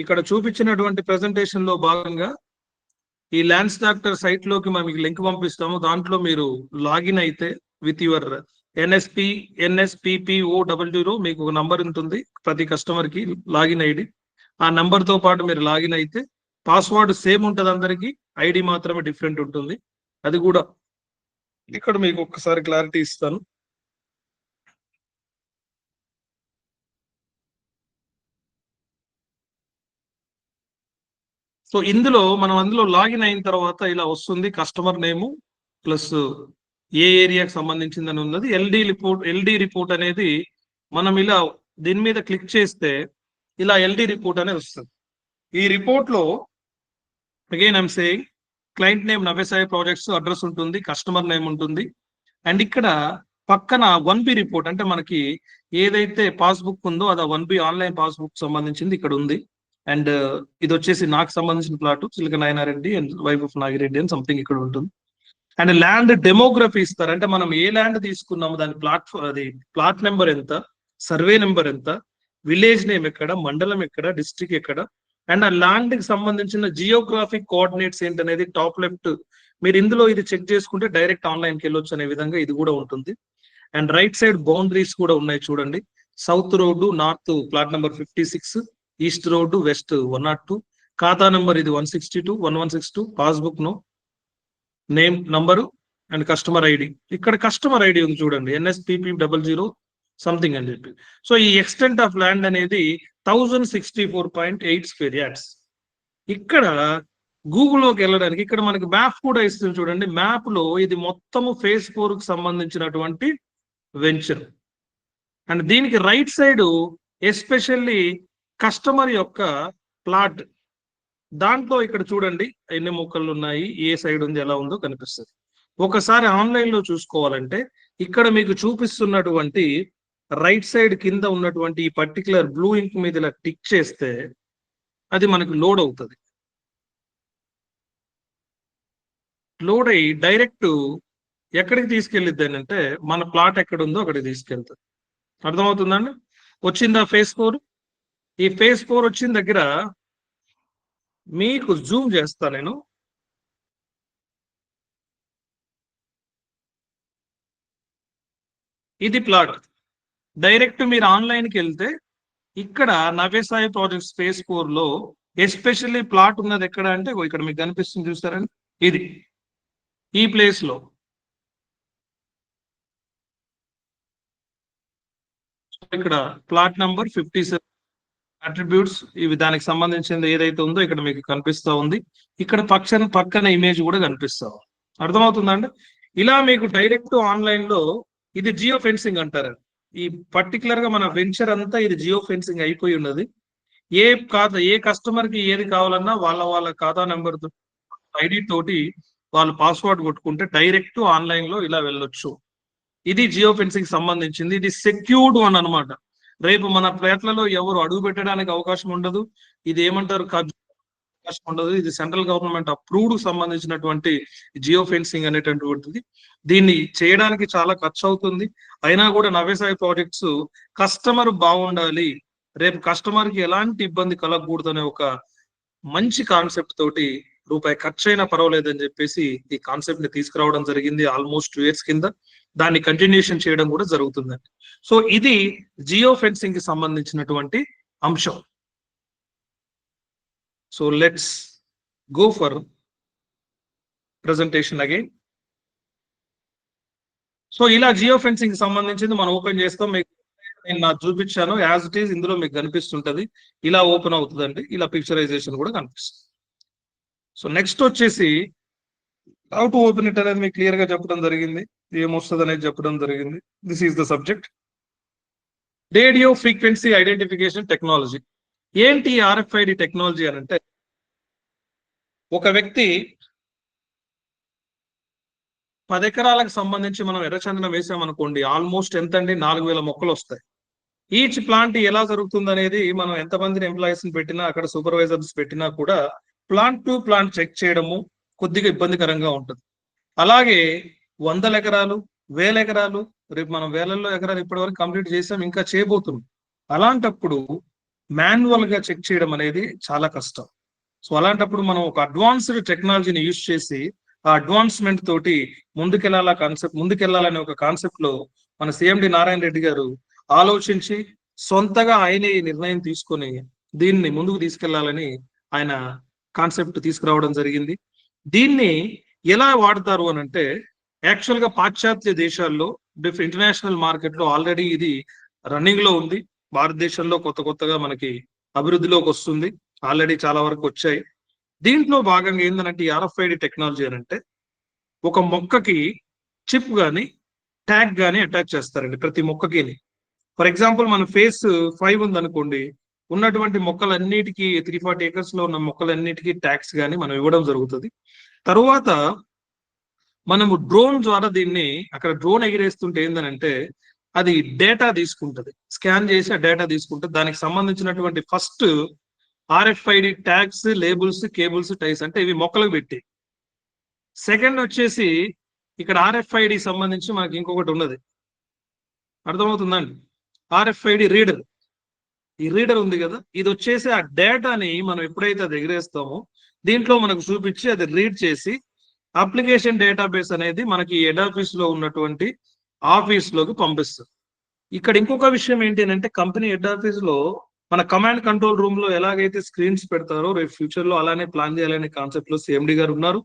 ఇక్కడ చూపించినటువంటి ప్రెజెంటేషన్ లో భాగంగా ఈ ల్యాన్స్ డాక్టర్ సైట్ లోకి మీకు లింక్ పంపిస్తాము. దాంట్లో మీరు లాగిన్ అయితే విత్ యువర్ NSPPO00 మీకు ఒక నంబర్ ఉంటుంది ప్రతి కస్టమర్ కి లాగిన్ ఐడి. ఆ నంబర్ తో పాటు మీరు లాగిన్ అయితే పాస్వర్డ్ సేమ్ ఉంటుంది అందరికి, ఐడి మాత్రమే డిఫరెంట్ ఉంటుంది. అది కూడా ఇక్కడ మీకు ఒక్కసారి క్లారిటీ ఇస్తాను. సో ఇందులో మనం అందులో లాగిన్ అయిన తర్వాత ఇలా వస్తుంది కస్టమర్ నేము ప్లస్ ఏ ఏరియాకి సంబంధించిందని ఉన్నది. ఎల్డి రిపోర్ట్ అనేది మనం ఇలా దీని మీద క్లిక్ చేస్తే ఇలా ఎల్డి రిపోర్ట్ అనేది వస్తుంది. ఈ రిపోర్ట్ లో again I'm saying client name Navyasai projects address ఉంటుంది, కస్టమర్ నేమ్ ఉంటుంది. అండ్ ఇక్కడ పక్కన 1B రిపోర్ట్ అంటే మనకి ఏదైతే పాస్బుక్ ఉందో అది 1B ఆన్లైన్ పాస్బుక్ సంబంధించింది ఇక్కడ ఉంది. అండ్ ఇది వచ్చేసి నాకు సంబంధించిన ప్లాట్ చిలక నాయనారెడ్డి అండ్ వైఫ్ ఆఫ్ నాగిరెడ్డి అని సంథింగ్ ఇక్కడ ఉంటుంది. అండ్ ల్యాండ్ డెమోగ్రఫీ ఇస్తారు, అంటే మనం ఏ ల్యాండ్ తీసుకున్నాము దాని ప్లాట్ నెంబర్ ఎంత, సర్వే నెంబర్ ఎంత, విలేజ్ నేమ్ ఎక్కడ, మండలం ఎక్కడ, డిస్ట్రిక్ట్ ఎక్కడ, అండ్ ఆ ల్యాండ్ కి సంబంధించిన జియోగ్రాఫిక్ కోఆర్డినేట్స్ ఏంటనేది టాప్ లెఫ్ట్ మీరు ఇందులో ఇది చెక్ చేసుకుంటే డైరెక్ట్ ఆన్లైన్కి వెళ్ళొచ్చు అనే విధంగా ఇది కూడా ఉంటుంది. అండ్ రైట్ సైడ్ బౌండరీస్ కూడా ఉన్నాయి చూడండి. South road north plot number 56, east road west 102, ఖాతా నెంబర్ ఇది 162 1162, passbook no, name number and customer ID. ఇక్కడ కస్టమర్ ఐడి ఉంది చూడండి NSPP00 సంథింగ్ అని చెప్పి. సో ఈ ఎక్స్టెంట్ ఆఫ్ ల్యాండ్ అనేది 1064.8 స్క్వేర్ యార్డ్స్. ఇక్కడ గూగుల్లోకి వెళ్ళడానికి ఇక్కడ మనకి మ్యాప్ కూడా ఇస్తుంది చూడండి. మ్యాప్ లో ఇది మొత్తము ఫేజ్ 4 కు సంబంధించినటువంటి వెంచర్. అండ్ దీనికి రైట్ సైడ్ ఎస్పెషల్లీ కస్టమర్ యొక్క ప్లాట్, దాంట్లో ఇక్కడ చూడండి ఎన్ని మొక్కలు ఉన్నాయి, ఏ సైడ్ ఉంది, ఎలా ఉందో కనిపిస్తుంది. ఒకసారి ఆన్లైన్ లో చూసుకోవాలంటే ఇక్కడ మీకు చూపిస్తున్నటువంటి రైట్ సైడ్ కింద ఉన్నటువంటి ఈ పర్టికులర్ బ్లూ ఇంక్ మీద ఇలా టిక్ చేస్తే అది మనకు లోడ్ అవుతుంది. లోడ్ అయ్యి డైరెక్ట్ ఎక్కడికి తీసుకెళ్ళిద్ది అంటే మన ప్లాట్ ఎక్కడ ఉందో అక్కడికి తీసుకెళ్తుంది. అర్థమవుతుందండి? వచ్చిందా ఫేజ్ 4? ఈ ఫేజ్ 4 వచ్చిన దగ్గర మీకు జూమ్ చేస్తా నేను. ఇది ప్లాట్. డైరెక్ట్ మీరు ఆన్లైన్కి వెళ్తే ఇక్కడ నవ్యసాయి ప్రాజెక్ట్స్ ఫేజ్ 4 లో ఎస్పెషల్లీ ప్లాట్ ఉన్నది ఎక్కడ అంటే ఇక్కడ మీకు కనిపిస్తుంది చూస్తారండి, ఇది ఈ ప్లేస్ లో. ఇక్కడ ప్లాట్ నంబర్ 57 అట్రిబ్యూట్స్ ఇవి దానికి సంబంధించింది ఏదైతే ఉందో ఇక్కడ మీకు కనిపిస్తా ఉంది. ఇక్కడ పక్కన ఇమేజ్ కూడా కనిపిస్తా ఉంది. అర్థమవుతుందండి? ఇలా మీకు డైరెక్ట్ ఆన్లైన్ లో ఇది జియో ఫెన్సింగ్ అంటారు. ఈ పర్టికులర్ గా మన వెంచర్ అంతా ఇది జియో ఫెన్సింగ్ అయిపోయి ఉన్నది. ఏ కస్టమర్ కి ఏది కావాలన్నా వాళ్ళ ఖాతా నెంబర్ ఐడి తోటి వాళ్ళు పాస్వర్డ్ కొట్టుకుంటే డైరెక్ట్ ఆన్లైన్ లో ఇలా వెళ్ళొచ్చు. ఇది జియో ఫెన్సింగ్ సంబంధించింది. ఇది సెక్యూర్డ్ వన్ అనమాట. రేపు మన ప్లేట్లలో ఎవరు అడుగు పెట్టడానికి అవకాశం ఉండదు. ఇది ఏమంటారు అవకాశం ఉండదు. ఇది సెంట్రల్ గవర్నమెంట్ అప్రూవ్డ్ సంబంధించినటువంటి జియో ఫెన్సింగ్ అనేటటువంటిది. దీన్ని చేయడానికి చాలా ఖర్చు అవుతుంది. అయినా కూడా నవ్యసాయి ప్రాజెక్ట్స్ కస్టమర్ బాగుండాలి, రేపు కస్టమర్ కి ఎలాంటి ఇబ్బంది కలగకూడదు అనే ఒక మంచి కాన్సెప్ట్ తోటి రూపాయి ఖర్చు అయినా పర్వాలేదని చెప్పేసి ఈ కాన్సెప్ట్ ని తీసుకురావడం జరిగింది. ఆల్మోస్ట్ 2 years కింద దాన్ని కంటిన్యూషన్ చేయడం కూడా జరుగుతుందండి. సో ఇది జియో ఫెన్సింగ్ కి సంబంధించినటువంటి అంశం. So let's go for presentation again. So ఇలా జియో ఫెన్సింగ్ కి సంబంధించింది మనం ఓపెన్ చేస్తాం. మీకు నేను నాకు చూపించాను యాజ్ ఇట్ ఈస్, ఇందులో మీకు కనిపిస్తుంటది. ఇలా ఓపెన్ అవుతుందండి, ఇలా పిక్చరైజేషన్ కూడా కనిపిస్తుంది. సో నెక్స్ట్ వచ్చేసి హౌ టు ఓపెన్ ఇట్ అనేది మీకు క్లియర్ గా చెప్పడం జరిగింది, ఏమొస్తుంది అనేది చెప్పడం జరిగింది. This is the subject. Radio frequency identification technology. ఏంటి RFID టెక్నాలజీ అని అంటే, ఒక వ్యక్తి 10 ఎకరాలకు సంబంధించి మనం ఎర్రచందనం వేసామనుకోండి, ఆల్మోస్ట్ ఎంత అండి 4000 మొక్కలు వస్తాయి. ఈచ్ ప్లాంట్ ఎలా జరుగుతుంది అనేది మనం ఎంతమందిని ఎంప్లాయీస్ పెట్టినా అక్కడ సూపర్వైజర్స్ పెట్టినా కూడా ప్లాంట్ టు ప్లాంట్ చెక్ చేయడము కొద్దిగా ఇబ్బందికరంగా ఉంటుంది. అలాగే 100 ఎకరాలు 1000 ఎకరాలు, రేపు మనం వేలల్లో ఎకరాలు ఇప్పటి వరకు కంప్లీట్ చేసాం, ఇంకా చేయబోతున్నాం. అలాంటప్పుడు మాన్యువల్ గా చెక్ చేయడం అనేది చాలా కష్టం. సో అలాంటప్పుడు మనం ఒక అడ్వాన్స్డ్ టెక్నాలజీని యూజ్ చేసి ఆ అడ్వాన్స్మెంట్ తోటి ముందుకెళ్లాలనే ఒక కాన్సెప్ట్ లో మన సిఎండి నారాయణ రెడ్డి గారు ఆలోచించి సొంతగా ఆయనే ఈ నిర్ణయం తీసుకొని దీన్ని ముందుకు తీసుకెళ్లాలని ఆయన కాన్సెప్ట్ తీసుకురావడం జరిగింది. దీన్ని ఎలా వాడతారు అని అంటే, యాక్చువల్ గా పాశ్చాత్య దేశాల్లో ఇంటర్నేషనల్ మార్కెట్ లో ఆల్రెడీ ఇది రన్నింగ్ లో ఉంది. భారతదేశంలో కొత్త కొత్తగా మనకి అభివృద్ధిలోకి వస్తుంది. ఆల్రెడీ చాలా వరకు వచ్చాయి. దీంట్లో భాగంగా ఏంటంటే ఆర్ఎఫ్ఐడి టెక్నాలజీ అని అంటే, ఒక మొక్కకి చిప్ గాని ట్యాగ్ గాని అటాచ్ చేస్తారండి ప్రతి మొక్కకి. ఫర్ ఎగ్జాంపుల్ మన ఫేస్ 5 ఉంది అనుకోండి, ఉన్నటువంటి మొక్కలన్నిటికీ 340 acres లో ఉన్న మొక్కలన్నిటికీ ట్యాగ్స్ గాని మనం ఇవ్వడం జరుగుతుంది. తరువాత మనము డ్రోన్ ద్వారా దీన్ని అక్కడ డ్రోన్ ఎగిరేస్తుంటే ఏంటంటే అది డేటా తీసుకుంటది, స్కాన్ చేసి ఆ డేటా తీసుకుంటుంది. దానికి సంబంధించినటువంటి first RFID tags, labels, cables, ties అంటే ఇవి మొక్కలకు పెట్టి, సెకండ్ వచ్చేసి ఇక్కడ ఆర్ఎఫ్ఐడి సంబంధించి మనకి ఇంకొకటి ఉన్నది, అర్థమవుతుందండి? RFID reader. ఈ రీడర్ ఉంది కదా, ఇది వచ్చేసి ఆ డేటాని మనం ఎప్పుడైతే అది ఎగిరేస్తామో దీంట్లో మనకు చూపించి అది రీడ్ చేసి అప్లికేషన్ డేటాబేస్ అనేది మనకి హెడ్ ఆఫీస్ లో ఉన్నటువంటి ఆఫీస్ లోకి పంపిస్తుంది. ఇక్కడ ఇంకొక విషయం ఏంటి అంటే, కంపెనీ హెడ్ ఆఫీస్ లో మన కమాండ్ కంట్రోల్ రూమ్ లో ఎలాగైతే స్క్రీన్స్ పెడతారో రేపు ఫ్యూచర్ లో అలానే ప్లాన్ చేయాలనే కాన్సెప్ట్ లో సిఎండి గారు ఉన్నారు.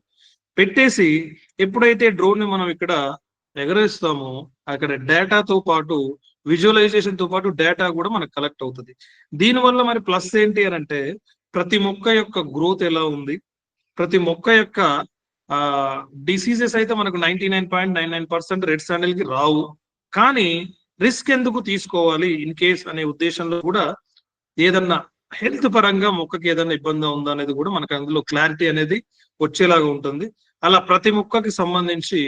పెట్టేసి ఎప్పుడైతే డ్రోన్ ని మనం ఇక్కడ ఎగరేస్తామో అక్కడ డేటాతో పాటు విజువలైజేషన్ తో పాటు డేటా కూడా మనకు కలెక్ట్ అవుతుంది. దీనివల్ల మరి ప్లస్ ఏంటి అని అంటే, ప్రతి మొక్క యొక్క గ్రోత్ ఎలా ఉంది, ప్రతి మొక్క యొక్క డిసీజెస్ అయితే మనకు 99.99% రెడ్ శాండిల్ కి రావు. కానీ రిస్క్ ఎందుకు తీసుకోవాలి ఇన్ కేస్ అనే ఉద్దేశంలో కూడా ఏదన్నా హెల్త్ పరంగా మొక్కకి ఏదైనా ఇబ్బంది ఉందా అనేది కూడా మనకు అందులో క్లారిటీ అనేది వచ్చేలాగా ఉంటుంది. అలా ప్రతి మొక్కకి సంబంధించి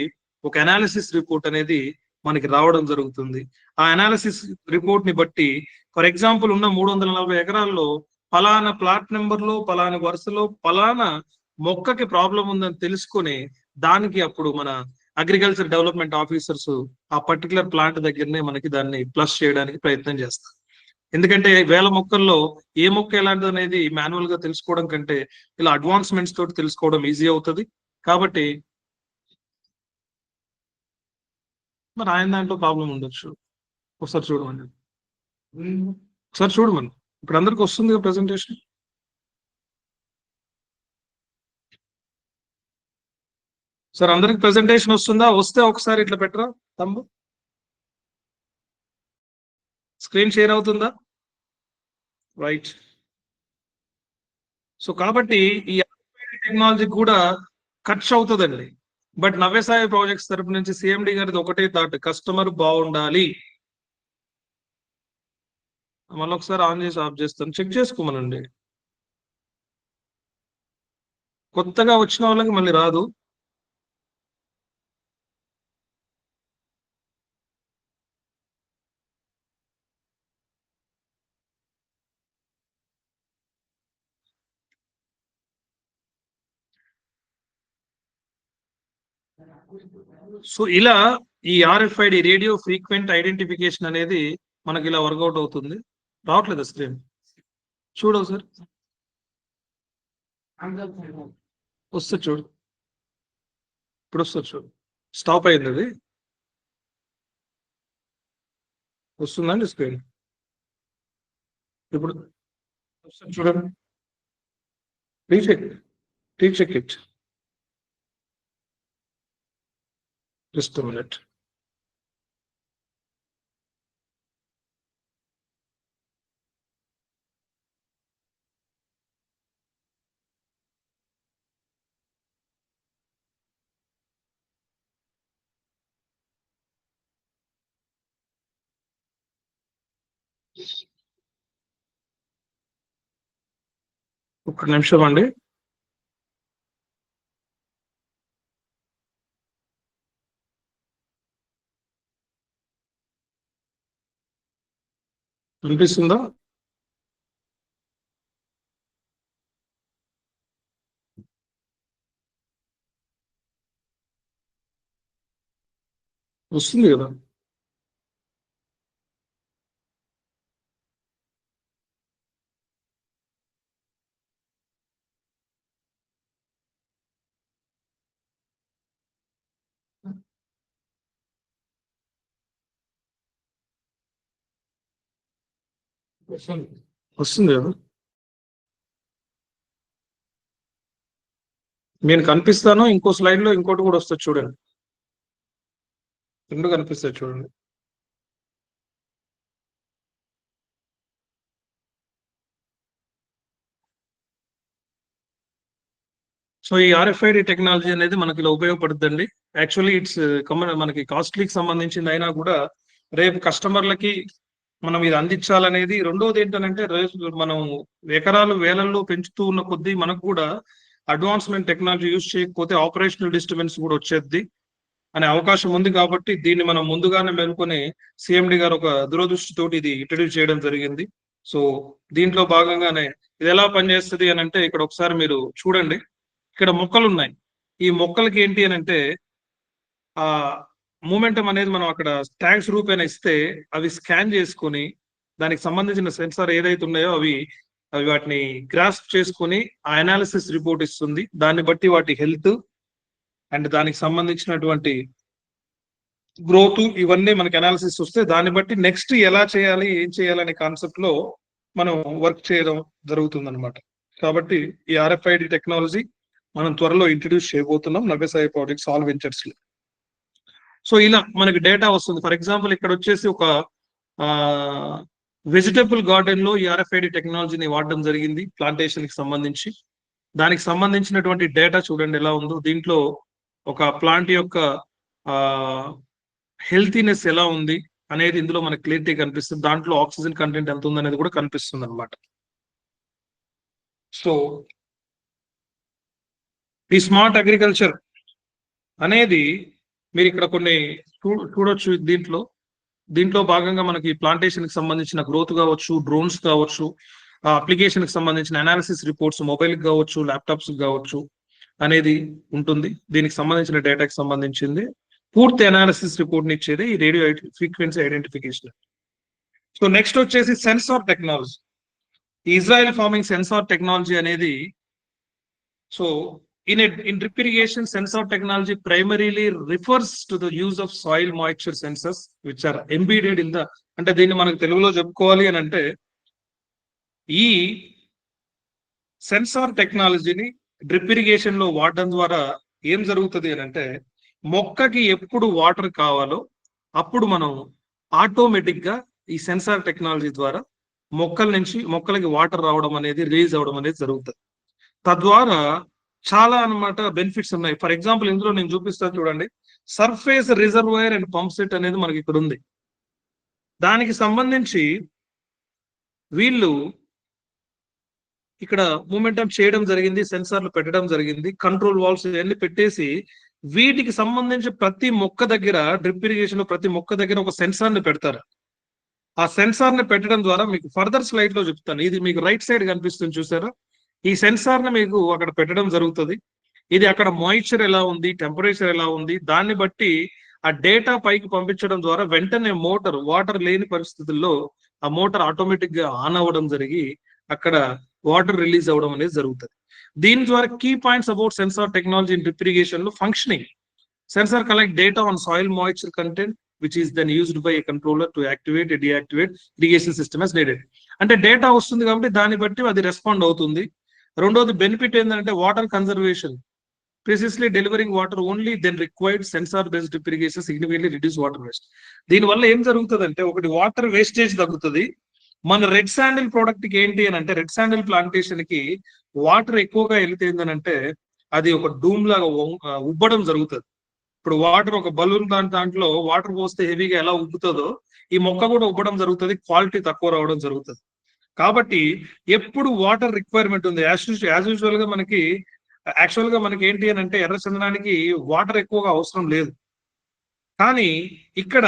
ఒక అనాలిసిస్ రిపోర్ట్ అనేది మనకి రావడం జరుగుతుంది. ఆ అనాలిసిస్ రిపోర్ట్ ని బట్టి ఫర్ ఎగ్జాంపుల్ ఉన్న 340 ఎకరాల్లో ఫలానా ప్లాట్ నెంబర్ లో ఫలానా వరుసలో ఫలానా మొక్కకి ప్రాబ్లం ఉందని తెలుసుకొని దానికి అప్పుడు మన అగ్రికల్చర్ డెవలప్మెంట్ ఆఫీసర్స్ ఆ పర్టికులర్ ప్లాంట్ దగ్గరనే మనకి దాన్ని ప్లస్ చేయడానికి ప్రయత్నం చేస్తారు. ఎందుకంటే వేల మొక్కల్లో ఏ మొక్క ఎలాంటిది అనేది మాన్యువల్ గా తెలుసుకోవడం కంటే ఇలా అడ్వాన్స్మెంట్స్ తోటి తెలుసుకోవడం ఈజీ అవుతుంది. కాబట్టి మరి ఆయన దాంట్లో ప్రాబ్లం ఉండొచ్చు. ఒకసారి చూడమని, ఒకసారి చూడమని. ఇప్పుడు అందరికి వస్తుంది ప్రెజెంటేషన్. సార్ అందరికి ప్రెజెంటేషన్ వస్తుందా? వస్తే ఒకసారి ఇట్లా పెట్టరా తమ్ము, స్క్రీన్ షేర్ అవుతుందా? రైట్. సో కాబట్టి ఈ టెక్నాలజీ కూడా ఖర్చు అవుతుందండి. బట్ నవ్యసాయ ప్రాజెక్ట్స్ తరపు నుంచి సిఎండి గారిది ఒకటే థాట్, కస్టమర్ బాగుండాలి. మళ్ళీ ఒకసారి ఆన్ చేసి ఆఫ్ చేస్తాను, చెక్ చేసుకోమనండి. కొత్తగా వచ్చిన వాళ్ళకి మళ్ళీ రాదు. సో ఇలా ఈ ఆర్ఎఫ్ఐడి రేడియో ఫ్రీక్వెంట్ ఐడెంటిఫికేషన్ అనేది మనకి ఇలా వర్కౌట్ అవుతుంది. రావట్లేదు స్క్రీన్, చూడవు సార్, వస్తుంది చూడు, ఇప్పుడు వస్తుంది చూడు, స్టాప్ అయింది అది, వస్తుందండి స్క్రీన్ ఇప్పుడు చూడండి. Recheck, recheck it, just minute. ఒక్క నిమిషం అండి. వినిపిస్తుందా? వస్తుంది కదా. వస్తుంది కదా, నేను కనిపిస్తాను, ఇంకో స్లైడ్ లో ఇంకోటి కూడా వస్తుంది చూడండి, రెండు కనిపిస్తాయి చూడండి. సో ఈ ఆర్ఎఫ్ఐడి టెక్నాలజీ అనేది మనకి ఇలా ఉపయోగపడుతుందండి. యాక్చువల్లీ ఇట్స్ మనకి కాస్ట్లీకి సంబంధించింది అయినా కూడా రేపు కస్టమర్లకి మనం ఇది అందించాలనేది. రెండోది ఏంటంటే రేపు మనం ఎకరాలు వేలల్లో పెంచుతూ ఉన్న కొద్దీ మనకు కూడా అడ్వాన్స్మెంట్ టెక్నాలజీ యూజ్ చేయకపోతే ఆపరేషనల్ డిస్టర్బెన్స్ కూడా వచ్చేది అనే అవకాశం ఉంది. కాబట్టి దీన్ని మనం ముందుగానే మేల్కొని సిఎండి గారు ఒక దూరదృష్టితోటి ఇది ఇంట్రడ్యూస్ చేయడం జరిగింది. సో దీంట్లో భాగంగానే ఇది ఎలా పనిచేస్తుంది అని అంటే ఇక్కడ ఒకసారి మీరు చూడండి, ఇక్కడ మొక్కలు ఉన్నాయి. ఈ మొక్కలకి ఏంటి అని అంటే ఆ మూమెంటం అనేది మనం అక్కడ ట్యాగ్స్ రూపేణ ఇస్తే అవి స్కాన్ చేసుకొని దానికి సంబంధించిన సెన్సార్ ఏదైతే ఉన్నాయో అవి అవి వాటిని గ్రాస్ప్ చేసుకొని ఆ అనాలిసిస్ రిపోర్ట్ ఇస్తుంది. దాన్ని బట్టి వాటి హెల్త్ అండ్ దానికి సంబంధించినటువంటి గ్రోత్ ఇవన్నీ మనకి అనాలిసిస్ వస్తే దాన్ని బట్టి నెక్స్ట్ ఎలా చేయాలి, ఏం చేయాలి అనే కాన్సెప్ట్ లో మనం వర్క్ చేయడం జరుగుతుంది అనమాట. కాబట్టి ఈ ఆర్ఎఫ్ఐడి టెక్నాలజీ మనం త్వరలో ఇంట్రడ్యూస్ చేయబోతున్నాం నవ్యసాయి ప్రాజెక్ట్స్ ఆల్ వెంచర్స్ లో. సో ఇలా మనకి డేటా వస్తుంది. ఫర్ ఎగ్జాంపుల్ ఇక్కడ వచ్చేసి ఒక వెజిటబుల్ గార్డెన్ లో ఈ ఆర్ఎఫ్ఐడి టెక్నాలజీని వాడడం జరిగింది ప్లాంటేషన్ కి సంబంధించి. దానికి సంబంధించినటువంటి డేటా చూడండి ఎలా ఉందో. దీంట్లో ఒక ప్లాంట్ యొక్క హెల్తీనెస్ ఎలా ఉంది అనేది ఇందులో మనకి క్లియరిటీ కనిపిస్తుంది. దాంట్లో ఆక్సిజన్ కంటెంట్ ఎంత ఉంది అనేది కూడా కనిపిస్తుంది అనమాట. సో ఈ స్మార్ట్ అగ్రికల్చర్ అనేది మీరు ఇక్కడ కొన్ని చూడొచ్చు. దీంట్లో భాగంగా మనకి ప్లాంటేషన్ కి సంబంధించిన గ్రోత్ కావచ్చు, డ్రోన్స్ కావచ్చు, అప్లికేషన్ కి సంబంధించిన అనాలిసిస్ రిపోర్ట్స్ మొబైల్ కావచ్చు, ల్యాప్టాప్స్ కావచ్చు అనేది ఉంటుంది. దీనికి సంబంధించిన డేటాకి సంబంధించింది పూర్తి అనాలిసిస్ రిపోర్ట్ ని ఇచ్చేది ఈ radio frequency identification. So next వచ్చేసి సెన్సార్ టెక్నాలజీ. ఈ ఇజ్రాయెల్ ఫార్మింగ్ సెన్సార్ టెక్నాలజీ అనేది, so in drip irrigation, sensor technology primarily refers to the use of soil moisture sensors which are embedded in the, అంటే దీన్ని మనకు తెలుగులో చెప్పుకోవాలి అని అంటే ఈ సెన్సార్ టెక్నాలజీని డ్రిప్ ఇరిగేషన్ లో వాడడం ద్వారా ఏం జరుగుతుంది అని అంటే మొక్కకి ఎప్పుడు వాటర్ కావాలో అప్పుడు మనం ఆటోమేటిక్ గా ఈ సెన్సార్ టెక్నాలజీ ద్వారా మొక్కలకి వాటర్ రావడం అనేది, రిలీజ్ అవడం అనేది జరుగుతుంది. తద్వారా చాలా అన్నమాట బెనిఫిట్స్ ఉన్నాయి. ఫర్ ఎగ్జాంపుల్ ఇందులో నేను చూపిస్తాను చూడండి, surface reservoir and pump set అనేది మనకి ఇక్కడ ఉంది. దానికి సంబంధించి వీళ్ళు ఇక్కడ మూమెంటం చేయడం జరిగింది, సెన్సార్లు పెట్టడం జరిగింది, కంట్రోల్ వాల్వ్స్ ఇవన్నీ పెట్టేసి వీటికి సంబంధించి ప్రతి మొక్క దగ్గర డ్రిప్ ఇరిగేషన్ లో ప్రతి మొక్క దగ్గర ఒక సెన్సార్ ని పెడతారు. ఆ సెన్సార్ ని పెట్టడం ద్వారా మీకు ఫర్దర్ స్లైడ్ లో చెప్తాను. ఇది మీకు రైట్ సైడ్ కనిపిస్తుంది చూసారా, ఈ సెన్సార్ ని మీకు అక్కడ పెట్టడం జరుగుతుంది. ఇది అక్కడ మాయిశ్చర్ ఎలా ఉంది, టెంపరేచర్ ఎలా ఉంది, దాన్ని బట్టి ఆ డేటా పైకి పంపించడం ద్వారా వెంటనే మోటార్ వాటర్ లేని పరిస్థితుల్లో ఆ మోటార్ ఆటోమేటిక్ గా ఆన్ అవ్వడం జరిగి అక్కడ వాటర్ రిలీజ్ అవ్వడం అనేది జరుగుతుంది. దీని ద్వారా key points about sensor technology in drip irrigation లో functioning. Sensor collect data on soil moisture content which is then used by a controller to activate and deactivate irrigation system as needed. అంటే data వస్తుంది కాబట్టి దాన్ని బట్టి అది respond అవుతుంది. రెండోది benefit ఏంటంటే water conservation, precisely delivering water only then required sensor based drip irrigation significantly reduce water waste. దీనివల్ల ఏం జరుగుతుంది అంటే ఒకటి వాటర్ వేస్టేజ్ తగ్గుతుంది. మన రెడ్ శాండిల్ ప్రోడక్ట్ కి ఏంటి అని అంటే రెడ్ శాండిల్ ప్లాంటేషన్ కి వాటర్ ఎక్కువగా వెళితే ఏంటంటే అది ఒక డూమ్ లాగా ఉబ్బడం జరుగుతుంది. ఇప్పుడు వాటర్ ఒక బలూన్ దాంట్లో వాటర్ పోస్తే హెవీగా ఎలా ఉబ్బుతుందో ఈ మొక్క కూడా ఉబ్బడం జరుగుతుంది, క్వాలిటీ తక్కువ రావడం జరుగుతుంది. కాబట్టి ఎప్పుడు వాటర్ రిక్వైర్మెంట్ ఉంది. యాజ్ యూజువల్ గా మనకి యాక్చువల్ గా మనకి ఏంటి అని అంటే ఎర్ర చందనానికి వాటర్ ఎక్కువగా అవసరం లేదు. కానీ ఇక్కడ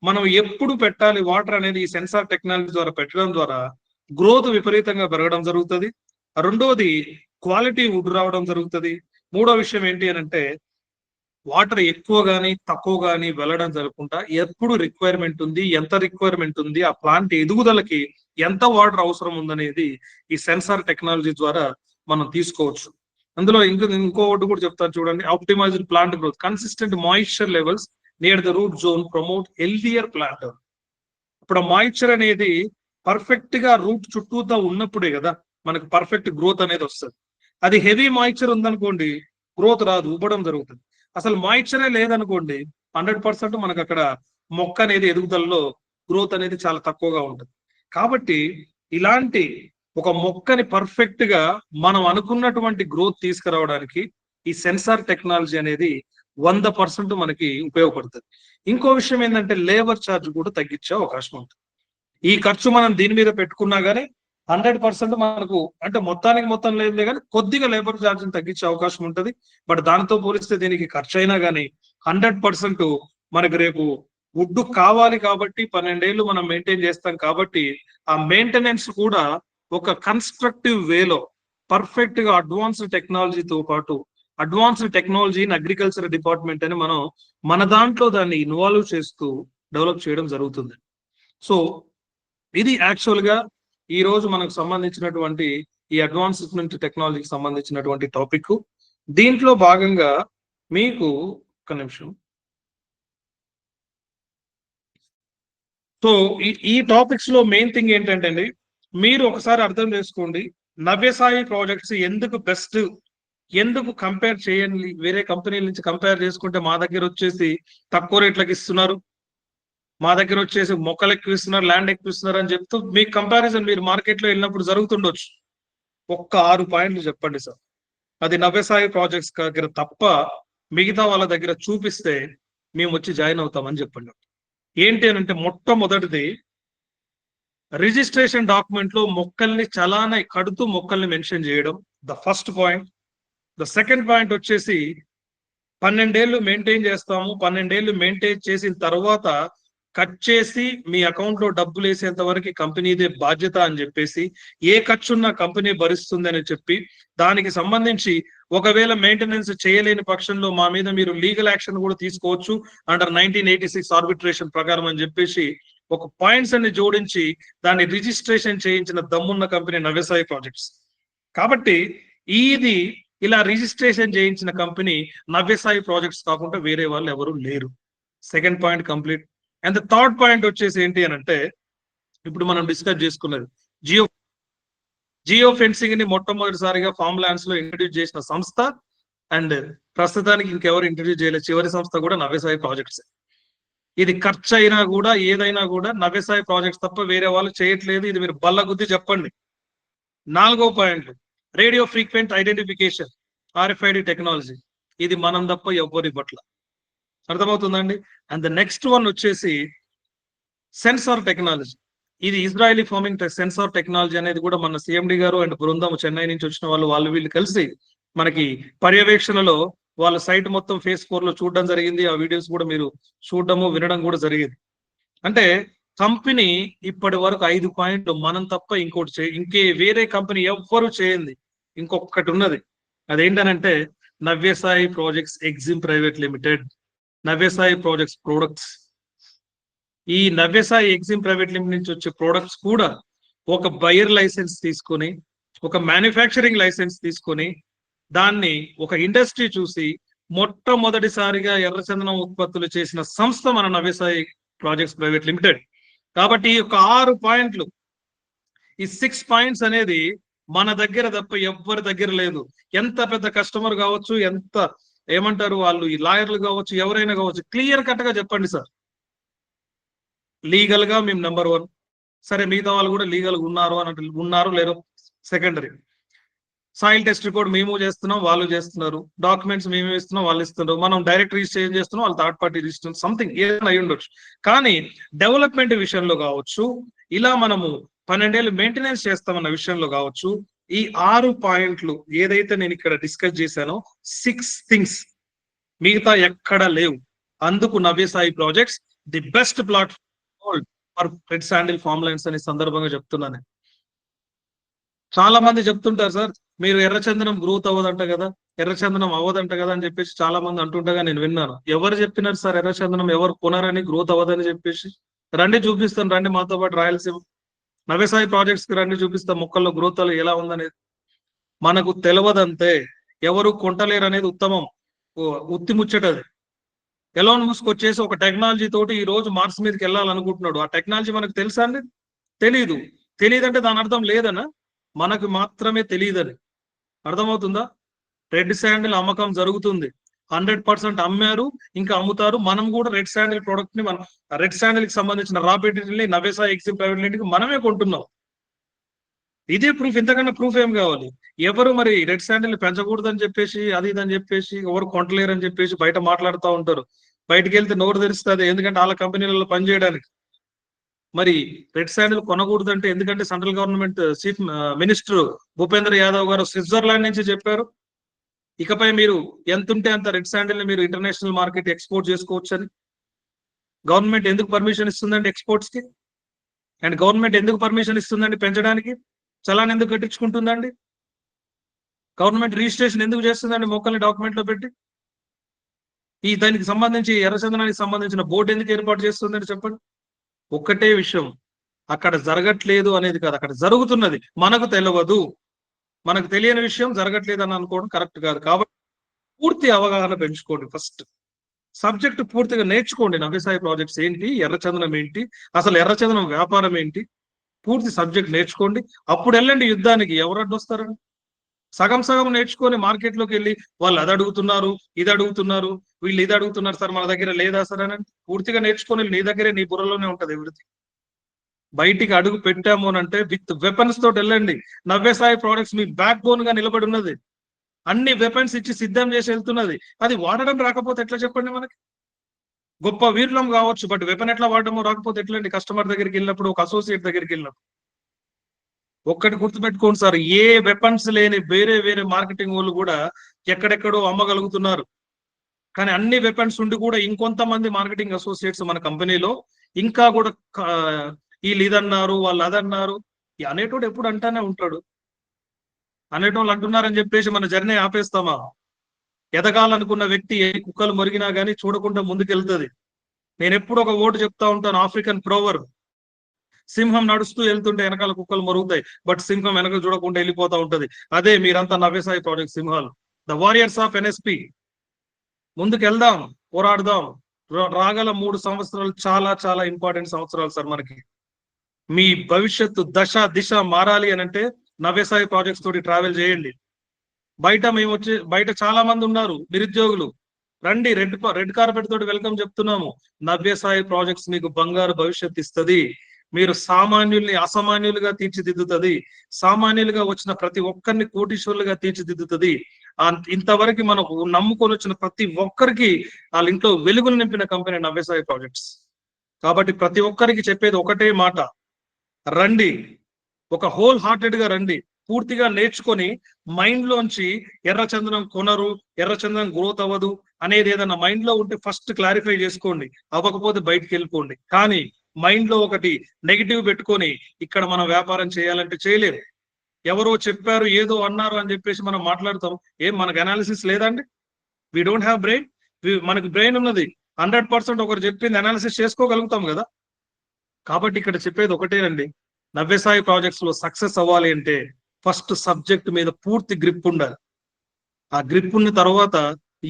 మనం ఎప్పుడు పెట్టాలి వాటర్ అనేది ఈ సెన్సార్ టెక్నాలజీ ద్వారా పెట్టడం ద్వారా గ్రోత్ విపరీతంగా పెరగడం జరుగుతుంది. రెండోది క్వాలిటీ వుడ్ రావడం జరుగుతుంది. మూడో విషయం ఏంటి అని అంటే వాటర్ ఎక్కువ గానీ తక్కువ గానీ వెళ్ళడం జరగకుండా ఎప్పుడు రిక్వైర్మెంట్ ఉంది, ఎంత రిక్వైర్మెంట్ ఉంది, ఆ ప్లాంట్ ఎదుగుదలకి ఎంత వాటర్ అవసరం ఉందనేది ఈ సెన్సార్ టెక్నాలజీ ద్వారా మనం తీసుకోవచ్చు. అందులో ఇంకోటి కూడా చెప్తాను చూడండి, optimised plant growth, consistent moisture levels near the root zone promote healthier plant. ఇప్పుడు ఆ మాయిశ్చర్ అనేది పర్ఫెక్ట్ గా రూట్ చుట్టూతా ఉన్నప్పుడే కదా మనకు పర్ఫెక్ట్ గ్రోత్ అనేది వస్తుంది. అది హెవీ మాయిశ్చర్ ఉందనుకోండి, గ్రోత్ రాదు, ఉబ్బడం జరుగుతుంది. అసలు మాయిశ్చరే లేదనుకోండి, 100% మనకు అక్కడ మొక్క అనేది ఎదుగుదలలో గ్రోత్ అనేది చాలా తక్కువగా ఉంటుంది. కాబట్టి ఇలాంటి ఒక మొక్కని పర్ఫెక్ట్ గా మనం అనుకున్నటువంటి గ్రోత్ తీసుకురావడానికి ఈ సెన్సార్ టెక్నాలజీ అనేది 100% మనకి ఉపయోగపడుతుంది. ఇంకో విషయం ఏంటంటే లేబర్ ఛార్జ్ కూడా తగ్గించే అవకాశం ఉంటుంది. ఈ ఖర్చు మనం దీని మీద పెట్టుకున్నా గానీ 100% మనకు అంటే మొత్తానికి మొత్తం లేదులే కానీ కొద్దిగా లేబర్ ఛార్జ్ తగ్గించే అవకాశం ఉంటుంది. బట్ దానితో పోలిస్తే దీనికి ఖర్చు అయినా కానీ 100% మనకు రేపు వుడ్ కావాలి కాబట్టి 12 ఏళ్ళు మనం మెయింటైన్ చేస్తాం కాబట్టి ఆ మెయింటెనెన్స్ కూడా ఒక కన్స్ట్రక్టివ్ వేలో పర్ఫెక్ట్ గా అడ్వాన్స్డ్ టెక్నాలజీతో పాటు advanced technology in agriculture department అని మనం మన దాంట్లో దాన్ని ఇన్వాల్వ్ చేస్తూ డెవలప్ చేయడం జరుగుతుంది. సో ఇది యాక్చువల్ గా ఈ రోజు మనకు సంబంధించినటువంటి ఈ అడ్వాన్స్మెంట్ టెక్నాలజీకి సంబంధించినటువంటి టాపిక్. దీంట్లో భాగంగా మీకు ఒక నిమిషం, సో ఈ టాపిక్స్ లో మెయిన్ థింగ్ ఏంటంటే అండి, మీరు ఒకసారి అర్థం చేసుకోండి నవ్యసాయి ప్రాజెక్ట్స్ ఎందుకు బెస్ట్, ఎందుకు కంపేర్ చేయండి వేరే కంపెనీల నుంచి కంపేర్ చేసుకుంటే మా దగ్గర వచ్చేసి తక్కువ రేట్లకు ఇస్తున్నారు, మా దగ్గర వచ్చేసి మొక్కలు ఎక్కువ ఇస్తున్నారు, ల్యాండ్ ఎక్కువ ఇస్తున్నారు అని చెప్తూ మీ కంపారిజన్ మీరు మార్కెట్ లో వెళ్ళినప్పుడు జరుగుతుండొచ్చు. ఒక్క 6 పాయింట్లు చెప్పండి సార్, అది నవ్యసాయి ప్రాజెక్ట్స్ దగ్గర తప్ప మిగతా వాళ్ళ దగ్గర చూపిస్తే మేము వచ్చి జాయిన్ అవుతామని చెప్పండి. ఏంటి అని అంటే మొట్టమొదటిది రిజిస్ట్రేషన్ డాక్యుమెంట్ లో మొక్కల్ని చలానా కడుతూ మొక్కల్ని మెన్షన్ చేయడం, the first point. The second point వచ్చేసి 12 ఏళ్ళు మెయింటైన్ చేస్తాము, 12 ఏళ్ళు మెయింటైన్ చేసిన తర్వాత కట్ చేసి మీ అకౌంట్ లో డబ్బులు వేసేంత వరకు కంపెనీదే బాధ్యత అని చెప్పేసి ఏ ఖర్చున్నా కంపెనీ భరిస్తుంది అని చెప్పి దానికి సంబంధించి ఒకవేళ మెయింటెనెన్స్ చేయలేని పక్షంలో మా మీద మీరు లీగల్ యాక్షన్ కూడా తీసుకోవచ్చు అండర్ 1986 ఆర్బిట్రేషన్ ప్రకారం అని చెప్పేసి ఒక పాయింట్స్ అన్ని జోడించి దాన్ని రిజిస్ట్రేషన్ చేయించిన దమ్మున్న కంపెనీ నవ్యసాయి ప్రాజెక్ట్స్. కాబట్టి ఇది ఇలా రిజిస్ట్రేషన్ చేయించిన కంపెనీ నవ్యసాయి ప్రాజెక్ట్స్ కాకుండా వేరే వాళ్ళు ఎవరు లేరు. Second point complete. And the third point వచ్చేసి ఏంటి అని అంటే ఇప్పుడు మనం డిస్కస్ చేసుకున్నది జియో ఫెన్సింగ్ ని మొట్టమొదటిసారిగా ఫార్మ్ ల్యాండ్స్ లో ఇంట్రడ్యూస్ చేసిన సంస్థ అండ్ ప్రస్తుతానికి ఇంకెవరు ఇంట్రడ్యూస్ చేయలేదు, చివరి సంస్థ కూడా నవ్యసాయి ప్రాజెక్ట్స్. ఇది ఖర్చు అయినా కూడా ఏదైనా కూడా నవ్యసాయి ప్రాజెక్ట్స్ తప్ప వేరే వాళ్ళు చేయట్లేదు, ఇది మీరు బల్లగుద్ది చెప్పండి. 4వ point radio frequent identification RFID technology, ఇది మనం తప్ప ఎవ్వరి పట్ల. అర్థమవుతుందండి. అండ్ ద నెక్స్ట్ వన్ వచ్చేసి సెన్సార్ టెక్నాలజీ, ఇది ఇజ్రాయలీ ఫార్మింగ్ సెన్సార్ టెక్నాలజీ అనేది కూడా మన సిఎండి గారు అండ్ బృందం చెన్నై నుంచి వచ్చిన వాళ్ళు వీళ్ళు కలిసి మనకి పర్యవేక్షణలో వాళ్ళ సైట్ మొత్తం ఫేస్ 4 లో చూడడం జరిగింది. ఆ వీడియోస్ కూడా మీరు చూడడము వినడం కూడా జరిగింది. అంటే కంపెనీ ఇప్పటి వరకు 5 పాయింట్లు మనం తప్ప ఇంకోటి ఇంకే వేరే కంపెనీ ఎవ్వరు చేయండి ఇంకొకటి ఉన్నది. అదేంటనంటే Navyasai projects exim private limited, Navyasai projects products. ఈ నవ్యసాయి ఎగ్జిమ్ ప్రైవేట్ లిమిటెడ్ నుంచి వచ్చే ప్రొడక్ట్స్ కూడా ఒక బయర్ లైసెన్స్ తీసుకొని ఒక మ్యానుఫ్యాక్చరింగ్ లైసెన్స్ తీసుకొని దాన్ని ఒక ఇండస్ట్రీ చూసి మొట్టమొదటిసారిగా ఎర్రచందనం ఉత్పత్తులు చేసిన సంస్థ మన నవ్యసాయి ప్రాజెక్ట్స్ ప్రైవేట్ లిమిటెడ్. కాబట్టి ఈ యొక్క 6 పాయింట్లు, ఈ 6 పాయింట్స్ అనేది మన దగ్గర తప్ప ఎవ్వరి దగ్గర లేదు. ఎంత పెద్ద కస్టమర్ కావచ్చు, ఎంత ఏమంటారు వాళ్ళు ఈ లాయర్లు కావచ్చు, ఎవరైనా కావచ్చు, క్లియర్ కట్ గా చెప్పండి సార్ లీగల్ గా మేము నెంబర్ 1. సరే మిగతా వాళ్ళు కూడా లీగల్ ఉన్నారు అని ఉన్నారు లేరు సెకండరీ. సాయిల్ టెస్ట్ రిపోర్ట్ మేము చేస్తున్నాం, వాళ్ళు చేస్తున్నారు, డాక్యుమెంట్స్ మేము ఇస్తున్నాం, వాళ్ళు ఇస్తున్నారు, మనం డైరెక్ట్ రిజిస్ట్రేషన్ చేస్తున్నాం, వాళ్ళు థర్డ్ పార్టీ రిజిస్ట్రేషన్, సంథింగ్ ఏదైనా అయి ఉండొచ్చు. కానీ డెవలప్మెంట్ విషయంలో కావచ్చు, ఇలా మనము 12 ఏళ్ళు మెయింటెనెన్స్ చేస్తామన్న విషయంలో కావచ్చు, ఈ 6 పాయింట్లు ఏదైతే నేను ఇక్కడ డిస్కస్ చేశానో 6 థింగ్స్ మిగతా ఎక్కడ లేవు. అందుకు Navyasai projects the best platform for red sandal farm lines అనే సందర్భంగా చెప్తున్నాను. చాలా మంది చెప్తుంటారు సార్ మీరు ఎర్రచందనం గ్రోత్ అవ్వదంట కదా, ఎర్రచందనం అవ్వదంట కదా అని చెప్పేసి చాలా మంది అంటుండగా నేను విన్నాను. ఎవరు చెప్పినారు సార్ ఎర్రచందనం ఎవరు కొనారని గ్రోత్ అవ్వదని చెప్పేసి? రండి చూపిస్తాను, రండి మాతో పాటు రాయలసీమ నవ్యసాయి ప్రాజెక్ట్స్ కి రండి, చూపిస్తాం మొక్కల్లో గ్రోత్ ఎలా ఉందనేది. మనకు తెలియదంతే, ఎవరు కొంటలేరు అనేది ఉత్తమం, ఉత్తి ముచ్చటది. ఎలాన్ మస్క్ వచ్చేసి ఒక టెక్నాలజీ తోటి ఈ రోజు మార్స్ మీదకి వెళ్ళాలనుకుంటున్నాడు. ఆ టెక్నాలజీ మనకు తెలుసా అండి? తెలీదు. తెలియదంటే దాని అర్థం లేదనా? మనకు మాత్రమే తెలియదని అర్థమవుతుందా? రెడ్ శాండిల్ అమ్మకం జరుగుతుంది, 100% అమ్మారు, ఇంకా అమ్ముతారు. మనం కూడా రెడ్ శాండిల్ ప్రొడక్ట్ ని మనం రెడ్ శాండిల్ కి సంబంధించిన రా మెటీరియల్ ని నవేసా ఎగ్జిమ్ ప్రైవేట్ లిమిటెడ్ కి మనమే కొంటున్నాం. ఇదే ప్రూఫ్. ఇంతకన్నా ప్రూఫ్ ఏం కావాలి? ఎవరు మరి రెడ్ శాండిల్ పెంచకూడదని చెప్పేసి అది ఇదని చెప్పేసి ఎవరు కొంటలేరు అని చెప్పేసి బయట మాట్లాడుతూ ఉంటారు. బయటకు వెళ్తే నోరు తెరుస్తుంది, ఎందుకంటే వాళ్ళ కంపెనీలలో పనిచేయడానికి. మరి రెడ్ శాండిల్ కొనకూడదంటే ఎందుకంటే central government chief minister Bhupendra Yadav గారు స్విట్జర్లాండ్ నుంచి చెప్పారు, ఇకపై మీరు ఎంత ఉంటే అంత రెడ్ శాండిల్ ని మీరు ఇంటర్నేషనల్ మార్కెట్ ఎక్స్పోర్ట్ చేసుకోవచ్చు అని. గవర్నమెంట్ ఎందుకు పర్మిషన్ ఇస్తుందండి ఎక్స్పోర్ట్స్ కి? అండ్ గవర్నమెంట్ ఎందుకు పర్మిషన్ ఇస్తుందండి పెంచడానికి? చలాన్ ఎందుకు కట్టించుకుంటుందండి? గవర్నమెంట్ రిజిస్ట్రేషన్ ఎందుకు చేస్తుందండి మొక్కల్ని డాక్యుమెంట్ లో పెట్టి? ఈ దానికి సంబంధించి ఎర్రచందనానికి సంబంధించిన బోర్డు ఎందుకు ఏర్పాటు చేస్తుందండి చెప్పండి? ఒక్కటే విషయం, అక్కడ జరగట్లేదు అనేది కాదు, అక్కడ జరుగుతున్నది మనకు తెలియదు. మనకు తెలియని విషయం జరగట్లేదు అని అనుకోవడం కరెక్ట్ కాదు. కాబట్టి పూర్తి అవగాహన పెంచుకోండి. ఫస్ట్ సబ్జెక్ట్ పూర్తిగా నేర్చుకోండి. నవ్యసాయి ప్రాజెక్ట్స్ ఏంటి, ఎర్రచందనం ఏంటి, అసలు ఎర్రచందనం వ్యాపారం ఏంటి, పూర్తి సబ్జెక్ట్ నేర్చుకోండి. అప్పుడు వెళ్ళండి యుద్ధానికి. ఎవరు అడ్డొస్తారండి? సగం సగం నేర్చుకొని మార్కెట్లోకి వెళ్ళి వాళ్ళు అది అడుగుతున్నారు, ఇది అడుగుతున్నారు, వీళ్ళు ఇది అడుగుతున్నారు సార్ మన దగ్గర లేదా సార్ అని పూర్తిగా నేర్చుకొని నీ దగ్గరే నీ బుర్రలోనే ఉంటది ఎవ్రీథింగ్. బయటికి అడుగు పెట్టాము అని అంటే విత్ వెపన్స్ తోటి వెళ్ళండి. నవ్యసాయి ప్రోడక్ట్స్ మీ బ్యాక్ బోన్ గా నిలబడి ఉన్నది. అన్ని వెపన్స్ ఇచ్చి సిద్ధం చేసి వెళ్తున్నది. అది వాడడం రాకపోతే ఎట్లా చెప్పండి? మనకి గొప్ప వీరులం కావచ్చు, బట్ వెపన్ ఎట్లా వాడడమో రాకపోతే ఎట్లండి? కస్టమర్ దగ్గరికి వెళ్ళినప్పుడు, ఒక అసోసియేట్ దగ్గరికి వెళ్ళినప్పుడు. ఒక్కటి గుర్తుపెట్టుకోండి సార్, ఏ వెపన్స్ లేని వేరే వేరే మార్కెటింగ్ వాళ్ళు కూడా ఎక్కడెక్కడో అమ్మగలుగుతున్నారు. కానీ అన్ని వెపన్స్ ఉండి కూడా ఇంకొంతమంది మార్కెటింగ్ అసోసియేట్స్ మన కంపెనీలో ఇంకా కూడా వీళ్ళు ఇదన్నారు, వాళ్ళు అదన్నారు, అనేటోడు ఎప్పుడు అంటానే ఉంటాడు. అనేటోళ్ళు అంటున్నారని చెప్పేసి మన జర్నీ ఆపేస్తామా? ఎదగాలనుకున్న వ్యక్తి ఏ కుక్కలు మొరిగినా కానీ చూడకుండా ముందుకెళ్తుంది. నేను ఎప్పుడు ఒక ఓటు చెప్తా ఉంటాను, ఆఫ్రికన్ ప్రోవర్, సింహం నడుస్తూ వెళ్తుంటే వెనకాల కుక్కలు మరుగుతాయి, బట్ సింహం వెనక చూడకుండా వెళ్ళిపోతా ఉంటది. అదే మీరంతా నవ్యసాయి ప్రాజెక్ట్ సింహాలు, ద వారియర్స్ ఆఫ్ ఎన్ఎస్పి. ముందుకు వెళ్దాం, పోరాడదాం. రాగల 3 సంవత్సరాలు చాలా చాలా ఇంపార్టెంట్ సంవత్సరాలు సార్ మనకి. మీ భవిష్యత్తు దశ దిశ మారాలి అని అంటే నవ్యసాయి ప్రాజెక్ట్స్ తోటి ట్రావెల్ చేయండి. బయట చాలా మంది ఉన్నారు నిరుద్యోగులు, రండి. రెడ్ కార్పెట్ తోటి వెల్కమ్ చెప్తున్నాము. నవ్యసాయి ప్రాజెక్ట్స్ మీకు బంగారు భవిష్యత్తు ఇస్తుంది. మీరు సామాన్యుల్ని అసామాన్యులుగా తీర్చిదిద్దుతుంది. సామాన్యులుగా వచ్చిన ప్రతి ఒక్కరిని కోటీశ్వరులుగా తీర్చిదిద్దుతుంది. ఇంతవరకు మనం నమ్ముకొని వచ్చిన ప్రతి ఒక్కరికి వాళ్ళ ఇంట్లో వెలుగులు నింపిన కంపెనీ నవ్యసాయి ప్రాజెక్ట్స్. కాబట్టి ప్రతి ఒక్కరికి చెప్పేది ఒకటే మాట, రండి. ఒక హోల్ హార్టెడ్ గా రండి. పూర్తిగా నేర్చుకొని మైండ్ లోంచి ఎర్రచందనం కొనరు, ఎర్రచందనం గ్రోత్ అవ్వదు అనేది ఏదైనా మైండ్ లో ఉంటే ఫస్ట్ క్లారిఫై చేసుకోండి. అవ్వకపోతే బయటికి వెళ్ళిపోండి. కానీ మైండ్ లో ఒకటి నెగిటివ్ పెట్టుకొని ఇక్కడ మనం వ్యాపారం చేయాలంటే చేయలేరు. ఎవరో చెప్పారు, ఏదో అన్నారు అని చెప్పేసి మనం మాట్లాడతాం. ఏం మనకు అనాలిసిస్ లేదండి? We don't have brain. మనకి బ్రెయిన్ ఉన్నది. 100% ఒకరు చెప్పింది అనాలిసిస్ చేసుకోగలుగుతాం కదా. కాబట్టి ఇక్కడ చెప్పేది ఒకటేనండి, నవ్యసాయి ప్రాజెక్ట్స్ లో సక్సెస్ అవ్వాలి అంటే ఫస్ట్ సబ్జెక్ట్ మీద పూర్తి గ్రిప్ ఉండాలి. ఆ గ్రిప్ ఉన్న తర్వాత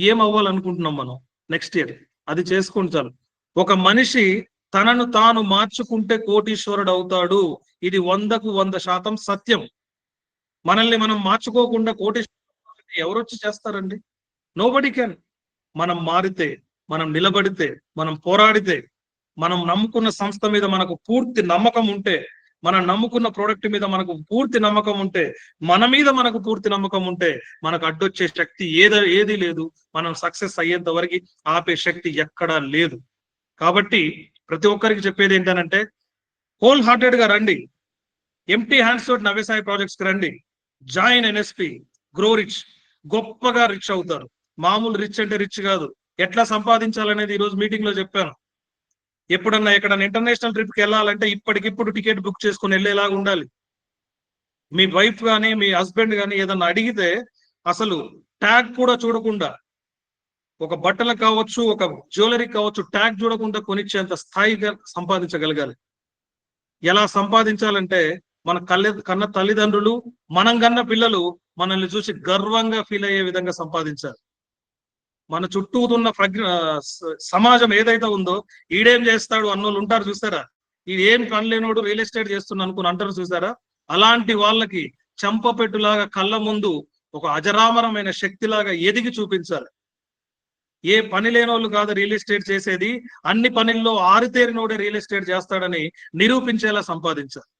ఏం అవ్వాలనుకుంటున్నాం మనం నెక్స్ట్ ఇయర్, అది చేసుకుంటే చాలు. ఒక మనిషి తనను తాను మార్చుకుంటే కోటీశ్వరుడు అవుతాడు. ఇది 100కు 100% సత్యం. మనల్ని మనం మార్చుకోకుండా కోటీశ్వరుడు ఎవరొచ్చి చేస్తారండి? Nobody can. మనం మారితే, మనం నిలబడితే, మనం పోరాడితే, మనం నమ్ముకున్న సంస్థ మీద మనకు పూర్తి నమ్మకం ఉంటే, మనం నమ్ముకున్న ప్రోడక్ట్ మీద మనకు పూర్తి నమ్మకం ఉంటే, మన మీద మనకు పూర్తి నమ్మకం ఉంటే, మనకు అడ్డొచ్చే శక్తి ఏది లేదు. మనం సక్సెస్ అయ్యేంత వరకు ఆపే శక్తి ఎక్కడా లేదు. కాబట్టి ప్రతి ఒక్కరికి చెప్పేది ఏంటంటే హోల్ హార్టెడ్ గా రండి. ఎంటీ హ్యాండ్స్ తోటి నవ్యసాయి ప్రాజెక్ట్స్ కి రండి. Join NSP, grow rich. గొప్పగా రిచ్ అవుతారు. మామూలు రిచ్ అంటే రిచ్ కాదు. ఎట్లా సంపాదించాలనేది ఈ రోజు మీటింగ్ లో చెప్పాను. ఎప్పుడన్నా ఎక్కడన్నా ఇంటర్నేషనల్ ట్రిప్ కి వెళ్ళాలంటే ఇప్పటికిప్పుడు టికెట్ బుక్ చేసుకుని వెళ్ళేలాగా ఉండాలి. మీ వైఫ్ కానీ మీ హస్బెండ్ కానీ ఏదన్నా అడిగితే అసలు ట్యాగ్ కూడా చూడకుండా, ఒక బట్టలకు కావచ్చు, ఒక జ్యువెలరీ కావచ్చు, ట్యాగ్ చూడకుండా కొనిచ్చేంత స్థాయిగా సంపాదించగలగాలి. ఎలా సంపాదించాలంటే మన కన్న తల్లిదండ్రులు, మనం కన్న పిల్లలు మనల్ని చూసి గర్వంగా ఫీల్ అయ్యే విధంగా సంపాదించాలి. మన చుట్టూ ఉన్న సమాజం ఏదైతే ఉందో, ఈడేం చేస్తాడు అన్నోళ్ళు ఉంటారు చూస్తారా, ఇది ఏం పనిలేనోడు రియల్ ఎస్టేట్ చేస్తున్నా అనుకుని అంటారు చూసారా, అలాంటి వాళ్ళకి చంపపెట్టులాగా కళ్ళ ముందు ఒక అజరామరమైన శక్తిలాగా ఎదిగి చూపించాలి. ఏ పని లేని వాళ్ళు కాదు రియల్ ఎస్టేట్ చేసేది, అన్ని పనుల్లో ఆరితేరినోడే రియల్ ఎస్టేట్ చేస్తాడని నిరూపించేలా సంపాదించాలి.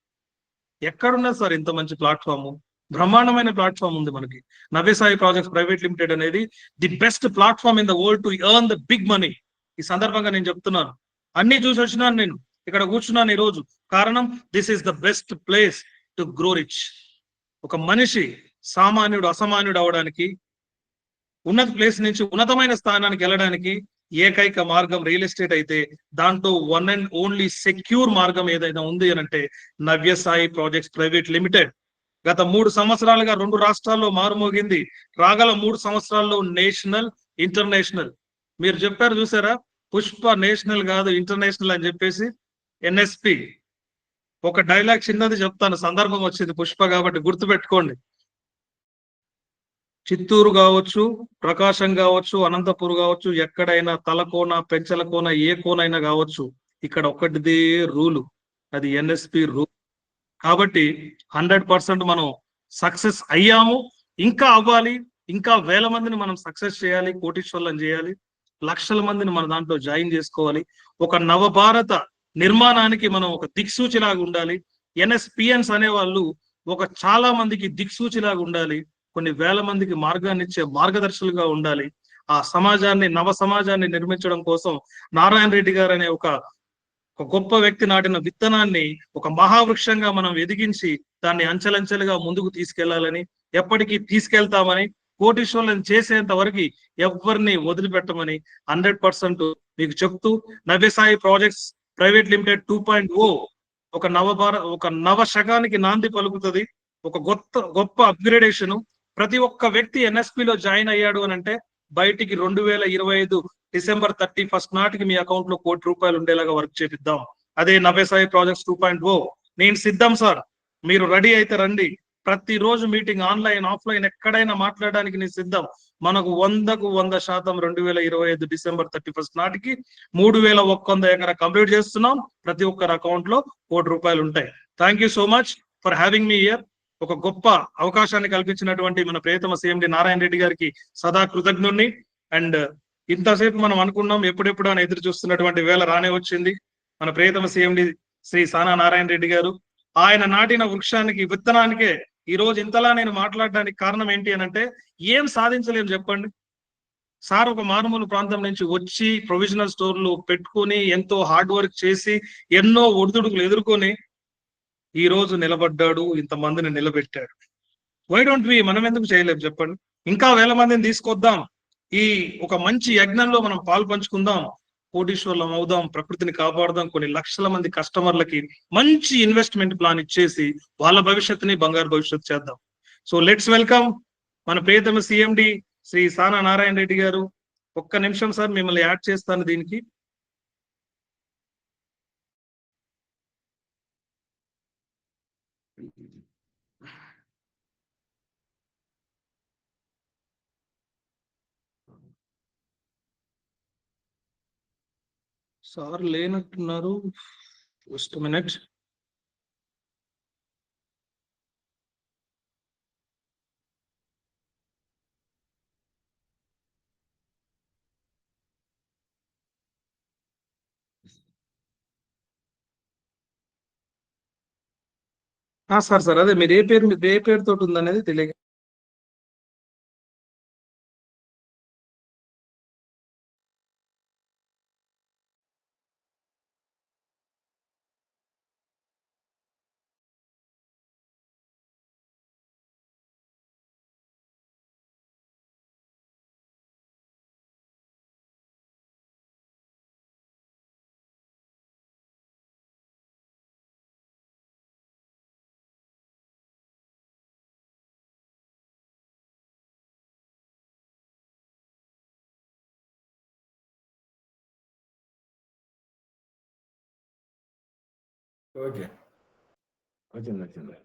ఎక్కడున్నా సార్ ఇంత మంచి ప్లాట్ఫామ్, బ్రహ్మాండమైన ప్లాట్ఫామ్ ఉంది మనకి. నవ్యసాయి ప్రాజెక్ట్స్ ప్రైవేట్ లిమిటెడ్ అనేది the best platform in the world to earn the big money. ఈ సందర్భంగా నేను చెప్తున్నాను, అన్ని చూసి వచ్చినాను నేను, ఇక్కడ కూర్చున్నాను ఈ రోజు. కారణం, this is the best place to grow rich. ఒక మనిషి సామాన్యుడు అసామాన్యుడు అవడానికి, ఉన్నత ప్లేస్ నుంచి ఉన్నతమైన స్థానానికి వెళ్ళడానికి ఏకైక మార్గం రియల్ ఎస్టేట్ అయితే, దాంట్లో వన్ అండ్ ఓన్లీ సెక్యూర్ మార్గం ఏదైనా ఉంది అని అంటే నవ్యసాయి ప్రాజెక్ట్స్ ప్రైవేట్ లిమిటెడ్. గత 3 సంవత్సరాలుగా 2 రాష్ట్రాల్లో మారుమోగింది. రాగల 3 సంవత్సరాల్లో నేషనల్, ఇంటర్నేషనల్. మీరు చెప్పారు చూసారా, పుష్ప నేషనల్ కాదు ఇంటర్నేషనల్ అని చెప్పేసి. ఎన్ఎస్పి ఒక డైలాగ్ చిన్నది చెప్తాను, సందర్భం వచ్చింది పుష్ప కాబట్టి గుర్తు పెట్టుకోండి. చిత్తూరు కావచ్చు, ప్రకాశం కావచ్చు, అనంతపూర్ కావచ్చు, ఎక్కడైనా తలకోన పెంచల కోన ఏ కోనైనా కావచ్చు, ఇక్కడ ఒక్కటిదే రూలు, అది ఎన్ఎస్పి రూల్. కాబట్టి 100% మనం సక్సెస్ అయ్యాము, ఇంకా అవ్వాలి, ఇంకా వేల మందిని మనం సక్సెస్ చేయాలి, కోటీశ్వర్లను చేయాలి, లక్షల మందిని మన దాంట్లో జాయిన్ చేసుకోవాలి. ఒక నవభారత నిర్మాణానికి మనం ఒక దిక్సూచిలాగా ఉండాలి. ఎన్ఎస్పిఎన్స్ అనేవాళ్ళు ఒక చాలా మందికి దిక్సూచిలాగా ఉండాలి, కొన్ని వేల మందికి మార్గాన్ని ఇచ్చే మార్గదర్శులుగా ఉండాలి. ఆ సమాజాన్ని, నవ సమాజాన్ని నిర్మించడం కోసం నారాయణ రెడ్డి గారు అనే ఒక గొప్ప వ్యక్తి నాటిన విత్తనాన్ని ఒక మహావృక్షంగా మనం ఎదిగించి దాన్ని అంచెలంచెలుగా ముందుకు తీసుకెళ్లాలని, ఎప్పటికీ తీసుకెళ్తామని, కోటీశ్వర్లను చేసేంత వరకు ఎవరిని వదిలిపెట్టమని 100% మీకు చెప్తూ, నవ్యసాయి ప్రాజెక్ట్స్ ప్రైవేట్ లిమిటెడ్ 2.0 ఒక నవ శకానికి నాంది పలుకుతుంది. ఒక గొప్ప అప్గ్రేడేషన్. ప్రతి ఒక్క వ్యక్తి ఎన్ఎస్పి లో జాయిన్ అయ్యాడు అని అంటే బయటికి 2025 డిసెంబర్ 31 నాటికి మీ అకౌంట్ లో ₹1,00,00,000 ఉండేలాగా వర్క్ చేపిద్దాం. అదే నవ్యసాయి ప్రాజెక్ట్స్ 2.0. నేను సిద్ధం సార్, మీరు రెడీ అయితే రండి. ప్రతిరోజు మీటింగ్, ఆన్లైన్ ఆఫ్లైన్ ఎక్కడైనా మాట్లాడడానికి నేను సిద్ధం. మనకు 100కు 100% 2025 డిసెంబర్ 31 నాటికి 3,100 ఎకరా కంప్లీట్ చేస్తున్నాం. ప్రతి ఒక్కరి అకౌంట్ లో ₹1,00,00,000 ఉంటాయి. Thank you so much for having me here. ఒక గొప్ప అవకాశాన్ని కల్పించినటువంటి మన ప్రియతమ సిఎండి నారాయణ రెడ్డి గారికి సదా కృతజ్ఞుణ్ణి. అండ్ ఇంతసేపు మనం అనుకున్నాం, ఎప్పుడెప్పుడు అని ఎదురు చూస్తున్నటువంటి వేళ రానే వచ్చింది. మన ప్రియతమ సిఎండి శ్రీ సానా నారాయణ రెడ్డి గారు, ఆయన నాటిన వృక్షానికి, విత్తనానికే ఈ రోజు ఇంతలా నేను మాట్లాడడానికి కారణం ఏంటి అని అంటే, ఏం సాధించలేము చెప్పండి సార్. ఒక మారుమూల ప్రాంతం నుంచి వచ్చి ప్రొవిజనల్ స్టోర్లు పెట్టుకొని ఎంతో హార్డ్ వర్క్ చేసి ఎన్నో ఒడిదుడుకులు ఎదుర్కొని ఈ రోజు నిలబడ్డాడు, ఇంతమందిని నిలబెట్టాడు. వై డోంట్ వి, మనం ఎందుకు చేయలేము చెప్పండి? ఇంకా వేల మందిని తీసుకొద్దాం, ఈ ఒక మంచి యజ్ఞంలో మనం పాలు పంచుకుందాం, కోటీశ్వర్లం అవుదాం, ప్రకృతిని కాపాడుదాం, కొన్ని లక్షల మంది కస్టమర్లకి మంచి ఇన్వెస్ట్మెంట్ ప్లాన్ ఇచ్చేసి వాళ్ళ భవిష్యత్తుని బంగారు భవిష్యత్తు చేద్దాం. సో లెట్స్ వెల్కమ్ మన ప్రియతమ సిఎండి శ్రీ సానా నారాయణ రెడ్డి గారు. ఒక్క నిమిషం సార్, మిమ్మల్ని యాడ్ చేస్తాను దీనికి. సార్ లేనట్టున్నారు, జస్ట్ మినిట్. సార్ అదే మీరు ఏ పేరుతో ఉందనేది తెలియదు. ఓకే, వచ్చింది.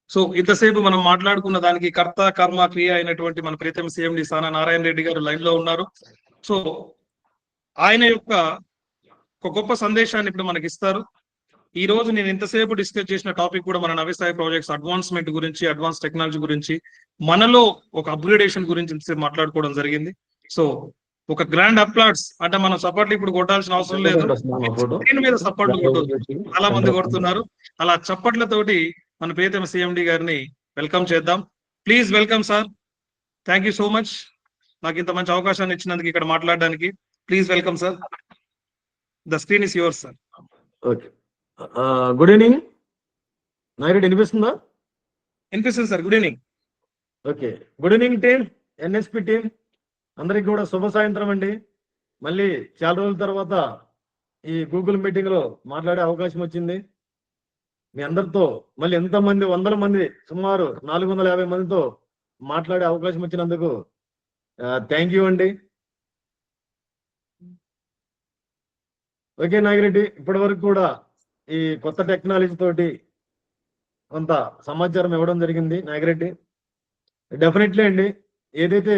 సో ఇంతసేపు మనం మాట్లాడుకున్న దానికి కర్త కర్మ క్రియ అయినటువంటి మన ప్రీతం సిఎండి సానా నారాయణ రెడ్డి గారు లైన్ లో ఉన్నారు. సో ఆయన యొక్క ఒక గొప్ప సందేశాన్ని ఇప్పుడు మనకి ఇస్తారు. ఈ రోజు నేను ఇంతసేపు డిస్కస్ చేసిన టాపిక్ కూడా మన నవ్యసాయి ప్రాజెక్ట్స్ అడ్వాన్స్మెంట్ గురించి, అడ్వాన్స్ టెక్నాలజీ గురించి, మనలో ఒక అప్గ్రేడేషన్ గురించి ఇంతసేపు మాట్లాడుకోవడం జరిగింది. సో ఒక గ్రాండ్ అప్లాట్స్, అంటే మనం సపోర్ట్లు ఇప్పుడు కొట్టాల్సిన అవసరం లేదు, స్క్రీన్ మీద సపోర్ట్లు కొట్టవచ్చు. చాలా మంది కొడుతున్నారు. అలా చప్పట్లతోటి మన ప్రియతమ సిఎండి గారిని వెల్కమ్ చేద్దాం. Please welcome sir. Thank you so much, నాకు ఇంత మంచి అవకాశాన్ని ఇచ్చినందుకు ఇక్కడ మాట్లాడడానికి. Please welcome sir. The screen is yours sir. Okay, good evening. Nagireddy వినిపిస్తుందా? వినిపిస్తుంది sir. Good evening. Okay, good evening team, NSP team అందరికి కూడా శుభ సాయంత్రం అండి. మళ్ళీ చాలా రోజుల తర్వాత ఈ గూగుల్ మీటింగ్ లో మాట్లాడే అవకాశం వచ్చింది. మీ అందరితో మళ్ళీ ఎంతమంది, వందల మంది, సుమారు 450 మందితో మాట్లాడే అవకాశం వచ్చినందుకు థ్యాంక్ యూ అండి. ఓకే నాగిరెడ్డి, ఇప్పటి వరకు కూడా ఈ కొత్త టెక్నాలజీ తోటి కొంత సమాచారం ఇవ్వడం జరిగింది. నాగిరెడ్డి డెఫినెట్లీ అండి, ఏదైతే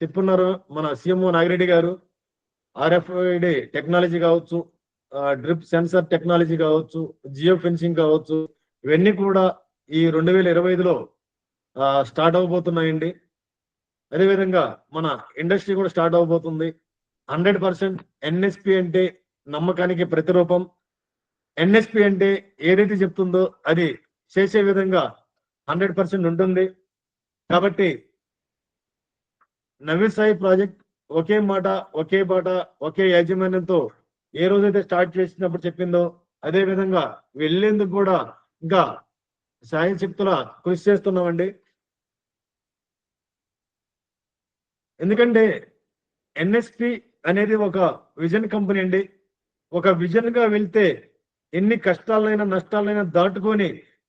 చెప్పున్నారో మన సిఎంఓ నాగిరెడ్డి గారు, ఆర్ఎఫ్ఐడి టెక్నాలజీ కావచ్చు, డ్రిప్ సెన్సర్ టెక్నాలజీ కావచ్చు, జియో ఫెన్సింగ్ కావచ్చు, ఇవన్నీ కూడా ఈ 2025లో స్టార్ట్ అవబోతున్నాయండి. అదేవిధంగా మన ఇండస్ట్రీ కూడా స్టార్ట్ అవబోతుంది. 100% ఎన్ఎస్పి అంటే నమ్మకానికి ప్రతిరూపం. ఎన్ఎస్పి అంటే ఏదైతే చెప్తుందో అది చేసే విధంగా 100% ఉంటుంది. కాబట్టి నవ్యసాయి ప్రాజెక్ట్ ఒకే మాట, ఒకే బాట, ఒకే యాజమాన్యంతో ఏ రోజైతే స్టార్ట్ చేసినప్పుడు చెప్పిందో అదే విధంగా వెళ్ళేందుకు కూడా ఇంకా సాయశక్తుల కృషి చేస్తున్నామండి. ఎందుకంటే ఎన్ఎస్పి అనేది ఒక విజన్ కంపెనీ అండి. ఒక విజన్ గా వెళ్తే ఎన్ని కష్టాలైనా నష్టాలైనా దాటుకొని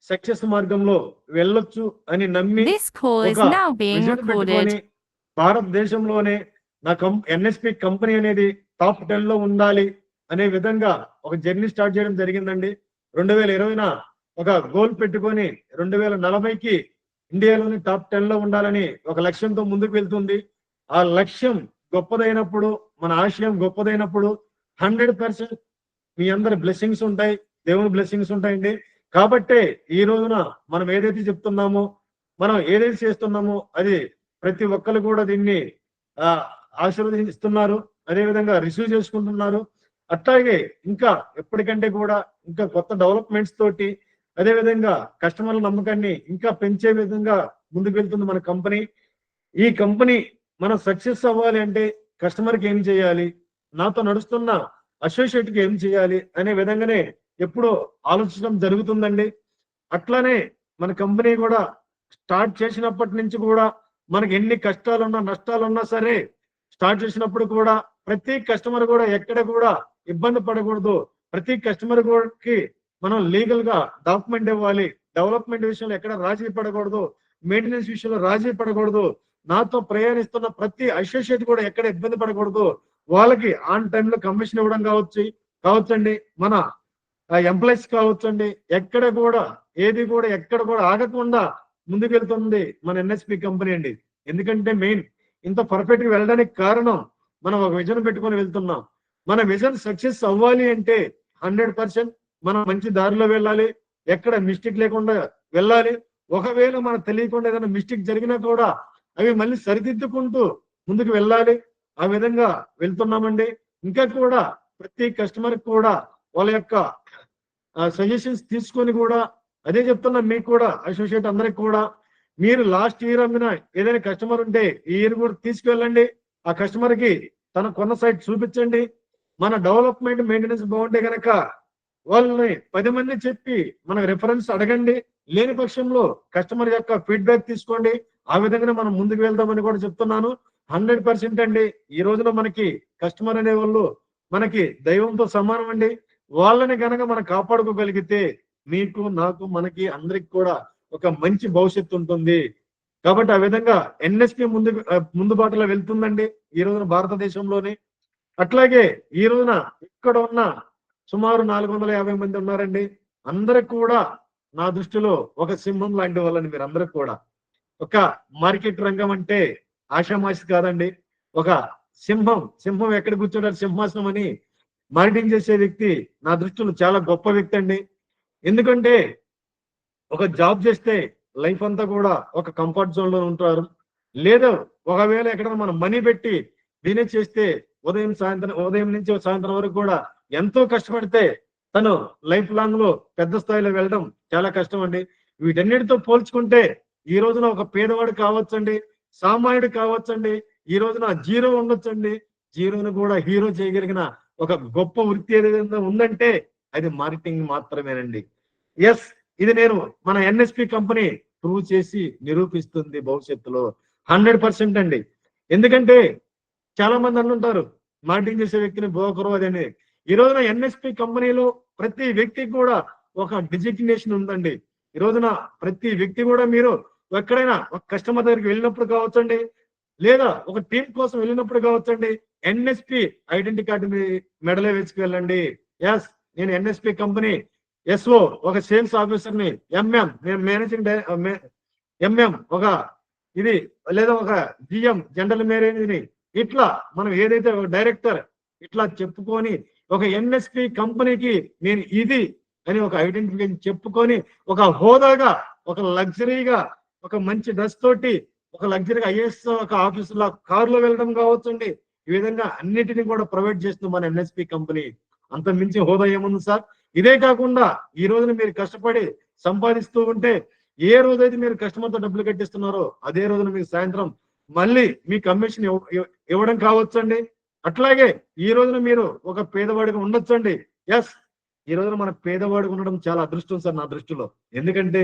సక్సెస్ మార్గంలో వెళ్ళొచ్చు అని నమ్మి ఒక విజన్ పెట్టుకొని భారతదేశంలోనే నా ఎన్ఎస్పి కంపెనీ అనేది టాప్ 10 లో ఉండాలి అనే విధంగా ఒక జర్నీ స్టార్ట్ చేయడం జరిగిందండి. 2020న ఒక గోల్ పెట్టుకొని 2040కి ఇండియాలోని టాప్ 10 లో ఉండాలని ఒక లక్ష్యంతో ముందుకు వెళ్తుంది. ఆ లక్ష్యం గొప్పదైనప్పుడు, మన ఆశయం గొప్పదైనప్పుడు 100% మీ అందరి బ్లెస్సింగ్స్ ఉంటాయి, దేవుని బ్లెస్సింగ్స్ ఉంటాయండి. కాబట్టే ఈ రోజున మనం ఏదైతే చెప్తున్నామో, మనం ఏదైతే చేస్తున్నామో అది ప్రతి ఒక్కరు కూడా దీన్ని ఆశీర్వదిస్తున్నారు, అదేవిధంగా రిసీవ్ చేసుకుంటున్నారు. అట్లాగే ఇంకా ఎప్పటికంటే కూడా ఇంకా కొత్త డెవలప్మెంట్స్ తోటి, అదేవిధంగా కస్టమర్ల నమ్మకాన్ని ఇంకా పెంచే విధంగా ముందుకు వెళ్తుంది మన కంపెనీ. ఈ కంపెనీ మనం సక్సెస్ అవ్వాలి అంటే కస్టమర్కి ఏం చేయాలి, నాతో నడుస్తున్న అసోసియేట్కి ఏం చేయాలి అనే విధంగానే ఎప్పుడూ ఆలోచించడం జరుగుతుందండి. అట్లానే మన కంపెనీ కూడా స్టార్ట్ చేసినప్పటి నుంచి కూడా మనకి ఎన్ని కష్టాలున్నా నష్టాలున్నా సరే, స్టార్ట్ చేసినప్పుడు కూడా ప్రతి కస్టమర్ కూడా ఎక్కడ కూడా ఇబ్బంది పడకూడదు, ప్రతి కస్టమర్ కి మనం లీగల్ గా డాక్యుమెంట్ ఇవ్వాలి, డెవలప్మెంట్ విషయంలో ఎక్కడ రాజీ పడకూడదు, మెయింటెనెన్స్ విషయంలో రాజీ పడకూడదు, నాతో ప్రయాణిస్తున్న ప్రతి అసోసియేట్ కూడా ఎక్కడ ఇబ్బంది పడకూడదు, వాళ్ళకి ఆన్ టైంలో కమిషన్ ఇవ్వడం కావచ్చండి, మన ఎంప్లాయీస్ కావచ్చండి, ఎక్కడ కూడా ఏది కూడా ఎక్కడ కూడా ఆగకుండా ముందుకెళ్తుంది మన ఎన్ఎస్పి కంపెనీ అండి. ఎందుకంటే మెయిన్ ఇంత పర్ఫెక్ట్ గా వెళ్ళడానికి కారణం మనం ఒక విజన్ పెట్టుకొని వెళ్తున్నాం. మన విజన్ సక్సెస్ అవ్వాలి అంటే 100% మనం మంచి దారిలో వెళ్ళాలి, ఎక్కడ మిస్టేక్ లేకుండా వెళ్ళాలి. ఒకవేళ మనకు తెలియకుండా ఏదైనా మిస్టేక్ జరిగినా కూడా అవి మళ్ళీ సరిదిద్దుకుంటూ ముందుకు వెళ్ళాలి. ఆ విధంగా వెళ్తున్నామండి. ఇంకా కూడా ప్రతి కస్టమర్ కూడా వాళ్ళ యొక్క సజెషన్స్ తీసుకొని కూడా అదే చెప్తున్నా, మీకు కూడా అసోసియేట్ అందరికి కూడా, మీరు లాస్ట్ ఇయర్ అమ్మిన ఏదైనా కస్టమర్ ఉంటే ఈ ఇయర్ కూడా తీసుకువెళ్ళండి, ఆ కస్టమర్ కి తన కొన్న సైట్ చూపించండి. మన డెవలప్మెంట్ మెయింటెనెన్స్ బాగుంటే కనుక వాళ్ళని 10 మంది చెప్పి మనకు రెఫరెన్స్ అడగండి. లేని పక్షంలో కస్టమర్ యొక్క ఫీడ్బ్యాక్ తీసుకోండి. ఆ విధంగా మనం ముందుకు వెళ్దామని కూడా చెప్తున్నాను. 100% అండి. ఈ రోజున మనకి కస్టమర్ అనే వాళ్ళు మనకి దైవంతో సమానం అండి. వాళ్ళని కనుక మనం కాపాడుకోగలిగితే మీకు, నాకు, మనకి అందరికి కూడా ఒక మంచి భవిష్యత్తు ఉంటుంది. కాబట్టి ఆ విధంగా ఎన్ఎస్పి ముందు బాటలో వెళ్తుందండి ఈ రోజున భారతదేశంలోని. అట్లాగే ఈ రోజున ఇక్కడ ఉన్న సుమారు 450 మంది ఉన్నారండి. అందరికి కూడా నా దృష్టిలో ఒక సింహం లాంటి వాళ్ళని మీరు అందరికి కూడా. ఒక మార్కెట్ రంగం అంటే ఆషామాషి కాదండి, ఒక సింహం ఎక్కడ కూర్చుంటారు సింహాసనం అని మార్కెటింగ్ చేసే వ్యక్తి నా దృష్టిలో చాలా గొప్ప వ్యక్తి అండి. ఎందుకంటే ఒక జాబ్ చేస్తే లైఫ్ అంతా కూడా ఒక కంఫర్ట్ జోన్ లో ఉంటారు. లేదు ఒకవేళ ఎక్కడ మనం మనీ పెట్టి బిజినెస్ చేస్తే ఉదయం నుంచి సాయంత్రం వరకు కూడా ఎంతో కష్టపడితే తను లైఫ్ లాంగ్ లో పెద్ద స్థాయిలో వెళ్ళడం చాలా కష్టం అండి. వీటన్నిటితో పోల్చుకుంటే ఈ రోజున ఒక పేదవాడు కావచ్చండి, సామాన్యుడు కావచ్చండి, ఈ రోజున జీరో ఉండొచ్చండి, జీరోను కూడా హీరో చేయగలిగిన ఒక గొప్ప వృత్తి ఏదైనా ఉందంటే అది మార్కెటింగ్ మాత్రమేనండి. ఎస్, ఇది నేను మన ఎన్ఎస్పి కంపెనీ ప్రూవ్ చేసి నిరూపిస్తుంది భవిష్యత్తులో 100% అండి. ఎందుకంటే చాలా మంది అంటుంటారు మార్కెటింగ్ చేసే వ్యక్తిని బ్రోకరు అదని. ఈ రోజున ఎన్ఎస్పి కంపెనీలో ప్రతి వ్యక్తికి కూడా ఒక డిజిగ్నేషన్ ఉందండి. ఈ రోజున ప్రతి వ్యక్తి కూడా మీరు ఎక్కడైనా ఒక కస్టమర్ దగ్గరికి వెళ్ళినప్పుడు కావచ్చండి, లేదా ఒక టీం కోసం వెళ్ళినప్పుడు కావచ్చండి, ఎన్ఎస్పి ఐడెంటిటీ కార్డు మీ మెడలే వేసుకు వెళ్ళండి. ఎస్, నేను ఎన్ఎస్పి కంపెనీ ఎస్ఓ ఒక సేల్స్ ఆఫీసర్ ని, ఎంఎం నేను మేనేజింగ్ ఎంఎం ఒక ఇది లేదా ఒక జిఎం జనరల్ మేనేజర్ ని, ఇట్లా మనం ఏదైతే ఒక డైరెక్టర్ ఇట్లా చెప్పుకొని ఒక ఎన్ఎస్పి కంపెనీకి నేను ఇది అని ఒక ఐడెంటిఫికేషన్ చెప్పుకొని ఒక హోదాగా ఒక లగ్జరీగా ఒక మంచి డ్రెస్ తోటి ఒక లగ్జరీగా ఐఏఎస్ ఒక ఆఫీసులో కారులో వెళ్ళడం కావచ్చండి. ఈ విధంగా అన్నిటిని కూడా ప్రొవైడ్ చేస్తుంది మన ఎన్ఎస్పి కంపెనీ. అంత మించి హోదా ఏముంది సార్? ఇదే కాకుండా ఈ రోజున మీరు కష్టపడి సంపాదిస్తూ ఉంటే ఏ రోజైతే మీరు కస్టమర్తో డబ్బులు కట్టిస్తున్నారో అదే రోజున మీకు సాయంత్రం మళ్ళీ మీ కమిషన్ ఇవ్వడం కావచ్చండి. అట్లాగే ఈ రోజున మీరు ఒక పేదవాడిగా ఉండొచ్చండి. ఎస్, ఈ రోజున మన పేదవాడిగా ఉండడం చాలా అదృష్టం సార్ నా దృష్టిలో. ఎందుకంటే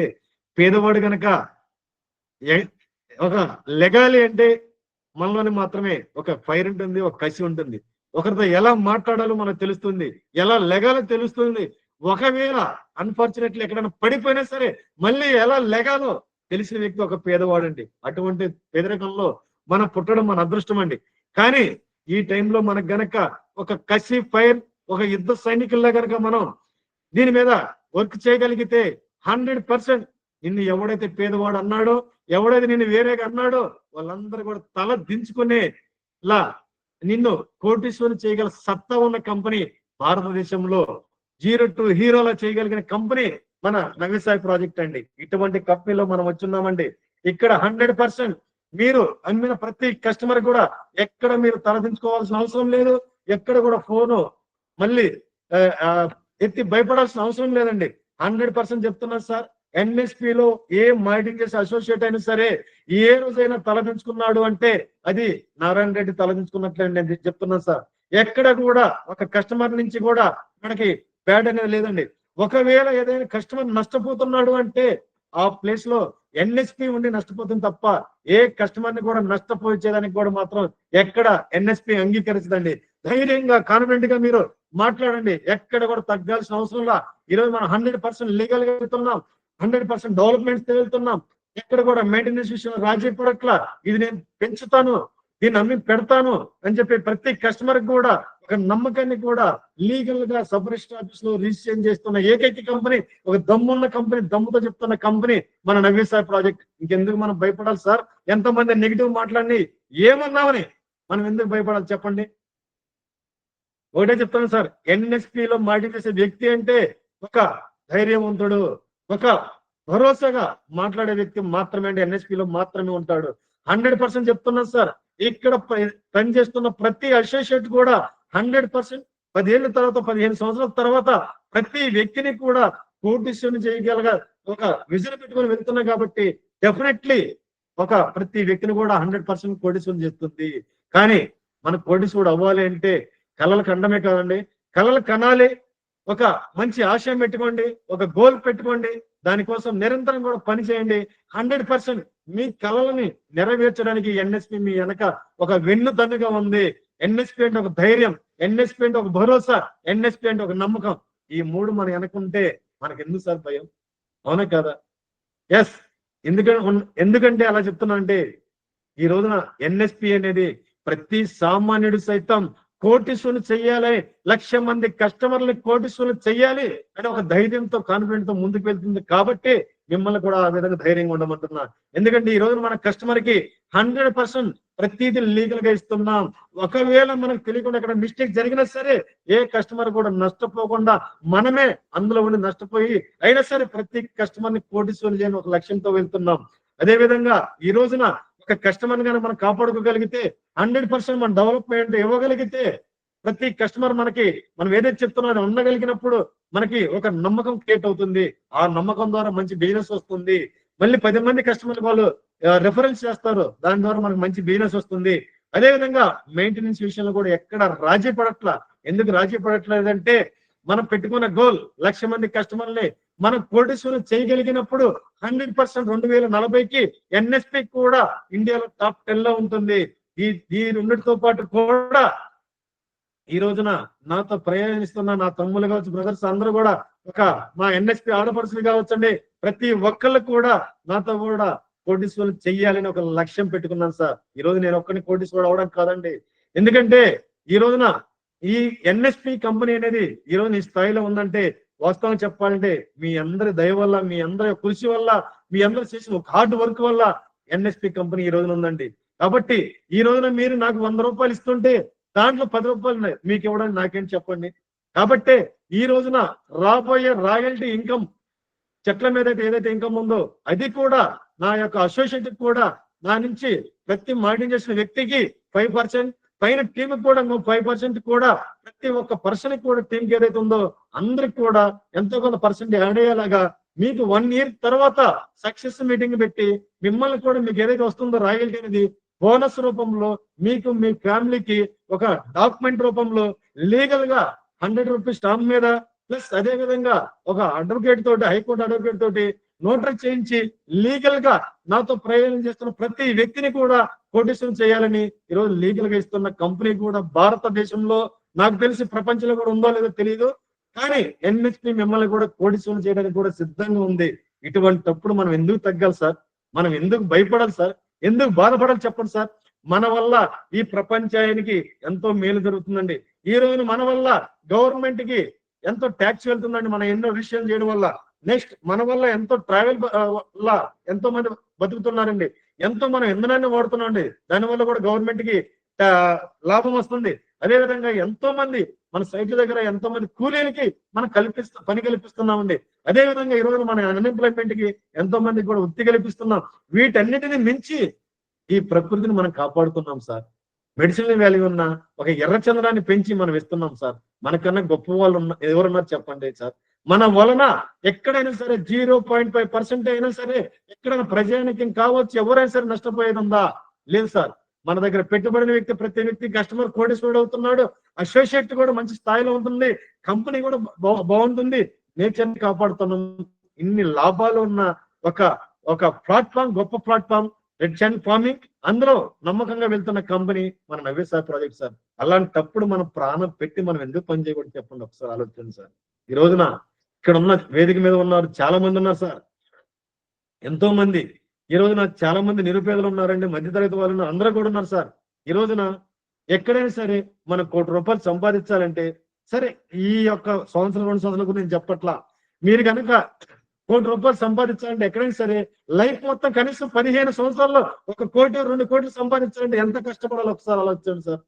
పేదవాడు కనుక ఒక లెగాలి అంటే మనలోని మాత్రమే ఒక ఫైర్ ఉంటుంది, ఒక కసి ఉంటుంది. ఒకరితో ఎలా మాట్లాడాలో మనకు తెలుస్తుంది, ఎలా లెగాలో తెలుస్తుంది. ఒకవేళ అన్ఫార్చునేట్లీ ఎక్కడైనా పడిపోయినా సరే మళ్ళీ ఎలా లెగాలో తెలిసిన వ్యక్తి ఒక పేదవాడు అండి. అటువంటి పేదరికంలో మనం పుట్టడం మన అదృష్టం అండి. కానీ ఈ టైంలో మనకు గనక ఒక కసి ఫైర్ ఒక యుద్ధ సైనికుల్లా గనక మనం దీని మీద వర్క్ చేయగలిగితే 100% నిన్ను ఎవడైతే పేదవాడు అన్నాడో, ఎవడైతే నిన్ను వేరేగా అన్నాడో వాళ్ళందరూ కూడా తల దించుకునే లా నిన్ను కోటీశ్వరుని చేయగల సత్తా ఉన్న కంపెనీ భారతదేశంలో 0 to హీరోలా చేయగలిగిన కంపెనీ మన నవ్యసాయి ప్రాజెక్ట్ అండి. ఇటువంటి కంపెనీలో మనం వచ్చున్నామండి. ఇక్కడ 100% మీరు అమ్మిన ప్రతి కస్టమర్ కూడా ఎక్కడ మీరు తలదించుకోవాల్సిన అవసరం లేదు, ఎక్కడ కూడా ఫోను మళ్ళీ ఎత్తి భయపడాల్సిన అవసరం లేదండి. 100% చెప్తున్నాను సార్. ఎన్ఎస్పిలో ఏ మార్కెటింగ్ చేసే అసోసియేట్ అయినా సరే ఏ రోజైనా తలదించుకున్నాడు అంటే అది నారాయణ రెడ్డి తలదించుకున్నట్లే నేను చెప్తున్నాను సార్. ఎక్కడ కూడా ఒక కస్టమర్ నుంచి కూడా మనకి బ్యాడ్ అనేది లేదండి. ఒకవేళ ఏదైనా కస్టమర్ నష్టపోతున్నాడు అంటే ఆ ప్లేస్ లో ఎన్ఎస్పి ఉండి నష్టపోతుంది తప్ప ఏ కస్టమర్ ని కూడా నష్టపోయేదానికి కూడా మాత్రం ఎక్కడ ఎన్ఎస్పి అంగీకరించదండి. ధైర్యంగా కాన్ఫిడెంట్ గా మీరు మాట్లాడండి. ఎక్కడ కూడా తగ్గాల్సిన అవసరంలా ఈరోజు మనం 100% లీగల్ గా వెళ్తున్నాం, 100% డెవలప్మెంట్స్ వెళ్తున్నాం. ఎక్కడ కూడా మెయింటెనెన్స్ విషయంలో రాజీ పడట్లా. ఇది నేను పెంచుతాను, దీన్ని అమ్మి పెడతాను అని చెప్పి ప్రతి కస్టమర్ కూడా ఒక నమ్మకాన్ని కూడా లీగల్ గా సబ్ రిజిస్టర్ ఆఫీస్ లో రిజిస్ట్రేషన్ చేస్తున్న ఏకైక కంపెనీ, ఒక దమ్మున్న కంపెనీ, దమ్ముతో చెప్తున్న కంపెనీ మన నవ్యసాయి ప్రాజెక్ట్. ఇంకెందుకు మనం భయపడాలి సార్? ఎంతమంది నెగిటివ్ మాట్లాడి ఏమన్నామని మనం ఎందుకు భయపడాలి చెప్పండి? ఒకటే చెప్తాను సార్, ఎన్ఎస్పిలో మార్కెటింగ్ చేసే వ్యక్తి అంటే ఒక ధైర్యవంతుడు, ఒక భరోసాగా మాట్లాడే వ్యక్తి మాత్రమే అండి ఎన్ఎస్పిలో మాత్రమే ఉంటాడు. 100% చెప్తున్నాను సార్. ఇక్కడ పనిచేస్తున్న ప్రతి అసోసియేట్ కూడా 100% 10 ఏళ్ళ తర్వాత 15 సంవత్సరాల తర్వాత ప్రతి వ్యక్తిని కూడా కోటీశ్వరుని చేయగలగ ఒక విజన్ పెట్టుకొని వెళ్తున్నాం కాబట్టి డెఫినెట్లీ ఒక ప్రతి వ్యక్తిని కూడా 100% కోటీశ్వరుని చేస్తుంది. కానీ మన కోటీశ్వరుడు అవ్వాలి అంటే కళలు కండమే కాదండి, కళలు కనాలి, ఒక మంచి ఆశయం పెట్టుకోండి, ఒక గోల్ పెట్టుకోండి, దానికోసం నిరంతరం కూడా పని చేయండి. 100% మీ కళలని నెరవేర్చడానికి ఎన్ఎస్పి మీ వెనక ఒక వెన్నుదన్నుగా ఉంది. ఎన్ఎస్పి అంటే ఒక ధైర్యం, ఎన్ఎస్పి అంటే ఒక భరోసా, ఎన్ఎస్పి అంటే ఒక నమ్మకం. ఈ 3 మన వెనకుంటే మనకి ఎందుకు సార్ భయం? అవునా కదా? ఎస్, ఎందుకంటే అలా చెప్తున్నా అంటే ఈ రోజున ఎన్ఎస్పి అనేది ప్రతి సామాన్యుడు సైతం కోటీశ్వరులు చెయ్యాలి, 1,00,000 మంది కస్టమర్లు కోటీశ్వరులు చెయ్యాలి అని ఒక ధైర్యంతో కాన్ఫిడెంట్ తో ముందుకు వెళ్తుంది కాబట్టి మిమ్మల్ని కూడా ఆ విధంగా ధైర్యంగా ఉండమంటున్నా. ఎందుకంటే ఈ రోజు మన కస్టమర్ కి 100% ప్రతిదీ లీగల్ గా ఇస్తున్నాం. ఒకవేళ మనకు తెలియకుండా ఎక్కడ మిస్టేక్ జరిగినా సరే ఏ కస్టమర్ కూడా నష్టపోకుండా మనమే అందులో ఉండి నష్టపోయి అయినా సరే ప్రతి కస్టమర్ ని కోటీశ్వరులు చేయని ఒక లక్ష్యంతో వెళ్తున్నాం. అదే విధంగా ఈ రోజున ఒక కస్టమర్ గాని మనం కాపాడుకోగలిగితే 100% మన డెవలప్మెంట్ ఇవ్వగలిగితే ప్రతి కస్టమర్ మనకి మనం ఏదైతే చెప్తున్నా ఉండగలిగినప్పుడు మనకి ఒక నమ్మకం క్రియేట్ అవుతుంది. ఆ నమ్మకం ద్వారా మంచి బిజినెస్ వస్తుంది. మళ్ళీ 10 మంది కస్టమర్ వాళ్ళు రెఫరెన్స్ చేస్తారు. దాని ద్వారా మనకు మంచి బిజినెస్ వస్తుంది. అదే విధంగా మెయింటెనెన్స్ విషయంలో కూడా ఎక్కడ రాజీ పడట్లా. ఎందుకు రాజీ పడట్లేదంటే మనం పెట్టుకున్న గోల్ 1,00,000 మంది కస్టమర్ని మనం కోటీశ్వరం చేయగలిగినప్పుడు 100% 2040కి ఎన్ఎస్పి కూడా ఇండియాలో టాప్ 10 లో ఉంటుంది. ఈ రెండిటితో పాటు కూడా ఈ రోజున నాతో ప్రయాణిస్తున్న నా తమ్ముళ్ళు కావచ్చు, బ్రదర్స్ అందరూ కూడా ఒక మా ఎన్ఎస్పి ఆడపడుచులు కావచ్చండి, ప్రతి ఒక్కళ్ళు కూడా నాతో కూడా కోటీశ్వరులు చెయ్యాలని ఒక లక్ష్యం పెట్టుకున్నాను సార్. ఈ రోజు నేను ఒక్కడిని కోటీశ్వరుడు అవడం కాదండి. ఎందుకంటే ఈ రోజున ఈ ఎన్ఎస్పి కంపెనీ అనేది ఈ రోజు ఈ స్థాయిలో ఉందంటే వాస్తవం చెప్పాలంటే మీ అందరి దయ వల్ల, మీ అందరి కృషి వల్ల, మీ అందరు చేసిన ఒక హార్డ్ వర్క్ వల్ల ఎన్ఎస్పి కంపెనీ ఈ రోజున ఉందండి. కాబట్టి ఈ రోజున మీరు నాకు 100 రూపాయలు ఇస్తుంటే దాంట్లో 10 రూపాయలు ఉన్నాయి మీకు ఇవ్వడానికి నాకేం చెప్పండి. కాబట్టి ఈ రోజున రాబోయే రాయల్టీ ఇన్కమ్ చెట్ల మీద ఏదైతే ఇన్కమ్ ఉందో అది కూడా నా యొక్క అసోసియేట్ కూడా నా నుంచి ప్రతి మానిటరింగ్ చేసిన వ్యక్తికి 5%, పైన టీమ్ కూడా 5% కూడా ప్రతి ఒక్క పర్సన్ కూడా టీంకి ఏదైతే ఉందో అందరికి కూడా ఎంతో కొంత పర్సెంట్ యాడ్ అయ్యేలాగా మీకు 1 ఇయర్ తర్వాత సక్సెస్ మీటింగ్ పెట్టి మిమ్మల్ని కూడా మీకు ఏదైతే వస్తుందో రాయల్టీ అనేది బోనస్ రూపంలో మీకు మీ ఫ్యామిలీకి ఒక డాక్యుమెంట్ రూపంలో లీగల్ గా 100 రూపీస్ స్టాంప్ మీద ప్లస్ అదే విధంగా ఒక అడ్వకేట్ తోటి, హైకోర్టు అడ్వకేట్ తోటి నోటరీ చేయించి లీగల్ గా నాతో ప్రయోజనం చేస్తున్న ప్రతి వ్యక్తిని కూడా కోటీశ్వరం చేయాలని ఈరోజు లీగల్ గా ఇస్తున్న కంపెనీ కూడా భారతదేశంలో నాకు తెలిసి ప్రపంచంలో కూడా ఉందో లేదో తెలియదు, కానీ ఎన్హెచ్పి మిమ్మల్ని కూడా కోటీశ్వరం చేయడానికి కూడా సిద్ధంగా ఉంది. ఇటువంటిప్పుడు మనం ఎందుకు తగ్గాలి సార్? మనం ఎందుకు భయపడాలి సార్? ఎందుకు బాధపడాలి చెప్పండి సార్? మన వల్ల ఈ ప్రపంచానికి ఎంతో మేలు జరుగుతుందండి. ఈ రోజున మన వల్ల గవర్నమెంట్ కి ఎంతో ట్యాక్స్ వెళ్తుందండి మనం ఎన్నో విషయాలు చేయడం వల్ల. నెక్స్ట్ మన వల్ల ఎంతో ట్రావెల్ వల్ల ఎంతో మంది బతుకుతున్నారండి. ఎంతో మనం ఇంధనాన్ని వాడుతున్నాం అండి, దానివల్ల కూడా గవర్నమెంట్ కి లాభం వస్తుంది. అదే విధంగా ఎంతో మంది మన సైట్ల దగ్గర ఎంతో మంది కూలీలకి మనం పని కల్పిస్తున్నామండి. అదే విధంగా ఈ రోజు మన అన్ఎంప్లాయ్మెంట్ కి ఎంతో మందికి కూడా వృత్తి కల్పిస్తున్నాం. వీటన్నిటిని మించి ఈ ప్రకృతిని మనం కాపాడుతున్నాం సార్. మెడిసిన్ వాల్యూ ఉన్న ఒక ఎర్రచంద్రాన్ని పెంచి మనం ఇస్తున్నాం సార్. మనకన్నా గొప్ప వాళ్ళు ఎవరున్నారు చెప్పండి సార్? మన వలన ఎక్కడైనా సరే 0.5% అయినా సరే ఎక్కడైనా ప్రజానికం కావచ్చు ఎవరైనా సరే నష్టపోయేది ఉందా? లేదు సార్. మన దగ్గర పెట్టుబడిన వ్యక్తి ప్రతి వ్యక్తి కస్టమర్ కోటీశ్వరుడు అవుతున్నాడు. అసోసియేట్ కూడా మంచి స్థాయిలో ఉంటుంది, కంపెనీ కూడా బాగుంటుంది, నేచర్ ని కాపాడుతున్నాం. ఇన్ని లాభాలు ఉన్న ఒక ప్లాట్ఫామ్, గొప్ప ప్లాట్ఫామ్ రెడ్ శాండ్ ఫార్మింగ్, అందులో నమ్మకంగా వెళ్తున్న కంపెనీ మన నవ్యసాయి ప్రాజెక్ట్ సార్. అలాంటప్పుడు మనం ప్రాణం పెట్టి మనం ఎందుకు పని చేయకూడదు చెప్పండి ఒకసారి ఆలోచించండి సార్. ఈ రోజున ఇక్కడ ఉన్న వేదిక మీద ఉన్నారు చాలా మంది ఉన్నారు సార్, ఎంతో మంది. ఈ రోజున చాలా మంది నిరుపేదలు ఉన్నారండి, మధ్యతరగతి వాళ్ళు ఉన్నారు, అందరూ కూడా ఉన్నారు సార్. ఈ రోజున ఎక్కడైనా సరే మనం 1 కోటి రూపాయలు సంపాదించాలంటే సరే ఈ యొక్క సంవత్సరం 2 సంవత్సరాల గురించి నేను చెప్పట్లా, మీరు కనుక 1 కోటి రూపాయలు సంపాదించాలంటే ఎక్కడైనా సరే లైఫ్ మొత్తం కనీసం 15 సంవత్సరాల్లో 1 కోటి 2 కోట్లు సంపాదించాలంటే ఎంత కష్టపడాలి ఒకసారి ఆలోచించండి సార్.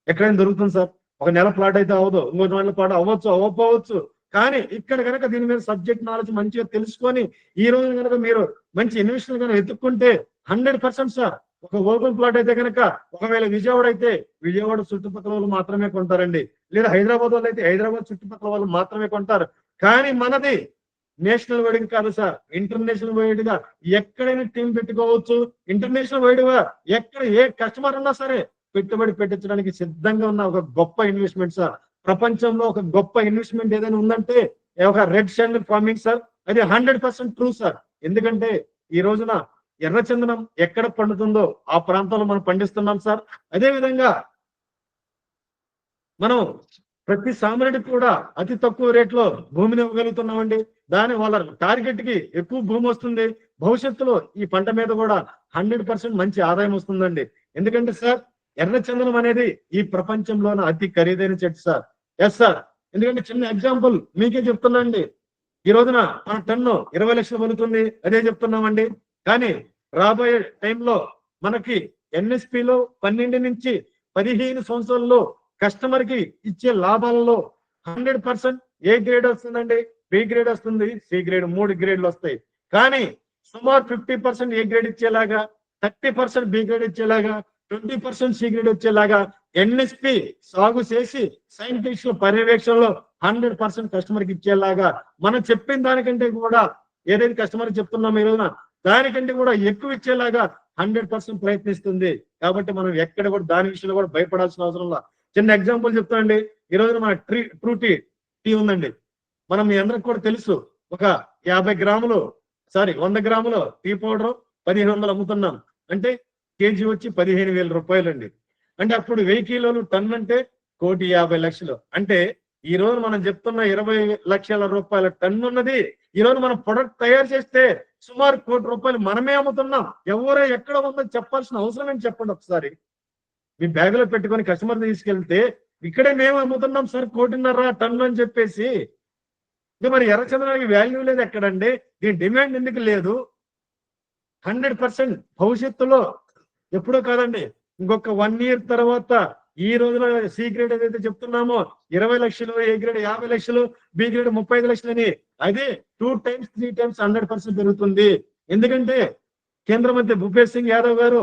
ఎక్కడైనా దొరుకుతుంది సార్? ఒక నెల ప్లాట్ అయితే అవ్వదు, ఇంకో నెల ప్లాట్ అవ్వచ్చు అవ్వకపోవచ్చు, కానీ ఇక్కడ కనుక దీని మీద సబ్జెక్ట్ నాలెడ్జ్ మంచిగా తెలుసుకొని ఈ రోజు కనుక మీరు మంచి ఇన్వెస్టర్ కనుక ఎత్తుక్కుంటే 100% సార్ ఒక ఓపెన్ ప్లాట్ అయితే కనుక ఒకవేళ విజయవాడ అయితే విజయవాడ చుట్టుపక్కల వాళ్ళు మాత్రమే కొంటారండి, లేదా హైదరాబాద్ వాళ్ళు అయితే హైదరాబాద్ చుట్టుపక్కల వాళ్ళు మాత్రమే కొంటారు. కానీ మనది నేషనల్ వైడ్ కాదు సార్, ఇంటర్నేషనల్ వైడ్ గా ఎక్కడైనా టీం పెట్టుకోవచ్చు. ఇంటర్నేషనల్ వైడ్ గా ఎక్కడ ఏ కస్టమర్ ఉన్నా సరే పెట్టుబడి పెట్టించడానికి సిద్ధంగా ఉన్న ఒక గొప్ప ఇన్వెస్ట్మెంట్ సార్. ప్రపంచంలో ఒక గొప్ప ఇన్వెస్ట్మెంట్ ఏదైనా ఉందంటే ఒక రెడ్ శాండ్ ఫార్మింగ్ సార్. అది 100% ట్రూ సార్. ఎందుకంటే ఈ రోజున ఎర్రచందనం ఎక్కడ పండుతుందో ఆ ప్రాంతంలో మనం పండిస్తున్నాం సార్. అదే విధంగా మనం ప్రతి సామాన్యుడికి కూడా అతి తక్కువ రేట్లో భూమిని ఇవ్వగలుగుతున్నామండి. దాని వాళ్ళ టార్గెట్ కి ఎక్కువ భూమి వస్తుంది. భవిష్యత్తులో ఈ పంట మీద కూడా 100% మంచి ఆదాయం వస్తుందండి. ఎందుకంటే సార్ ఎర్రచందనం అనేది ఈ ప్రపంచంలోనే అతి ఖరీదైన చెట్టు సార్. Yes sir. ఎందుకంటే చిన్న ఎగ్జాంపుల్ మీకే చెప్తున్నాండి. ఈ రోజున మన టన్ను 20 లక్షలు పలుకుతుంది, అదే చెప్తున్నామండి. కానీ రాబోయే టైంలో మనకి ఎన్ఎస్పిలో 12 నుంచి 15 సంవత్సరాల్లో కస్టమర్ కి ఇచ్చే లాభాలలో 100% ఏ గ్రేడ్ వస్తుందండి, బి గ్రేడ్ వస్తుంది, సి గ్రేడ్, 3 గ్రేడ్లు వస్తాయి. కానీ సుమారు 50% ఏ గ్రేడ్ ఇచ్చేలాగా, 30% బి గ్రేడ్ ఇచ్చేలాగా, 20% సి గ్రేడ్ వచ్చేలాగా ఎన్ఎస్పి సాగు చేసి సైంటిస్టుల పర్యవేక్షణలో 100% కస్టమర్ కి ఇచ్చేలాగా మనం చెప్పిన దానికంటే కూడా ఏదైతే కస్టమర్ చెప్తున్నాం ఈ రోజున దానికంటే కూడా ఎక్కువ ఇచ్చేలాగా 100% ప్రయత్నిస్తుంది. కాబట్టి మనం ఎక్కడ కూడా దాని విషయంలో కూడా భయపడాల్సిన అవసరం లేదు. చిన్న ఎగ్జాంపుల్ చెప్తానండి. ఈ రోజున మన ట్రూ టీ ఉందండి. మనం మీ అందరికి కూడా తెలుసు. ఒక 100 గ్రాములు టీ పౌడర్ 1500 అమ్ముతున్నాం అంటే కేజీ వచ్చి 15,000 రూపాయలండి. అంటే అప్పుడు 1000 కిలోలు టన్ అంటే 1,50,00,000. అంటే ఈ రోజు మనం చెప్తున్న 20 లక్షల రూపాయల టన్ను ఉన్నది ఈ రోజు మనం ప్రొడక్ట్ తయారు చేస్తే సుమారు 1 కోటి రూపాయలు మనమే అమ్ముతున్నాం. ఎవరో ఎక్కడ ఉందో చెప్పాల్సిన అవసరం ఏంటి చెప్పండి ఒకసారి. మీ బ్యాగులో పెట్టుకొని కస్టమర్ తీసుకెళ్తే ఇక్కడే మేము అమ్ముతున్నాం సార్ 1.5 టన్ను అని చెప్పేసి. మరి ఎర్రచందనానికి వాల్యూ లేదు ఎక్కడండి? దీని డిమాండ్ ఎందుకు లేదు? 100% భవిష్యత్తులో ఎప్పుడో కాదండి, ఇంకొక 1 ఇయర్ తర్వాత ఈ రోజున సి గ్రేడ్ ఏదైతే చెప్తున్నామో 20 లక్షలు, ఏ గ్రేడ్ 50 లక్షలు, బి గ్రేడ్ 35 లక్షలని అదే 2 times 3 times 100% పెరుగుతుంది. ఎందుకంటే కేంద్ర మంత్రి భూపేష్ సింగ్ యాదవ్ గారు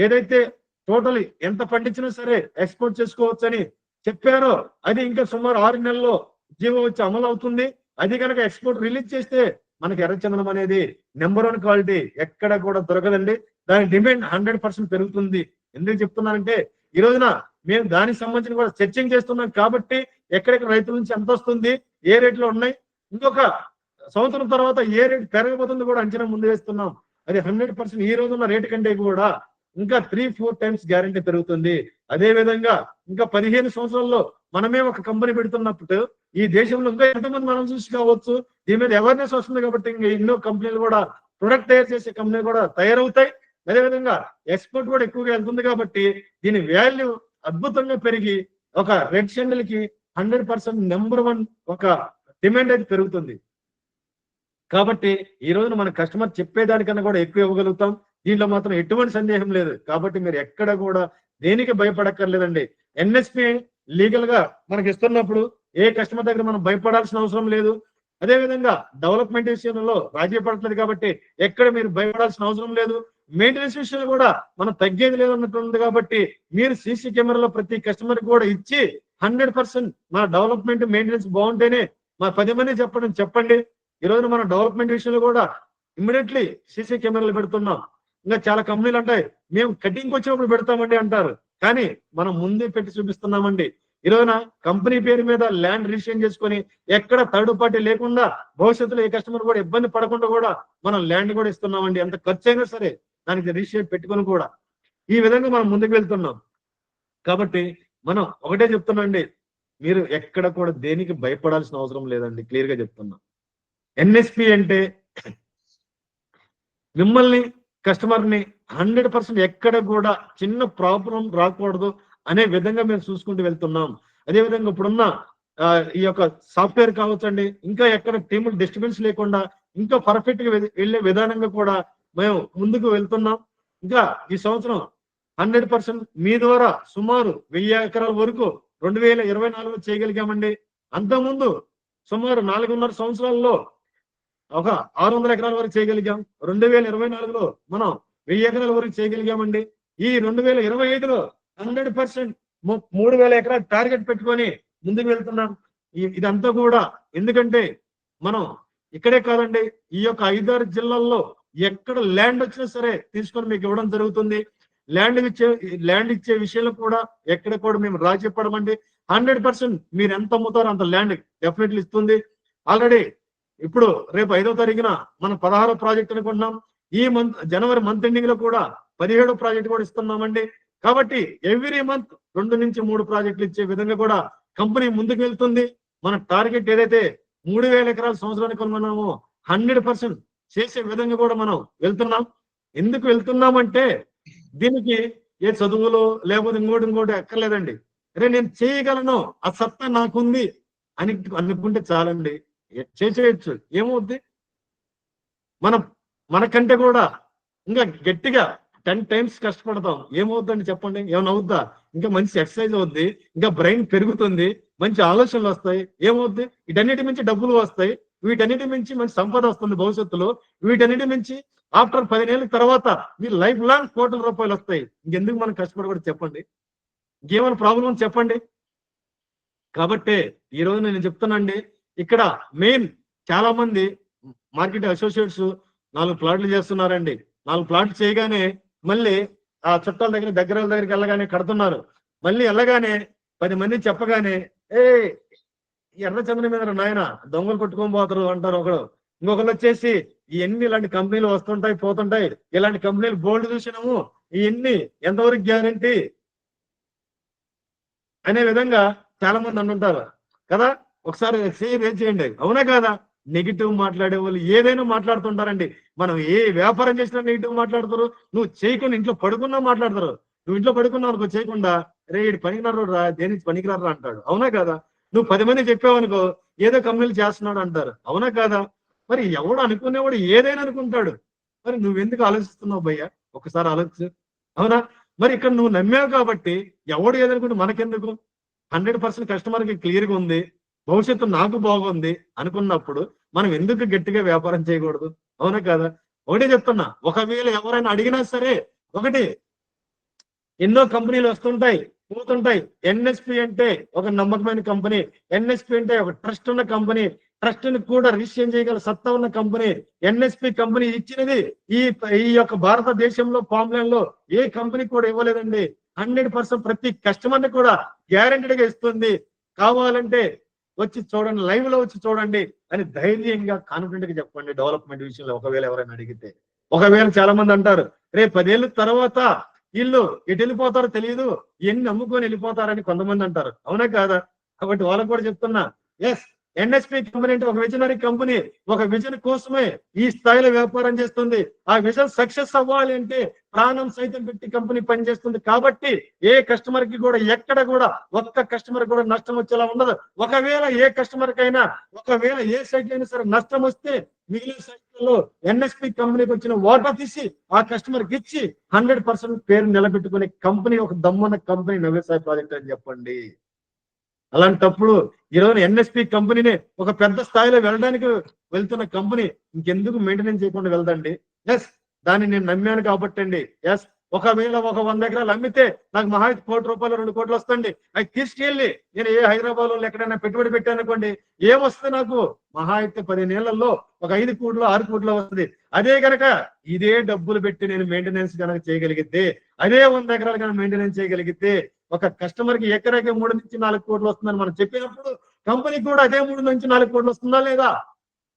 ఏదైతే టోటల్ ఎంత పండించినా సరే ఎక్స్పోర్ట్ చేసుకోవచ్చు అని చెప్పారో అది ఇంకా సుమారు 6 నెలల్లో జీవో వచ్చి అమలు అవుతుంది. అది కనుక ఎక్స్పోర్ట్ రిలీజ్ చేస్తే మనకి ఎర్రచందనం అనేది నెంబర్ 1 క్వాలిటీ ఎక్కడ కూడా దొరకదండి. దాని డిమాండ్ 100% పెరుగుతుంది. ఎందుకు చెప్తున్నానంటే ఈ రోజున మేము దానికి సంబంధించిన కూడా సెర్చింగ్ చేస్తున్నాం కాబట్టి ఎక్కడెక్కడ రైతుల నుంచి ఎంత వస్తుంది, ఏ రేట్లో ఉన్నాయి, ఇంకొక సంవత్సరం తర్వాత ఏ రేట్ పెరగబోతుంది కూడా అంచనా ముందు వేస్తున్నాం. అది 100% ఈ రోజున్న రేటు కంటే కూడా ఇంకా 3-4 times గ్యారంటీ పెరుగుతుంది. అదే విధంగా ఇంకా 15 సంవత్సరాల్లో మనమే ఒక కంపెనీ పెడుతున్నప్పుడు ఈ దేశంలో ఇంకా ఎంతమంది మనం చూసి కావచ్చు. దీని మీద అవేర్నెస్ వస్తుంది కాబట్టి ఇంకా ఎన్నో కంపెనీలు కూడా ప్రొడక్ట్ తయారు చేసే కంపెనీలు కూడా తయారవుతాయి. అదేవిధంగా ఎక్స్పోర్ట్ కూడా ఎక్కువగా వెళ్తుంది కాబట్టి దీని వాల్యూ అద్భుతంగా పెరిగి ఒక రెడ్ శాండిల్ కి 100% నెంబర్ 1 ఒక డిమాండ్ అయితే పెరుగుతుంది. కాబట్టి ఈ రోజున మన కస్టమర్ చెప్పేదానికన్నా కూడా ఎక్కువ ఇవ్వగలుగుతాం. దీంట్లో మాత్రం ఎటువంటి సందేహం లేదు. కాబట్టి మీరు ఎక్కడ కూడా దేనికి భయపడక్కర్లేదండి. ఎన్ఎస్పి లీగల్ గా మనకి ఇస్తున్నప్పుడు ఏ కస్టమర్ దగ్గర మనం భయపడాల్సిన అవసరం లేదు. అదే విధంగా డెవలప్మెంట్ విషయంలో రాజీ పడట్లేదు కాబట్టి ఎక్కడ మీరు భయపడాల్సిన అవసరం లేదు. మెయింటెనెన్స్ విషయంలో కూడా మనం తగ్గేది లేదన్నట్టుంది కాబట్టి మీరు సీసీ కెమెరాలో ప్రతి కస్టమర్ కూడా ఇచ్చి 100% మన డెవలప్మెంట్ మెయింటెనెన్స్ బాగుంటేనే మా 10 మంది చెప్పండి. ఈ రోజు మనం డెవలప్మెంట్ విషయంలో కూడా ఇమ్మీడియట్లీ సీసీ కెమెరాలు పెడుతున్నాం. ఇంకా చాలా కంపెనీలు అంటాయి మేము కటింగ్ వచ్చినప్పుడు పెడతామండి అంటారు. కానీ మనం ముందే పెట్టి చూపిస్తున్నామండి. ఈ రోజున కంపెనీ పేరు మీద ల్యాండ్ రిజిస్ట్రేషన్ చేసుకొని ఎక్కడ థర్డ్ పార్టీ లేకుండా భవిష్యత్తులో ఏ కస్టమర్ కూడా ఇబ్బంది పడకుండా కూడా మనం ల్యాండ్ కూడా ఇస్తున్నామండి. ఎంత ఖర్చు అయినా సరే దానికి రిజిస్ట్రేషన్ పెట్టుకొని కూడా ఈ విధంగా మనం ముందుకు వెళ్తున్నాం. కాబట్టి మనం ఒకటే చెప్తున్నాండి, మీరు ఎక్కడ కూడా దేనికి భయపడాల్సిన అవసరం లేదండి. క్లియర్ గా చెప్తున్నా. ఎన్ఎస్పి అంటే మిమ్మల్ని కస్టమర్ ని 100% ఎక్కడ కూడా చిన్న ప్రాబ్లం రాకూడదు అనే విధంగా మేము చూసుకుంటూ వెళ్తున్నాం. అదే విధంగా ఇప్పుడున్న ఈ యొక్క సాఫ్ట్వేర్ కావచ్చండి, ఇంకా ఎక్కడ టీములు డిస్టర్బెన్స్ లేకుండా ఇంకా పర్ఫెక్ట్ గా వెళ్ళే విధానంగా కూడా మేము ముందుకు వెళ్తున్నాం. ఇంకా ఈ సంవత్సరం 100% మీ ద్వారా సుమారు 1000 ఎకరాల వరకు 2024లో చేయగలిగామండి. అంతకుముందు సుమారు 4.5 సంవత్సరాల్లో ఒక 600 ఎకరాల వరకు చేయగలిగాం. 2024లో మనం 1000 ఎకరాల వరకు చేయగలిగామండి. ఈ 2025లో 100% 3000 ఎకరాలు టార్గెట్ పెట్టుకొని ముందుకు వెళ్తున్నాం. ఇదంతా కూడా ఎందుకంటే మనం ఇక్కడే కాదండి, ఈ యొక్క 5-6 జిల్లాల్లో ఎక్కడ ల్యాండ్ వచ్చినా సరే తీసుకొని మీకు ఇవ్వడం జరుగుతుంది. ల్యాండ్ ఇచ్చే విషయంలో కూడా ఎక్కడ కూడా మేము రాజీ పడమండి. 100% మీరు ఎంత అమ్ముతారో అంత ల్యాండ్ డెఫినెట్లీ ఇస్తుంది. ఆల్రెడీ ఇప్పుడు రేపు 5వ తారీఖున మనం 16వ ప్రాజెక్ట్ అనుకుంటున్నాం. ఈ జనవరి మంత్ ఎండింగ్ లో కూడా 17వ ప్రాజెక్ట్ కూడా ఇస్తున్నామండి. కాబట్టి ఎవ్రీ మంత్ 2 నుంచి 3 ప్రాజెక్టులు ఇచ్చే విధంగా కూడా కంపెనీ ముందుకు వెళ్తుంది. మన టార్గెట్ ఏదైతే 3000 ఎకరాల సంవత్సరానికి మనము 100% చేసే విధంగా కూడా మనం వెళ్తున్నాం. ఎందుకు వెళ్తున్నామంటే దీనికి ఏ చదువులో లేకపోతే ఇంకోటి ఎక్కర్లేదండి. అరే నేను చేయగలను, ఆ సత్తా నాకుంది అని అనుకుంటే చాలండి, చేసేయచ్చు. ఏమవుద్ది, మనం మనకంటే కూడా ఇంకా గట్టిగా 10 times కష్టపడతాం. ఏమవుద్దండి చెప్పండి, ఏమైనా అవుద్దా? ఇంకా మంచి ఎక్సర్సైజ్ అవుద్ది, ఇంకా బ్రెయిన్ పెరుగుతుంది, మంచి ఆలోచనలు వస్తాయి. ఏమవుద్ది, వీటన్నిటి మించి డబ్బులు వస్తాయి, వీటన్నిటి మించి మంచి సంపద వస్తుంది భవిష్యత్తులో. వీటన్నిటి మించి ఆఫ్టర్ 10 ఏళ్ళ తర్వాత మీ లైఫ్ లాంగ్ కోట్ల రూపాయలు వస్తాయి. ఇంకెందుకు మనం కష్టపడకూడదు చెప్పండి? ఇంకేమైనా ప్రాబ్లం చెప్పండి? కాబట్టి ఈ రోజు నేను చెప్తానండి, ఇక్కడ మెయిన్ చాలా మంది మార్కెట్ అసోసియేట్స్ 4 ప్లాట్లు చేస్తున్నారండి. 4 ప్లాట్లు చేయగానే మళ్ళీ ఆ చుట్టాల దగ్గర దగ్గరికి వెళ్ళగానే కడుతున్నారు. మళ్ళీ వెళ్ళగానే 10 మంది చెప్పగానే, ఏ ఎర్ర చంద్ర మీద నాయన దొంగలు కొట్టుకొని పోతారు అంటారు ఒకడు. ఇంకొకళ్ళు వచ్చేసి ఇవన్నీ ఇలాంటి కంపెనీలు వస్తుంటాయి పోతుంటాయి, ఇలాంటి కంపెనీలు బోల్డ్ చూసినాము, ఇవన్నీ ఎంతవరకు గ్యారంటీ అనే విధంగా చాలా మంది అంటుంటారు కదా. ఒకసారి రేజ్ చేయండి, అవునా కాదా? నెగిటివ్ మాట్లాడే వాళ్ళు ఏదైనా మాట్లాడుతుంటారండి. మనం ఏ వ్యాపారం చేసినా నెగిటివ్ మాట్లాడతారు. నువ్వు చేయకుండా ఇంట్లో పడుకున్నా మాట్లాడతారు. నువ్వు ఇంట్లో పడుకున్నావు అనుకో చేయకుండా, రే ఇటు పనికిరారు రా, దేనికి పనికిరారు అంటాడు. అవునా కాదా? నువ్వు 10 మంది చెప్పావు అనుకో, ఏదో కంపెనీలు చేస్తున్నాడు అంటారు. అవునా కాదా? మరి ఎవడు అనుకునేవాడు ఏదైనా అనుకుంటాడు. మరి నువ్వెందుకు ఆలోచిస్తున్నావు భయ్యా? ఒకసారి ఆలోచించు. అవునా? మరి ఇక్కడ నువ్వు నమ్మావు కాబట్టి ఎవడు ఏదనుకుంటే మనకెందుకు? 100% కస్టమర్‌కి క్లియర్‌గా ఉంది, భవిష్యత్తు నాకు బాగుంది అనుకున్నప్పుడు మనం ఎందుకు గట్టిగా వ్యాపారం చేయకూడదు? అవునా కాదా? ఒకటే చెప్తున్నా, ఒకవేళ ఎవరైనా అడిగినా సరే, ఒకటి ఎన్నో కంపెనీలు వస్తుంటాయి పోతుంటాయి. ఎన్ఎస్పి అంటే ఒక నమ్మకమైన కంపెనీ, ఎన్ఎస్పి అంటే ఒక ట్రస్ట్ ఉన్న కంపెనీ, ట్రస్ట్ ని కూడా రిజిస్టర్ చేయగల సత్తా ఉన్న కంపెనీ. ఎన్ఎస్పి కంపెనీ ఇచ్చినది ఈ ఈ యొక్క భారతదేశంలో పామ్లైన్ లో ఏ కంపెనీ కూడా ఇవ్వలేదండి. 100% ప్రతి కస్టమర్ ని కూడా గ్యారెంటీడ్ గా ఇస్తుంది. కావాలంటే వచ్చి చూడండి, లైవ్ లో వచ్చి చూడండి అని ధైర్యంగా కాన్ఫిడెంట్ గా చెప్పండి. డెవలప్మెంట్ విషయంలో ఒకవేళ ఎవరైనా అడిగితే, ఒకవేళ చాలా మంది అంటారు, రేపు 10 ఏళ్ళ తర్వాత వీళ్ళు ఎటు వెళ్ళిపోతారో తెలియదు, ఎన్ని నమ్ముకొని వెళ్ళిపోతారని కొంతమంది అంటారు. అవునా కాదా? కాబట్టి వాళ్ళకు కూడా చెప్తున్నా, ఎస్, ఎన్ఎస్పి కంపెనీ అంటే ఒక విజనరీ కంపెనీ, ఒక విజన్ కోసమే ఈ స్థాయిలో వ్యాపారం చేస్తుంది. ఆ విజన్ సక్సెస్ అవ్వాలి అంటే ప్రాణం సైతం పెట్టి కంపెనీ పనిచేస్తుంది. కాబట్టి ఏ కస్టమర్ కి కూడా ఎక్కడ కూడా ఒక్క కస్టమర్ కూడా నష్టం వచ్చేలా ఉండదు. ఒకవేళ ఏ కస్టమర్ కైనా, ఒకవేళ ఏ సైట్ అయినా సరే నష్టం వస్తే మిగిలిన సైట్లలో ఎన్ఎస్పి కంపెనీకి వచ్చిన వాటా తీసి ఆ కస్టమర్ కి ఇచ్చి 100% పేరు నిలబెట్టుకునే కంపెనీ, ఒక దమ్మున్న కంపెనీ వ్యవసాయ ప్రాజెక్ట్ అని చెప్పండి. అలాంటప్పుడు ఈరోజు ఎన్ఎస్పి కంపెనీని ఒక పెద్ద స్థాయిలో వెళ్ళడానికి వెళ్తున్న కంపెనీ ఇంకెందుకు మెయింటెనెన్స్ చేయకుండా వెళ్దండి? ఎస్, దాన్ని నేను నమ్మాను కాబట్టి అండి. ఎస్, ఒకవేళ ఒక 100 ఎకరాలు అమ్మితే నాకు మహా అయితే ₹1 కోటి 2 కోట్లు వస్తుంది. అవి తీసుకెళ్లి నేను ఏ హైదరాబాద్ లో ఎక్కడైనా పెట్టుబడి పెట్టాను అనుకోండి, ఏమొస్తుంది నాకు? మహా అయితే 15 ఏళ్లలో ఒక 5 కోట్లు 6 కోట్లు వస్తుంది. అదే గనక ఇదే డబ్బులు పెట్టి నేను మెయింటెనెన్స్ కనుక చేయగలిగితే, అదే 100 ఎకరాలు కనుక మెయింటెనెన్స్ చేయగలిగితే, ఒక కస్టమర్ కి ఎకరాకి 3 నుంచి 4 కోట్లు వస్తుందని మనం చెప్పినప్పుడు కంపెనీకి కూడా అదే 3 నుంచి 4 కోట్లు వస్తుందా లేదా?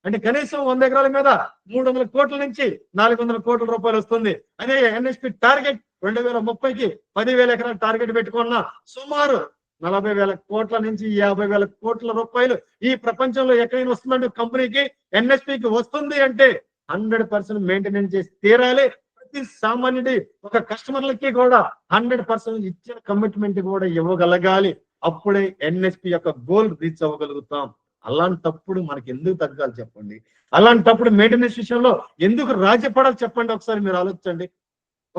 అంటే కనీసం 100 ఎకరాల మీద 300 కోట్ల నుంచి 400 కోట్ల రూపాయలు వస్తుంది. అదే ఎన్ఎస్పి టార్గెట్ 2030కి 10,000 ఎకరాల టార్గెట్ పెట్టుకున్న సుమారు 40,000 కోట్ల నుంచి 50,000 కోట్ల రూపాయలు ఈ ప్రపంచంలో ఎక్కడైనా వస్తుందంటే కంపెనీకి, ఎన్ఎస్పికి వస్తుంది అంటే 100% మెయింటెనెన్స్ చేసి తీరాలి. ప్రతి సామాన్యుడి ఒక కస్టమర్లకి కూడా 100% ఇచ్చిన కమిట్మెంట్ కూడా ఇవ్వగలగాలి. అప్పుడే ఎన్ఎస్పి యొక్క గోల్ రీచ్ అవ్వగలుగుతాం. అలాంటప్పుడు మనకి ఎందుకు తగ్గాలి చెప్పండి? అలాంటప్పుడు మెయింటెనెన్స్ విషయంలో ఎందుకు రాజపడాలి చెప్పండి? ఒకసారి మీరు ఆలోచించండి,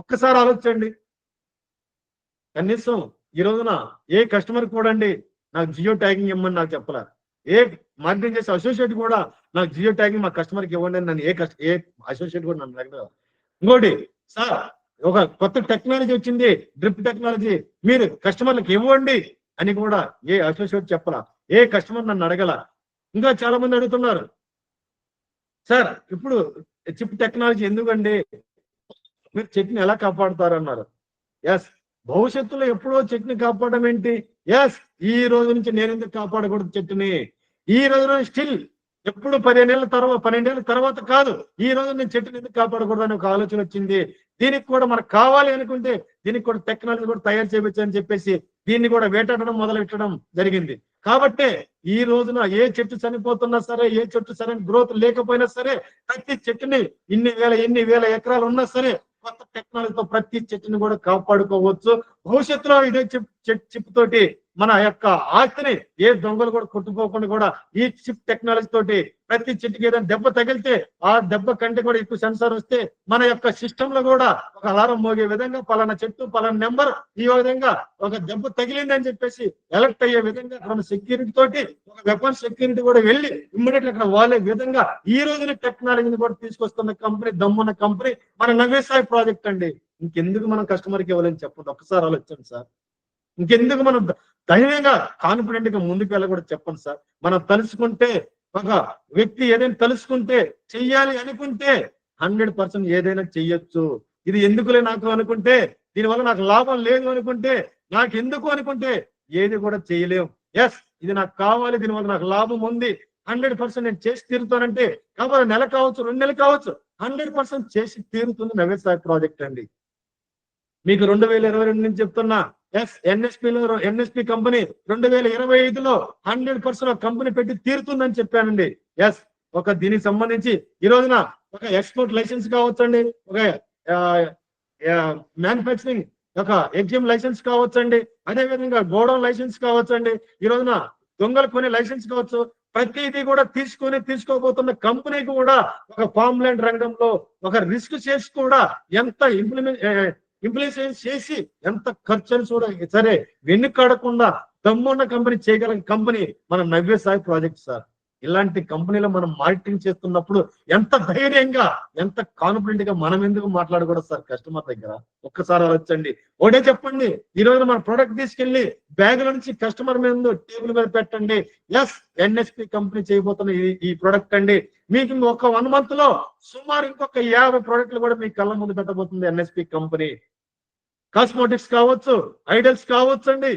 ఒక్కసారి ఆలోచించండి. కనీసం ఈ రోజున ఏ కస్టమర్ కూడా అండి నాకు జియో ట్యాగింగ్ ఇవ్వమని నాకు చెప్పలే. ఏ మార్కెటింగ్ చేసే అసోసియేట్ కూడా నాకు జియో ట్యాగింగ్ మా కస్టమర్కి ఇవ్వండి అని నన్ను ఏ అసోసియేట్ కూడా నన్ను అడగలేదు. ఇంకోటి, సార్ ఒక కొత్త టెక్నాలజీ వచ్చింది, డ్రిప్ టెక్నాలజీ, మీరు కస్టమర్లకు ఇవ్వండి అని కూడా ఏ అసోసియేట్ చెప్పలా, ఏ కస్టమర్ నన్ను అడగల. ఇంకా చాలా మంది అడుగుతున్నారు, సార్ ఇప్పుడు చిప్ టెక్నాలజీ ఎందుకండి, మీరు చెట్ని ఎలా కాపాడుతారు అన్నారు. ఎస్, భవిష్యత్తులో ఎప్పుడో చెట్టుని కాపాడడం ఏంటి? ఎస్, ఈ రోజు నుంచి నేను ఎందుకు కాపాడకూడదు చెట్టుని? ఈ రోజు స్టిల్ ఎప్పుడు 15 ఏళ్ళ తర్వాత 12 ఏళ్ళ తర్వాత కాదు, ఈ రోజు నేను చెట్టుని ఎందుకు కాపాడకూడదు అని ఒక ఆలోచన వచ్చింది. దీనికి కూడా మనకు కావాలి అనుకుంటే దీనికి కూడా టెక్నాలజీ కూడా తయారు చేయవచ్చు అని చెప్పేసి దీన్ని కూడా వేటాడడం మొదలు పెట్టడం జరిగింది. కాబట్టే ఈ రోజున ఏ చెట్టు చనిపోతున్నా సరే, ఏ చెట్టు సరైన గ్రోత్ లేకపోయినా సరే, ప్రతి చెట్టుని ఎన్ని వేల ఎకరాలు ఉన్నా సరే కొత్త టెక్నాలజీతో ప్రతి చెట్టుని కూడా కాపాడుకోవచ్చు. భవిష్యత్తులో ఇదే చిప్ తోటి మన యొక్క ఆస్తిని ఏ దొంగలు కూడా కొట్టుకోకుండా కూడా ఈ చిప్ టెక్నాలజీ తోటి ప్రతి చెట్టుకి ఏదైనా దెబ్బ తగిలితే ఆ దెబ్బ కంటే కూడా ఎక్కువ సెన్సార్ వస్తే మన యొక్క సిస్టమ్ లో కూడా ఒక అలారం మోగే విధంగా పలానా చెట్టు పలానా నెంబర్ ఈ విధంగా ఒక దెబ్బ తగిలింది అని చెప్పేసి అలర్ట్ అయ్యే విధంగా మన సెక్యూరిటీ తోటి ఒక వెపన్ సెక్యూరిటీ కూడా వెళ్ళి ఇమ్మీడియట్ అక్కడ వాళ్ళే విధంగా ఈ రోజున టెక్నాలజీని కూడా తీసుకొస్తున్న కంపెనీ దమ్మున్న కంపెనీ మన నవ్యసాయి ప్రాజెక్ట్ అండి. ఇంకెందుకు మనం కస్టమర్కి ఇవ్వాలని చెప్పండి, ఒక్కసారి ఆలోచించండి సార్. ఇంకెందుకు మనం ధైర్యంగా కాన్ఫిడెంట్ గా ముందుకు వెళ్ళకూడదు చెప్పండి సార్. మనం తలుచుకుంటే ఒక వ్యక్తి ఏదైనా తలుచుకుంటే చెయ్యాలి అనుకుంటే 100% ఏదైనా చెయ్యొచ్చు. ఇది ఎందుకులే నాకు అనుకుంటే, దీనివల్ల నాకు లాభం లేదు అనుకుంటే, నాకు ఎందుకు అనుకుంటే ఏది కూడా చేయలేం. ఎస్ ఇది నాకు కావాలి, దీనివల్ల నాకు లాభం ఉంది, 100% నేను చేసి తీరుతానంటే కాబట్టి నెల కావచ్చు 2 నెలలు కావచ్చు 100% చేసి తీరుతుంది నవ్యసాయి ప్రాజెక్ట్ అండి. మీకు 2022 నుంచి చెప్తున్నా. ఎస్ ఎన్ఎస్పి కంపెనీ 2025లో 100% కంపెనీ పెట్టి తీరుతుందని చెప్పానండి. ఎస్ ఒక దీనికి సంబంధించి ఈ రోజున ఒక ఎక్స్పోర్ట్ లైసెన్స్ కావచ్చండి, ఒక మ్యానుఫ్యాక్చరింగ్ ఒక ఎగ్జిమ్ లైసెన్స్ కావచ్చండి, అదే విధంగా గోడౌన్ లైసెన్స్ కావచ్చండి, ఈ రోజున దొంగలు కొనే లైసెన్స్ కావచ్చు. ప్రతిదీ కూడా తీసుకోబోతున్న కంపెనీకి కూడా ఒక ఫార్మ్ ల్యాండ్ రంగంలో ఒక రిస్క్ చేసి కూడా ఎంత ఇంప్లిమెంట్ చేసి ఎంత ఖర్చు అని కూడా సరే వెన్నుకాడకుండా దమ్మున్న కంపెనీ చేయగల కంపెనీ మన నవ్యసాయి ప్రాజెక్ట్ సార్. ఇలాంటి కంపెనీలో మనం మార్కెటింగ్ చేస్తున్నప్పుడు ఎంత ధైర్యంగా ఎంత కాన్ఫిడెంట్ గా మనం ఎందుకు మాట్లాడకూడదు సార్ కస్టమర్ దగ్గర? ఒక్కసారి ఆలోచించండి. ఒకటే చెప్పండి, ఈ రోజు మన ప్రొడక్ట్ తీసుకెళ్లి బ్యాగ్ నుంచి కస్టమర్ మీద టేబుల్ మీద పెట్టండి. ఎస్ ఎన్ఎస్పి కంపెనీ చేయబోతున్న ఈ ప్రొడక్ట్ అండి. మీకు ఒక 1 month లో సుమారు ఇంకొక 50 ప్రోడక్ట్లు కూడా మీ కళ్ళ ముందు పెట్టబోతుంది ఎన్ఎస్పి కంపెనీ. కాస్మోటిక్స్ కావచ్చు, ఐడల్స్ కావచ్చు అండి,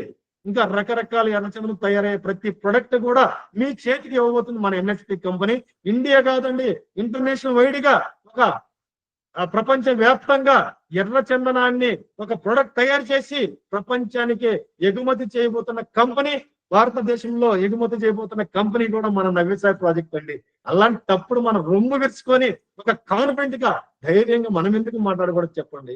ఇంకా రకరకాల ఎర్రచందనం తయారయ్యే ప్రతి ప్రొడక్ట్ కూడా మీ చేతికి ఇవ్వబోతుంది మన ఎన్ఎస్పి కంపెనీ. ఇండియా కాదండి, ఇంటర్నేషనల్ వైడ్ గా ఒక ప్రపంచ వ్యాప్తంగా ఎర్రచందనాన్ని ఒక ప్రొడక్ట్ తయారు చేసి ప్రపంచానికి ఎగుమతి చేయబోతున్న కంపెనీ, భారతదేశంలో ఎగుమతి చేయబోతున్న కంపెనీ కూడా మన నవ్యసాయి ప్రాజెక్ట్ అండి. అలాంటప్పుడు మనం రొమ్ము విరుచుకొని ఒక కాన్ఫిడెంట్ గా ధైర్యంగా మనం ఎందుకు మాట్లాడకూడదు చెప్పండి?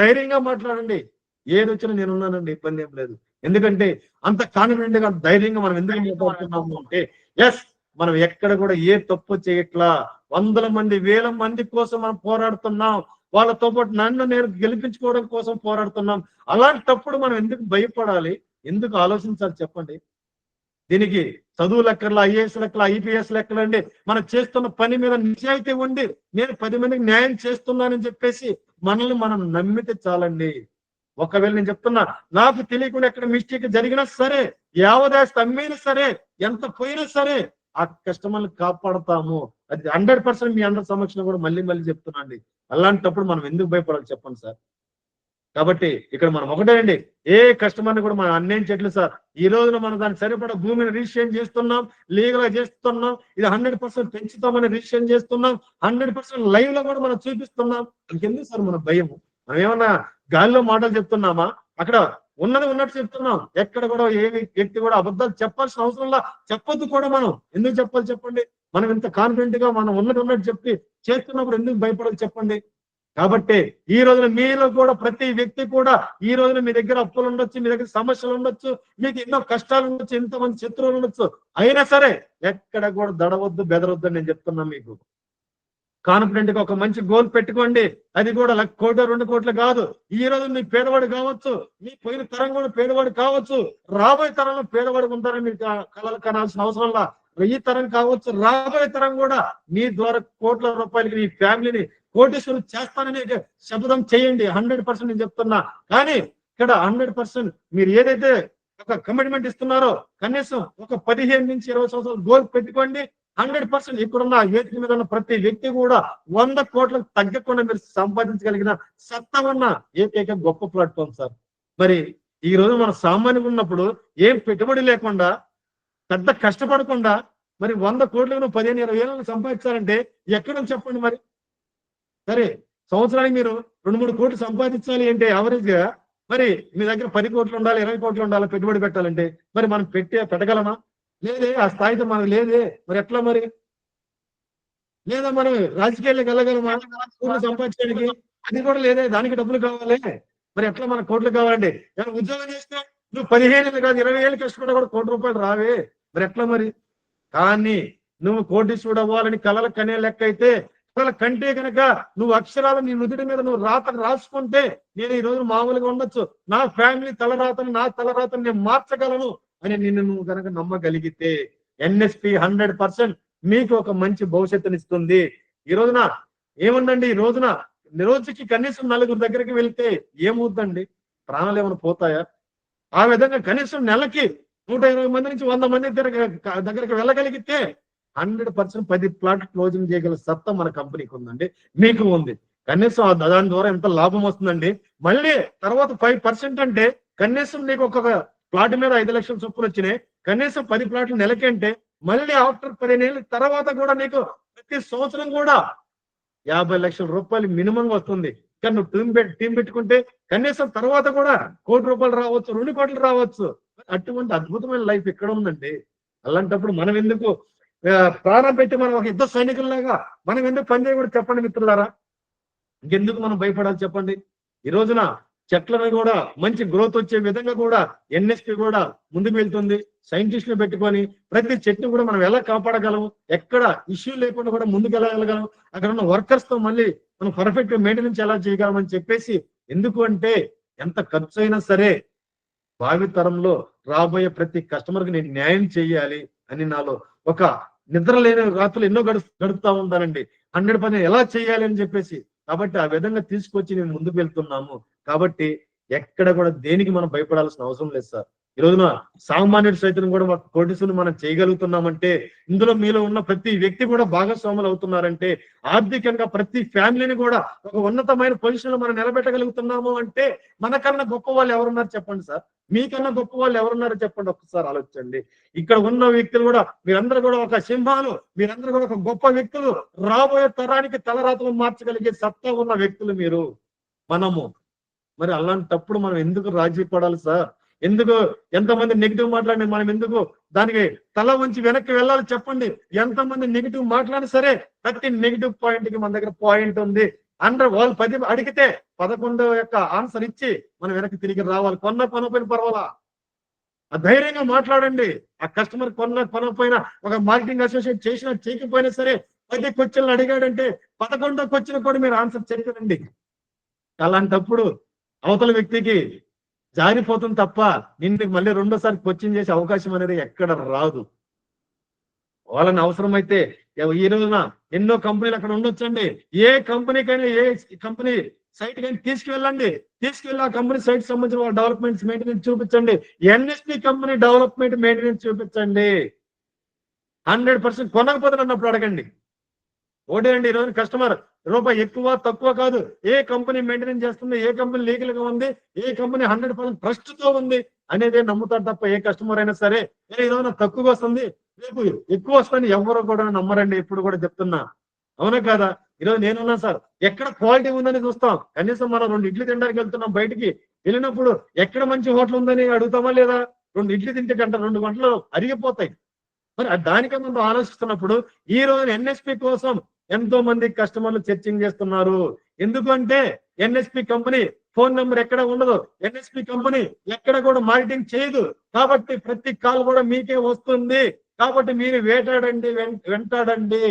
ధైర్యంగా మాట్లాడండి. ఏది వచ్చినా నేనున్నానండి, ఇబ్బంది ఏం లేదు. ఎందుకంటే అంత కాన్ఫిడెంట్ గా ధైర్యంగా మనం ఎందుకు మాట్లాడుతున్నాము అంటే ఎస్ మనం ఎక్కడ కూడా ఏ తప్పు చేయట్లా. 100 మంది 1000 మంది కోసం మనం పోరాడుతున్నాం. వాళ్ళతో పాటు నన్ను నేను గెలిపించుకోవడం కోసం పోరాడుతున్నాం. అలాంటప్పుడు మనం ఎందుకు భయపడాలి, ఎందుకు ఆలోచించాలి చెప్పండి? దీనికి చదువు లెక్కల ఐఏఎస్ లెక్కల ఐపీఎస్ లెక్కలండి. మనం చేస్తున్న పని మీద నిజాయితీ ఉండి నేను 10 మందికి న్యాయం చేస్తున్నానని చెప్పేసి మనల్ని మనం నమ్మితే చాలండి. ఒకవేళ నేను చెప్తున్నా నాకు తెలియకుండా ఎక్కడ మిస్టేక్ జరిగినా సరే, యావదాస్తి అమ్మినా సరే, ఎంత పోయినా సరే ఆ కస్టమర్ని కాపాడతాము. అది 100% మీ అందరి సమక్షంలో కూడా మళ్ళీ చెప్తున్నా అండి. అలాంటప్పుడు మనం ఎందుకు భయపడాలి చెప్పండి సార్? కాబట్టి ఇక్కడ మనం ఒకటేనండి, ఏ కస్టమర్ని కూడా మనం అన్యాయం చేయట్లేదు సార్. ఈ రోజున మనం దానికి సరిపడా భూమిని రిజిస్ట్రేషన్ చేస్తున్నాం, లీగల్ గా చేస్తున్నాం, ఇది 100% పెంచుతామని రిజిస్ట్రేషన్ చేస్తున్నాం, 100% లైవ్ లో కూడా మనం చూపిస్తున్నాం. ఇంకెందుకు సార్ మన భయం? మనం ఏమన్నా గాలిలో మాటలు చెప్తున్నామా? అక్కడ ఉన్నది ఉన్నట్టు చెప్తున్నాం. ఎక్కడ కూడా ఏ వ్యక్తి కూడా అబద్ధాలు చెప్పాల్సిన అవసరంలా చెప్పొద్దు కూడా. మనం ఎందుకు చెప్పాలి చెప్పండి? మనం ఇంత కాన్ఫిడెంట్ గా మనం ఉన్నది ఉన్నట్టు చెప్పి చేస్తున్నప్పుడు ఎందుకు భయపడాలి చెప్పండి? కాబట్టి ఈ రోజున మీలో కూడా ప్రతి వ్యక్తి కూడా ఈ రోజున మీ దగ్గర అప్పులు ఉండొచ్చు, మీ దగ్గర సమస్యలు ఉండొచ్చు, మీకు ఎన్నో కష్టాలు ఉండొచ్చు, ఎంతమంది శత్రువులు ఉండొచ్చు. అయినా సరే ఎక్కడ కూడా దడవద్దు, బెదరొద్దు అని నేను చెప్తున్నా. మీకు కాన్ఫిడెంట్ గా ఒక మంచి గోల్ పెట్టుకోండి. అది కూడా 1 కోటి 2 కోట్లు కాదు. ఈ రోజు మీ పేదవాడు కావచ్చు, మీ పోయిన తరం కూడా పేదవాడు కావచ్చు, రాబోయే తరంలో పేదవాడు ఉంటారని మీకు కలలు కనాల్సిన అవసరంలా. ఈ తరం కావచ్చు, రాబోయే తరం కూడా మీ ద్వారా కోట్ల రూపాయలకి మీ ఫ్యామిలీని కోటీశ్వరులు చేస్తానని శపథం చేయండి. 100% నేను చెప్తున్నా. కానీ ఇక్కడ 100% మీరు ఏదైతే ఒక కమిట్మెంట్ ఇస్తున్నారో కనీసం ఒక 15 నుంచి 20 సంవత్సరాలు గోల్ పెట్టుకోండి. 100% ఇక్కడున్న వేదిక మీద ఉన్న ప్రతి వ్యక్తి కూడా 100 కోట్లకు తగ్గకుండా మీరు సంపాదించగలిగిన సత్తా ఉన్న ఏకైక గొప్ప ప్లాట్ఫామ్ సార్. మరి ఈ రోజు మన సామాన్యంగా ఉన్నప్పుడు ఏం పెట్టుబడి లేకుండా పెద్ద కష్టపడకుండా మరి 100 కోట్లను 15-20 ఏళ్ళను సంపాదించాలంటే ఎక్కడ చెప్పండి? మరి సరే సంవత్సరానికి మీరు 2-3 కోట్లు సంపాదించాలి అంటే యావరేజ్ గా మరి మీ దగ్గర 10 కోట్లు ఉండాలి, 20 కోట్లు ఉండాలి పెట్టుబడి పెట్టాలంటే. మరి మనం పెట్టగలమా? లేదే, ఆ స్థాయితో మనకు లేదే. మరి ఎట్లా మరి? లేదా మనం రాజకీయాల్లోకి వెళ్ళగలమా సంపాదించడానికి? అది కూడా లేదే, దానికి డబ్బులు కావాలి. మరి ఎట్లా మన కోట్లు కావాలండి? ఏమైనా ఉద్యోగం చేస్తే నువ్వు 15 ఏళ్ళు కాదు 20 ఏళ్ళు కష్టపడ్డా కూడా ₹1,00,00,000 రావే. మరి ఎట్లా మరి? కానీ నువ్వు కోటీశ్వరుడు అవ్వాలని కలలు కనే లెక్క అయితే, కలలు కంటే కనుక నువ్వు అక్షరాలు నీ నుదుటి మీద నువ్వు రాతను రాసుకుంటే నేను ఈ రోజు మామూలుగా ఉండొచ్చు. నా ఫ్యామిలీ తలరాతను, నా తలరాతను నేను మార్చగలను అని నిన్ను నువ్వు కనుక నమ్మగలిగితే ఎన్ఎస్పి 100% మీకు ఒక మంచి భవిష్యత్తునిస్తుంది. ఈ రోజున ఏముందండి, ఈ రోజున రోజుకి కనీసం 4 దగ్గరికి వెళ్తే ఏమవుతుందండి? ప్రాణాలు ఏమైనా పోతాయా? ఆ విధంగా కనీసం నెలకి 120 మంది నుంచి 100 మంది దగ్గరికి వెళ్ళగలిగితే 100% 10 ప్లాట్లు క్లోజింగ్ చేయగల సత్తా మన కంపెనీకి ఉందండి, మీకు ఉంది. కనీసం దాని ద్వారా ఎంత లాభం వస్తుందండి. మళ్ళీ తర్వాత 5% అంటే కనీసం నీకు ఒక ప్లాట్ మీద 5 లక్షల చొప్పున వచ్చినాయి. కనీసం 10 ప్లాట్లు నెలకి అంటే మళ్ళీ ఆఫ్టర్ 15 ఏళ్ళ తర్వాత కూడా నీకు ప్రతి సంవత్సరం కూడా ₹50 లక్షల మినిమం వస్తుంది. కానీ నువ్వు టీం పెట్టుకుంటే కనీసం తర్వాత కూడా ₹1,00,00,000 రావచ్చు, 2 కోట్లు రావచ్చు. అటువంటి అద్భుతమైన లైఫ్ ఎక్కడ ఉందండి? అలాంటప్పుడు మనం ఎందుకు ప్రాణం పెట్టి మనం ఒక యుద్ధ సైనికుల్లాగా మనం ఎందుకు పని చేయకూడదు చెప్పండి మిత్రులారా? ఇంకెందుకు మనం భయపడాలి చెప్పండి? ఈ రోజున చెట్లను కూడా మంచి గ్రోత్ వచ్చే విధంగా కూడా ఎన్ఎస్పి కూడా ముందుకు వెళ్తుంది. సైంటిస్టులు పెట్టుకొని ప్రతి చెట్టును కూడా మనం ఎలా కాపాడగలం, ఎక్కడ ఇష్యూ లేకుండా కూడా ముందుకు ఎలా వెళ్ళగలం, అక్కడ ఉన్న వర్కర్స్ తో మళ్ళీ మనం పర్ఫెక్ట్ మెయింటెనెన్స్ ఎలా చేయగలం అని చెప్పేసి, ఎందుకు అంటే ఎంత ఖర్చు అయినా సరే భావి తరంలో రాబోయే ప్రతి కస్టమర్ కి నేను న్యాయం చేయాలి అని నాలో ఒక నిద్ర లేని రాత్రులు ఎన్నో గడుపుతా ఉంటానండి. 100% ఎలా చేయాలి అని చెప్పేసి. కాబట్టి ఆ విధంగా తీసుకొచ్చి మేము ముందుకు వెళ్తున్నాము. కాబట్టి ఎక్కడ కూడా దేనికి మనం భయపడాల్సిన అవసరం లేదు సార్. ఈ రోజున సామాన్యుడి సైతం కూడా ఒక కోటీసులు మనం చేయగలుగుతున్నామంటే ఇందులో మీలో ఉన్న ప్రతి వ్యక్తి కూడా భాగస్వాములు అవుతున్నారంటే, ఆర్థికంగా ప్రతి ఫ్యామిలీని కూడా ఒక ఉన్నతమైన పొజిషన్ లో మనం నిలబెట్టగలుగుతున్నాము అంటే మనకన్నా గొప్ప వాళ్ళు ఎవరున్నారు చెప్పండి సార్? మీకన్నా గొప్ప వాళ్ళు ఎవరున్నారో చెప్పండి, ఒక్కసారి ఆలోచించండి. ఇక్కడ ఉన్న వ్యక్తులు కూడా మీరందరూ కూడా ఒక సింహాలు, మీరందరూ కూడా ఒక గొప్ప వ్యక్తులు, రాబోయే తరానికి తలరాతలు మార్చగలిగే సత్తా ఉన్న వ్యక్తులు మీరు, మనము. మరి అలాంటప్పుడు మనం ఎందుకు రాజీ పడాలి సార్? ఎందుకు ఎంతమంది నెగిటివ్ మాట్లాడి మనం ఎందుకు దానికి తల ఉంచి వెనక్కి వెళ్ళాలి చెప్పండి? ఎంతమంది నెగిటివ్ మాట్లాడినా సరే ప్రతి నెగిటివ్ పాయింట్ కి మన దగ్గర పాయింట్ ఉంది. వాళ్ళు 10 అడిగితే 11 యొక్క ఆన్సర్ ఇచ్చి మనం వెనక్కి తిరిగి రావాలి. కొనపోయిన పర్వాలా, ఆ ధైర్యంగా మాట్లాడండి. ఆ కస్టమర్ కొనపోయినా ఒక మార్కెటింగ్ అసోసియేట్ చేసినా చేయకపోయినా సరే 10 క్వశ్చన్లు అడిగాడంటే 11వ క్వశ్చన్ కూడా మీరు ఆన్సర్ చెప్పండి. అలాంటప్పుడు అవతల వ్యక్తికి జారిపోతుంది తప్ప నిన్ను మళ్ళీ రెండోసారి క్వశ్చన్ చేసే అవకాశం అనేది ఎక్కడ రాదు. వాళ్ళని అవసరమైతే ఈ రోజున ఎన్నో కంపెనీలు అక్కడ ఉండొచ్చండి. ఏ కంపెనీకైనా ఏ కంపెనీ సైట్ కానీ తీసుకువెళ్ళండి. తీసుకువెళ్ళి ఆ కంపెనీ సైట్ సంబంధించిన వాళ్ళ డెవలప్మెంట్స్ మెయింటెనెన్స్ చూపించండి. ఎన్ఎస్పి కంపెనీ డెవలప్మెంట్ మెయింటెనెన్స్ చూపించండి. 100% కొనకపోతే అన్నప్పుడు అడగండి. ఓటేనండి, ఈ రోజు కస్టమర్ రూపాయి ఎక్కువ తక్కువ కాదు, ఏ కంపెనీ మెయింటెనెన్స్ చేస్తుంది, ఏ కంపెనీ లీగల్ గా ఉంది, ఏ కంపెనీ 100% ట్రస్ట్ తో ఉంది అనేదే నమ్ముతారు తప్ప ఏ కస్టమర్ అయినా సరే ఈ రోజున తక్కువ వస్తుంది రేపు ఎక్కువ వస్తుంది ఎవరు కూడా నమ్మరండి. ఎప్పుడు కూడా చెప్తున్నా, అవునా కాదా? ఈరోజు నేనున్నా సార్, ఎక్కడ క్వాలిటీ ఉందని చూస్తాం. కనీసం మనం 2 ఇడ్లీ తినడానికి వెళ్తున్నాం, బయటికి వెళ్ళినప్పుడు ఎక్కడ మంచి హోటల్ ఉందని అడుగుతామా లేదా? 2 ఇడ్లీ తింటే 2 గంటలు అరిగిపోతాయి. మరి దానికే మనం ఆలోచిస్తున్నప్పుడు ఈ రోజు ఎన్ఎస్పి కోసం ఎంతో మంది కస్టమర్లు సెర్చింగ్ చేస్తున్నారు. ఎందుకంటే ఎన్ఎస్పి కంపెనీ ఫోన్ నెంబర్ ఎక్కడ ఉండదు, ఎన్ఎస్పి కంపెనీ ఎక్కడ కూడా మార్కెటింగ్ చేయదు. కాబట్టి ప్రతి కాల్ కూడా మీకే వస్తుంది. కాబట్టి మీరు వేటాడండి, వెంటాడండి.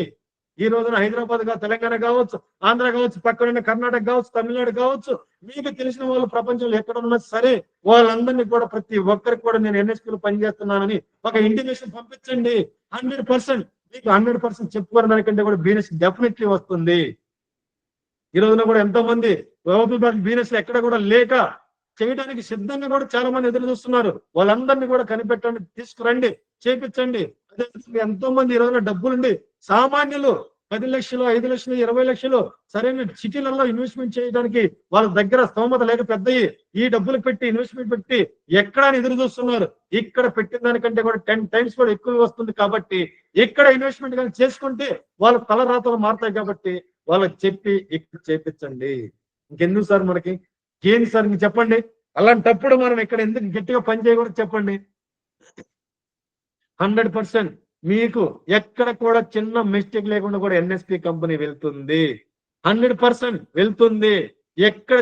ఈ రోజున హైదరాబాద్ గా తెలంగాణ కావచ్చు, ఆంధ్ర కావచ్చు, పక్కన కర్ణాటక కావచ్చు, తమిళనాడు కావచ్చు, మీకు తెలిసిన వాళ్ళు ప్రపంచంలో ఎక్కడ ఉన్నా సరే వాళ్ళందరినీ కూడా ప్రతి ఒక్కరికి కూడా నేను ఎన్ఎస్పీలో పనిచేస్తున్నానని ఒక ఇంటిమేషన్ పంపించండి. 100% మీకు 100% చెప్పుకోవడం దానికంటే కూడా బిజినెస్ డెఫినెట్లీ వస్తుంది. ఈ రోజున కూడా ఎంతో మంది బిజినెస్ ఎక్కడ కూడా లేక చేయడానికి సిద్ధంగా కూడా చాలా మంది ఎదురు చూస్తున్నారు. వాళ్ళందరినీ కూడా కనిపెట్టండి, తీసుకురండి, చేపించండి. అదే ఎంతో మంది ఈ రోజున డబ్బులుండి సామాన్యులు 10 లక్షలు, 5 లక్షలు, 20 లక్షలు సరైన సిటీలలో ఇన్వెస్ట్మెంట్ చేయడానికి వాళ్ళ దగ్గర స్తోమత లేక పెద్దయి ఈ డబ్బులు పెట్టి ఇన్వెస్ట్మెంట్ పెట్టి ఎక్కడ ఎదురు చూస్తున్నారు. ఇక్కడ పెట్టిన దానికంటే కూడా 10 times కూడా ఎక్కువ వస్తుంది. కాబట్టి ఇక్కడ ఇన్వెస్ట్మెంట్ కానీ చేసుకుంటే వాళ్ళ తలరాతలు మారుతాయి. కాబట్టి వాళ్ళకి చెప్పి ఇక్కడ చేపించండి. ఇంకెందుకు సార్ మనకి ఏంటి సార్ మీరు చెప్పండి? అలాంటప్పుడు మనం ఇక్కడ ఎందుకు గట్టిగా పని చేయకూడదు చెప్పండి? 100% మీకు ఎక్కడ కూడా చిన్న మిస్టేక్ లేకుండా కూడా ఎన్ఎస్పి కంపెనీ వెళ్తుంది. 100% వెళ్తుంది. ఎక్కడ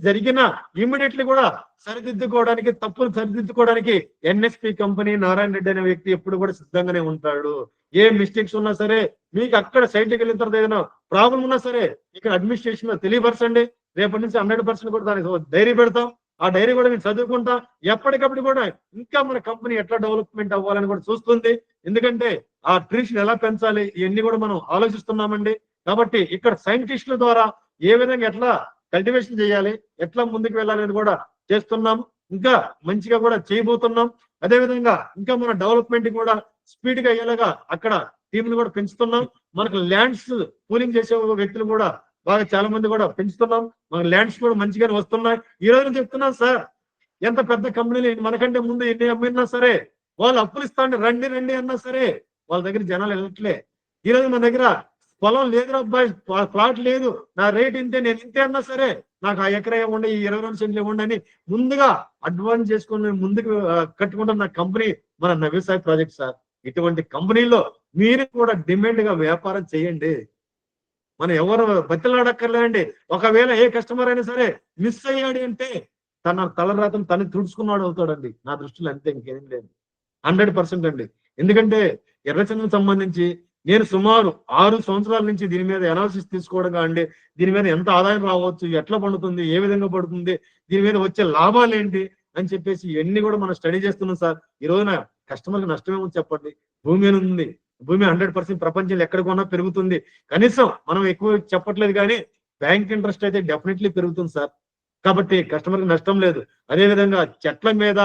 జరిగినా ఇమ్మీడియట్లీ కూడా సరిదిద్దుకోవడానికి, తప్పులు సరిదిద్దుకోవడానికి ఎన్ఎస్పి కంపెనీ నారాయణ రెడ్డి అనే వ్యక్తి ఎప్పుడు కూడా సిద్ధంగానే ఉంటాడు. ఏ మిస్టేక్స్ ఉన్నా సరే, మీకు అక్కడ సైట్కి వెళ్ళిన తర్వాత ఏదైనా ప్రాబ్లం ఉన్నా సరే, ఇక్కడ అడ్మినిస్ట్రేషన్ లో తెలియపరచండి. రేపటి నుంచి 100% కూడా దానికి డైరీ పెడతాం. ఆ డైరీ కూడా నేను చదువుకుంటా. ఎప్పటికప్పుడు కూడా ఇంకా మన కంపెనీ ఎట్లా డెవలప్మెంట్ అవ్వాలని కూడా చూస్తుంది. ఎందుకంటే ఆ ట్రీస్ ఎలా పెంచాలి ఇవన్నీ కూడా మనం ఆలోచిస్తున్నామండి. కాబట్టి ఇక్కడ సైంటిస్టుల ద్వారా ఏ విధంగా ఎట్లా కల్టివేషన్ చేయాలి, ఎట్లా ముందుకు వెళ్ళాలని కూడా చేస్తున్నాం. ఇంకా మంచిగా కూడా చేయబోతున్నాం. అదే విధంగా ఇంకా మన డెవలప్మెంట్ కూడా స్పీడ్ గా అయ్యేలాగా అక్కడ టీంలు కూడా పెంచుతున్నాం. మనకు ల్యాండ్స్ పూలింగ్ చేసే వ్యక్తులు కూడా బాగా చాలా మంది కూడా పెంచుతున్నాం. మన ల్యాండ్స్ కూడా మంచిగానే వస్తున్నాయి. ఈ రోజు నేను చెప్తున్నాను సార్, ఎంత పెద్ద కంపెనీలు మనకంటే ముందు ఎన్ని అమ్మినా సరే, వాళ్ళు అప్పులు ఇస్తాండి రండి రండి అన్నా సరే వాళ్ళ దగ్గర జనాలు వెళ్ళట్లే. ఈ రోజు మన దగ్గర పొలం లేదు అబ్బాయి, ప్లాట్ లేదు, నా రేట్ ఇంతే, నేను ఇంతే అన్నా సరే నాకు ఆ ఎకరా ఇవ్వండి, ఈ 22 సెంట్లు ఇవ్వండి అని ముందుగా అడ్వాన్స్ చేసుకుని ముందుకు కట్టుకుంటున్న కంపెనీ మన నవీ సాయి ప్రాజెక్ట్ సార్. ఇటువంటి కంపెనీలో మీరు కూడా డిమాండ్ గా వ్యాపారం చేయండి. మనం ఎవరు బతిలాడక్కర్లేదండి. ఒకవేళ ఏ కస్టమర్ అయినా సరే మిస్ అయ్యాడు అంటే తన తలరాతను తను తుడుచుకున్నాడు అవుతాడండి. నా దృష్టిలో అంతే, ఇంకేం లేదు. 100% అండి. ఎందుకంటే ఎర్రచందనం సంబంధించి నేను సుమారు 6 సంవత్సరాల నుంచి దీని మీద అనాలిసిస్ తీసుకోవడం కాండి, దీని మీద ఎంత ఆదాయం రావచ్చు, ఎట్లా పండుతుంది, ఏ విధంగా పడుతుంది, దీని మీద వచ్చే లాభాలు ఏంటి అని చెప్పేసి ఇవన్నీ కూడా మనం స్టడీ చేస్తున్నాం సార్. ఈ రోజున కస్టమర్కి నష్టమేమో చెప్పండి. భూమి అని ఉంది, భూమి 100% ప్రపంచంలో ఎక్కడ కొన్నా పెరుగుతుంది. కనీసం మనం ఎక్కువ చెప్పట్లేదు కానీ బ్యాంక్ ఇంట్రెస్ట్ అయితే డెఫినెట్లీ పెరుగుతుంది సార్. కాబట్టి కస్టమర్కి నష్టం లేదు. అదే విధంగా చెట్ల మీద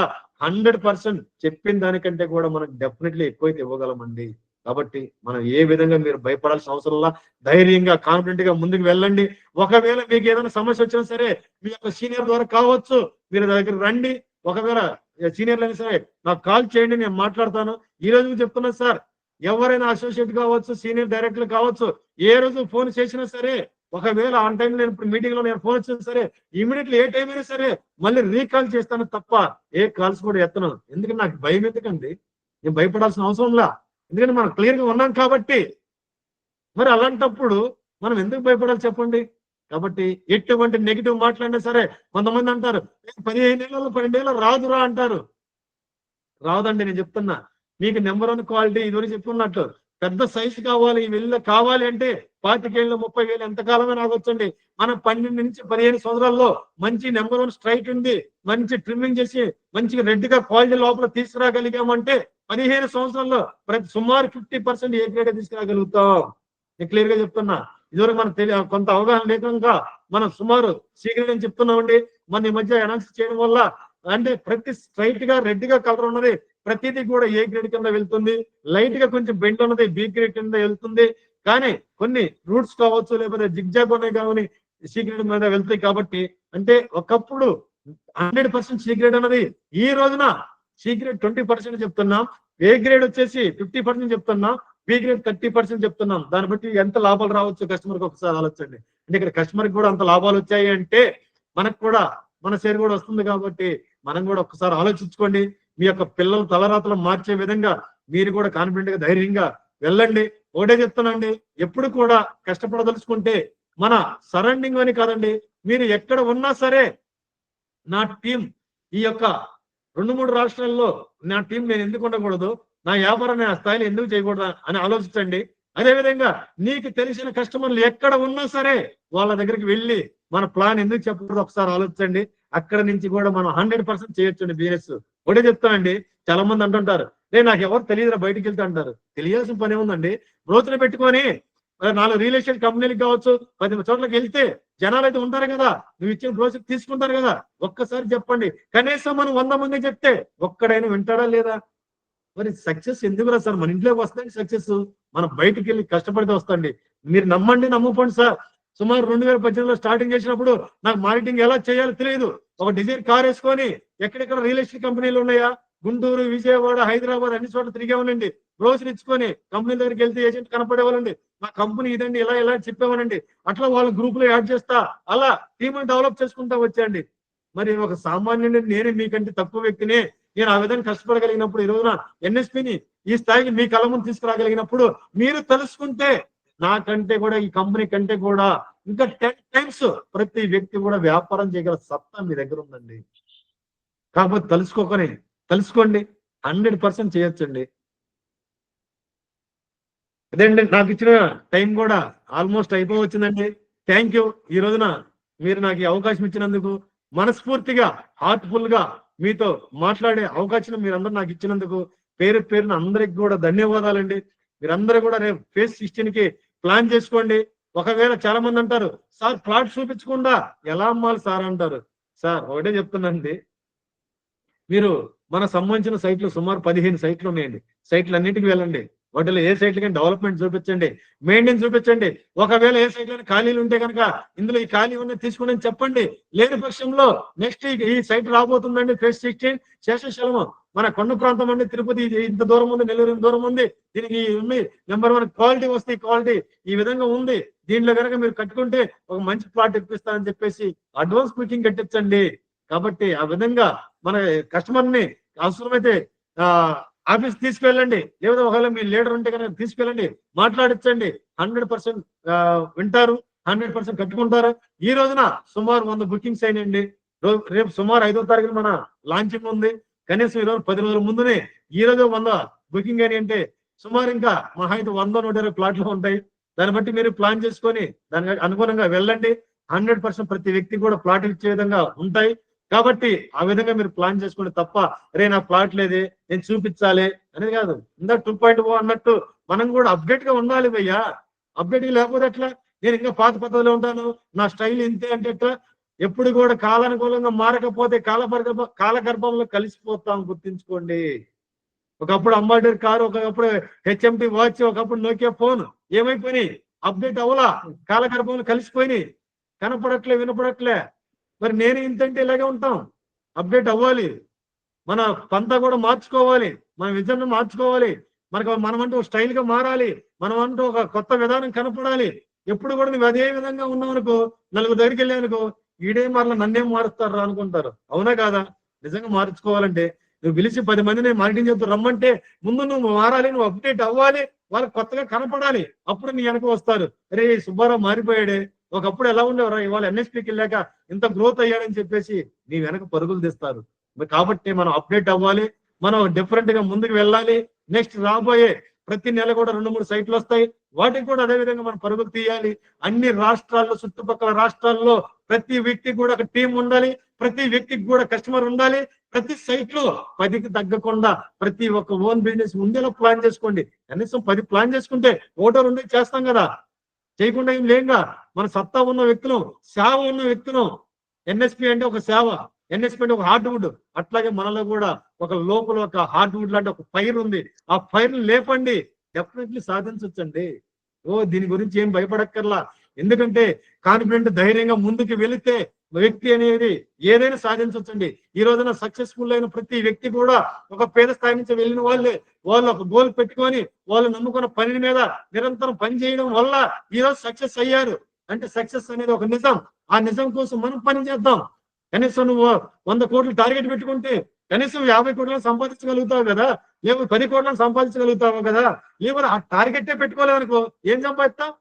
100% చెప్పిన దానికంటే కూడా మనం డెఫినెట్లీ ఎక్కువైతే ఇవ్వగలమండి. కాబట్టి మనం ఏ విధంగా మీరు భయపడాల్సిన అవసరంలా ధైర్యంగా కాన్ఫిడెంట్ గా ముందుకు వెళ్ళండి. ఒకవేళ మీకు ఏదైనా సమస్య వచ్చినా సరే మీ యొక్క సీనియర్ ద్వారా కావచ్చు, మీరు దగ్గర రండి. ఒకవేళ సీనియర్లు అయినా సరే నాకు కాల్ చేయండి, నేను మాట్లాడతాను. ఈ రోజు చెప్తున్నా సార్, ఎవరైనా అసోసియేట్ కావచ్చు, సీనియర్ డైరెక్టర్ కావచ్చు, ఏ రోజు ఫోన్ చేసినా సరే, ఒకవేళ ఆన్ టైం నేను ఇప్పుడు మీటింగ్ లో నేను ఫోన్ వచ్చినా సరే ఇమీడియట్లీ ఏ టైం అయినా సరే మళ్ళీ రీకాల్ చేస్తాను తప్ప ఏ కాల్స్ కూడా ఎత్తను. ఎందుకంటే నాకు భయం ఎందుకండి, నేను భయపడాల్సిన అవసరంలా. ఎందుకంటే మనం క్లియర్ గా ఉన్నాం కాబట్టి. మరి అలాంటప్పుడు మనం ఎందుకు భయపడాలి చెప్పండి. కాబట్టి ఎటువంటి నెగిటివ్ మాట్లాడినా సరే కొంతమంది అంటారు 15 ఏళ్ళలో 12 ఏళ్ళు రాదురా అంటారు. రాదండి, నేను చెప్తున్నా. మీకు నెంబర్ 1 క్వాలిటీ ఇదివరకు చెప్పుకున్నట్టు పెద్ద సైజు కావాలి, వెళ్ళి కావాలి అంటే 25 ఏళ్ళు 30 ఏళ్ళు ఎంతకాలమే రావచ్చండి. మనం 12 నుంచి 15 సంవత్సరాల్లో మంచి నెంబర్ 1 స్ట్రైట్ ఉంది, మంచి ట్రిమ్మింగ్ చేసి మంచిగా రెడ్ గా క్వాలిటీ లోపల తీసుకురాగలిగామంటే 15 సంవత్సరాల్లో సుమారు 50% ఏ గ్రేడ్ తీసుకురాగలుగుతాం. నేను క్లియర్ గా చెప్తున్నా. ఇదివరకు మనకు కొంత అవగాహన లేకుండా మనం సుమారు సీక్రెట్ అని చెప్తున్నామండి. మన ఈ మధ్య అనౌన్స్ చేయడం వల్ల అంటే ప్రతి స్ట్రైట్ గా రెడ్ గా కలర్ ఉన్నది ప్రతిదీ కూడా ఏ గ్రేడ్ కింద వెళ్తుంది, లైట్ గా కొంచెం బెండ్ ఉన్నది బి గ్రేడ్ కింద వెళ్తుంది. కానీ కొన్ని రూట్స్ కావచ్చు, లేకపోతే జిగ్జాగ్ ఉన్నాయి కానీ సీక్రెట్ మీద వెళ్తాయి. కాబట్టి అంటే ఒకప్పుడు 100% సీక్రెట్ అన్నది ఈ రోజున సీక్రెట్ 20% చెప్తున్నాం, ఏ గ్రేడ్ వచ్చేసి 50% చెప్తున్నాం, బి గ్రేడ్ 30% చెప్తున్నాం. దాన్ని బట్టి ఎంత లాభాలు రావచ్చు కస్టమర్కి ఒకసారి ఆలోచండి. అంటే ఇక్కడ కస్టమర్కి కూడా అంత లాభాలు వచ్చాయి అంటే మనకు కూడా మన షేర్ కూడా వస్తుంది. కాబట్టి మనం కూడా ఒకసారి ఆలోచించుకోండి. మీ యొక్క పిల్లల తలరాతలు మార్చే విధంగా మీరు కూడా కాన్ఫిడెంట్ గా ధైర్యంగా వెళ్ళండి. ఒకటే చెప్తానండి, ఎప్పుడు కూడా కష్టపడదలుచుకుంటే మన సరౌండింగ్ అని కాదండి, మీరు ఎక్కడ ఉన్నా సరే నా టీం ఈ యొక్క 2-3 రాష్ట్రాల్లో నా టీం నేను ఎందుకు ఉండకూడదు, నా వ్యాపారాన్ని ఆ స్థాయిలో ఎందుకు చేయకూడదు అని ఆలోచించండి. అదేవిధంగా నీకు తెలిసిన కస్టమర్లు ఎక్కడ ఉన్నా సరే వాళ్ళ దగ్గరికి వెళ్ళి మన ప్లాన్ ఎందుకు చెప్పకూడదు ఒకసారి ఆలోచించండి. అక్కడ నుంచి కూడా మనం 100% చేయొచ్చండి బిజినెస్. ఒకటే చెప్తానండి, చాలా మంది అంటుంటారు నాకు ఎవరు తెలియదురా బయటికి వెళ్తే అంటారు. తెలియాల్సిన పని ఏముందండి, బ్రోచర్ పెట్టుకొని 4 రియల్ ఎస్టేట్ కంపెనీలకు కావచ్చు 10 చోట్లకి వెళ్తే జనాలు అయితే ఉంటారు కదా, నువ్వు ఇచ్చిన బ్రోచర్ తీసుకుంటారు కదా. ఒక్కసారి చెప్పండి, కనీసం మనం 100 మంది చెప్తే ఒక్కడైనా వింటాడా లేదా? మరి సక్సెస్ ఎందుకురా సార్, మన ఇంట్లోకి వస్తాయి సక్సెస్, మనం బయటికి వెళ్ళి కష్టపడితే వస్తాండి. మీరు నమ్మండి నమ్మకండి సార్. సుమారు 2018లో స్టార్టింగ్ చేసినప్పుడు నాకు మార్కెటింగ్ ఎలా చేయాలో తెలియదు. ఒక డిజైర్ కార్ వేసుకొని ఎక్కడెక్కడ రియల్ ఎస్టేట్ కంపెనీలు ఉన్నాయా, గుంటూరు, విజయవాడ, హైదరాబాద్ అన్ని చోట్ల తిరిగేవాళ్ళండి. బ్రోచర్ ఇచ్చుకొని కంపెనీ దగ్గరికి వెళ్తే ఏజెంట్ కనపడేవాళ్ళండి. మా కంపెనీ ఇదండి ఇలా ఇలా చెప్పేవాళ్ళండి. అట్లా వాళ్ళ గ్రూప్ లో యాడ్ చేస్తా అలా టీమ్ డెవలప్ చేసుకుంటా వచ్చాండి. మరి ఒక సామాన్యుడిని నేనే మీకంటే తక్కువ వ్యక్తిని, నేను ఆ విధంగా కష్టపడగలిగినప్పుడు ఈ రోజున ఎన్ఎస్పిని ఈ స్థాయికి మీ కళ్ళ ముందు తీసుకురాగలిగినప్పుడు మీరు తెలుసుకుంటే నాకంటే కూడా ఈ కంపెనీ కంటే కూడా ఇంకా 10 టైమ్స్ ప్రతి వ్యక్తి కూడా వ్యాపారం చేయగల సత్తా మీ దగ్గర ఉందండి. కాకపోతే తెలుసుకోండి, 100% చేయొచ్చండి. అదేండి, నాకు ఇచ్చిన టైం కూడా ఆల్మోస్ట్ అయిపోవచ్చిందండి. Thank you. ఈ రోజున మీరు నాకు ఈ అవకాశం ఇచ్చినందుకు, మనస్ఫూర్తిగా హార్ట్ఫుల్ గా మీతో మాట్లాడే అవకాశం మీరందరూ నాకు ఇచ్చినందుకు పేరు పేరున అందరికి కూడా ధన్యవాదాలండి. మీరందరూ కూడా రేపు ఫేజ్ 16 కి ప్లాన్ చేసుకోండి. ఒకవేళ చాలా మంది అంటారు, సార్ ప్లాట్ చూపించకుండా ఎలా అమ్మాలి సార్ అంటారు. సార్ ఒకటే చెప్తున్నానండి, మీరు మన సంబంధించిన సైట్లు సుమారు 15 సైట్లు ఉన్నాయండి. సైట్లు అన్నింటికి వెళ్ళండి. వాటిలో ఏ సైట్లకి డెవలప్మెంట్ చూపించండి, మెయింటెనెన్స్ చూపించండి. ఒకవేళ ఏ సైట్లని ఖాళీలు ఉంటే కనుక ఇందులో ఈ ఖాళీ ఉన్న తీసుకుని చెప్పండి. లేని పక్షంలో నెక్స్ట్ ఈ సైట్ రాబోతుందండి ఫేజ్ 16 శేషశలము. మన కొండ ప్రాంతం అండి, తిరుపతి ఇంత దూరం ఉంది, నెల్లూరు ఇంత దూరం ఉంది. దీనికి ఉంది నెంబర్ 1 క్వాలిటీ వస్తే క్వాలిటీ ఈ విధంగా ఉంది. దీంట్లో కనుక మీరు కట్టుకుంటే ఒక మంచి ప్లాట్ ఇప్పిస్తానని చెప్పేసి అడ్వాన్స్ బుకింగ్ కట్టించండి. కాబట్టి ఆ విధంగా మన కస్టమర్ ని అవసరమైతే ఆఫీస్ తీసుకెళ్ళండి, లేదా ఒకవేళ మీ లీడర్ ఉంటే కనుక తీసుకెళ్ళండి, మాట్లాడించండి. 100% వింటారు, 100% కట్టుకుంటారు. ఈ రోజున సుమారు 100 బుకింగ్స్ అయినాయండి. రేపు సుమారు 5వ తారీఖున మన లాంచింగ్ ఉంది. కనీసం ఈ రోజు 10 రోజుల ముందునే ఈ రోజు 100 బుకింగ్ అని అంటే సుమారు ఇంకా మహా అయితే 100-120 ప్లాట్లు ఉంటాయి. దాన్ని బట్టి మీరు ప్లాన్ చేసుకొని దానికి అనుగుణంగా వెళ్ళండి. 100% ప్రతి వ్యక్తి కూడా ప్లాట్ ఇచ్చే విధంగా ఉంటాయి. కాబట్టి ఆ విధంగా మీరు ప్లాన్ చేసుకోండి తప్ప, రే నా ప్లాట్ లేదే నేను చూపించాలి అనేది కాదు. ఇందా 2.0 అన్నట్టు మనం కూడా అప్డేట్ గా ఉండాలి భయ్యా. అప్డేట్ లేకపోతే ఎట్లా? నేను ఇంకా పాత పద్ధతిలో ఉంటాను, నా స్టైల్ ఇంతే అంటే ఎట్లా? ఎప్పుడు కూడా కాలానుకూలంగా మారకపోతే కాలగర్భంలో కలిసిపోతాం, గుర్తించుకోండి. ఒకప్పుడు అంబాసిడర్ కారు, ఒకప్పుడు హెచ్ఎంటి వాచ్, ఒకప్పుడు నోకియా ఫోన్ ఏమైపోయినాయి? అప్డేట్ అవ్వలా, కాలగర్భంలో కలిసిపోయినాయి, కనపడట్లే, వినపడట్లే. మరి నేను ఇంతంటే ఇలాగే ఉంటాం. అప్డేట్ అవ్వాలి, మన పంతా కూడా మార్చుకోవాలి, మన విజన్ మార్చుకోవాలి. మనమంటూ స్టైల్ గా మారాలి, మనమంటూ ఒక కొత్త విధానం కనపడాలి. ఎప్పుడు కూడా నువ్వు అదే విధంగా ఉన్నావు అనుకో, నలుగురు దగ్గరికి వెళ్ళానుకో, ఈడే మరలా నన్నేం మారుస్తారు అనుకుంటారు. అవునా కాదా? నిజంగా మార్చుకోవాలంటే నువ్వు పిలిచి 10 మందిని మార్కెటింగ్ చెప్తూ రమ్మంటే ముందు నువ్వు మారాలి, నువ్వు అప్డేట్ అవ్వాలి, వాళ్ళకి కొత్తగా కనపడాలి. అప్పుడు నీ వెనక వస్తారు. రే సుబ్బారావు మారిపోయాడే, ఒకప్పుడు ఎలా ఉండేవరా, ఇవాళ ఎన్ఎస్పీకి వెళ్ళాక ఇంత గ్రోత్ అయ్యాడని చెప్పేసి నీ వెనక పరుగులు తీస్తారు. కాబట్టి మనం అప్డేట్ అవ్వాలి, మనం డిఫరెంట్ గా ముందుకు వెళ్ళాలి. నెక్స్ట్ రాబోయే ప్రతి నెల కూడా 2-3 సైట్లు వస్తాయి, వాటికి కూడా అదే విధంగా మనం పరుగులు తీయాలి. అన్ని రాష్ట్రాల్లో, చుట్టుపక్కల రాష్ట్రాల్లో ప్రతి వ్యక్తికి కూడా ఒక టీం ఉండాలి, ప్రతి వ్యక్తికి కూడా కస్టమర్ ఉండాలి. ప్రతి సైట్ లో 10కి తగ్గకుండా ప్రతి ఒక్క ఓన్ బిజినెస్ ఉండేలా ప్లాన్ చేసుకోండి. కనీసం 10 ప్లాన్ చేసుకుంటే 1-2 చేస్తాం కదా, చేయకుండా ఏం లేంగా. మన సత్తా ఉన్న వ్యక్తులు, సేవ ఉన్న వ్యక్తులు. ఎన్ఎస్పి అంటే ఒక సేవ, ఎన్ఎస్పి అంటే ఒక హార్డ్వుడ్. అట్లాగే మనలో కూడా ఒక లోపల ఒక హార్డ్వుడ్ లాంటి ఒక ఫైర్ ఉంది. ఆ ఫైర్ లేపండి, డెఫినెట్లీ సాధించవచ్చండి. దీని గురించి ఏం భయపడక్కర్లా. ఎందుకంటే కాన్ఫిడెంట్, ధైర్యంగా ముందుకు వెళితే వ్యక్తి అనేది ఏదైనా సాధించవచ్చండి. ఈ రోజున సక్సెస్ఫుల్ అయిన ప్రతి వ్యక్తి కూడా ఒక పేద స్థాయి నుంచి వెళ్ళిన వాళ్ళే. వాళ్ళు ఒక గోల్ పెట్టుకొని వాళ్ళు నమ్ముకున్న పని మీద నిరంతరం పని చేయడం వల్ల ఈ రోజు సక్సెస్ అయ్యారు. అంటే సక్సెస్ అనేది ఒక నిజం. ఆ నిజం కోసం మనం పని చేద్దాం. కనీసం నువ్వు 100 కోట్లు టార్గెట్ పెట్టుకుంటే కనీసం 50 కోట్లను సంపాదించగలుగుతావు కదా, లేకపోతే 10 కోట్లను సంపాదించగలుగుతావు కదా. లేకపోతే ఆ టార్గెట్టే పెట్టుకోలేదనుకో ఏం సంపాదిస్తావు?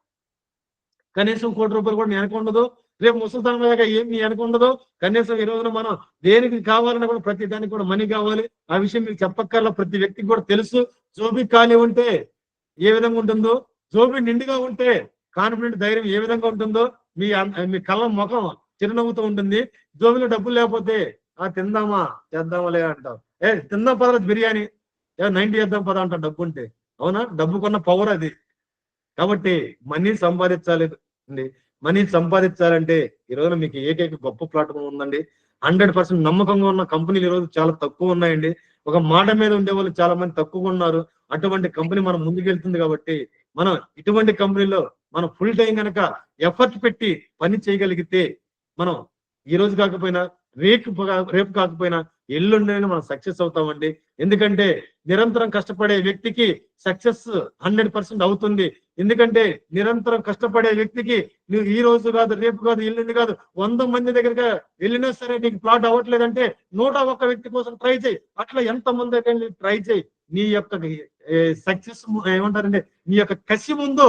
కనీసం ₹1 కూడా నీ వెనక ఉండదు. రేపు ముసలితనం దాకా ఏం నీ వెనక ఉండదు. కనీసం ఈ రోజున మనం దేనికి కావాలన్నా కూడా ప్రతి దానికి కూడా మనీ కావాలి. ఆ విషయం మీకు చెప్పక్కర్లా, ప్రతి వ్యక్తికి కూడా తెలుసు. జోబీ ఖాళీ ఉంటే ఏ విధంగా ఉంటుందో, జోబీ నిండుగా ఉంటే కాన్ఫిడెంట్, ధైర్యం ఏ విధంగా ఉంటుందో మీ కళ్ళ ముఖం చిరునవ్వుతూ ఉంటుంది. జోబీలో డబ్బులు లేకపోతే తిందామా చేద్దామలే అంటావు. తిందాం పద బిర్యానీ, 90 చేద్దాం పద అంటావు డబ్బు ఉంటే. అవునా? డబ్బుకున్న పవర్ అది. కాబట్టి మనీ సంపాదించాలి అండి. మనీ సంపాదించాలంటే ఈ రోజున మీకు ఏకైక గొప్ప ప్లాట్ఫామ్ ఉందండి. 100% నమ్మకంగా ఉన్న కంపెనీలు ఈ రోజు చాలా తక్కువ ఉన్నాయండి. ఒక మాట మీద ఉండే వాళ్ళు చాలా మంది తక్కువగా ఉన్నారు. అటువంటి కంపెనీ మనం ముందుకెళ్తుంది కాబట్టి మనం ఇటువంటి కంపెనీలో మనం ఫుల్ టైం కనుక ఎఫర్ట్ పెట్టి పని చేయగలిగితే మనం ఈ రోజు కాకపోయినా రేపు కాకపోయినా ఎల్లుండైనా మనం సక్సెస్ అవుతామండి. ఎందుకంటే నిరంతరం కష్టపడే వ్యక్తికి సక్సెస్ 100% అవుతుంది. ఎందుకంటే నిరంతరం కష్టపడే వ్యక్తికి నువ్వు ఈ రోజు కాదు, రేపు కాదు, ఎల్లుండి కాదు, 100 మంది దగ్గరగా వెళ్ళినా సరే నీకు ప్లాట్ అవ్వట్లేదంటే 101 వ్యక్తి కోసం ట్రై చేయి. అట్లా ఎంత మంది దగ్గర ట్రై చేయి. నీ యొక్క సక్సెస్ ఏమంటారంటే నీ యొక్క కసి ముందు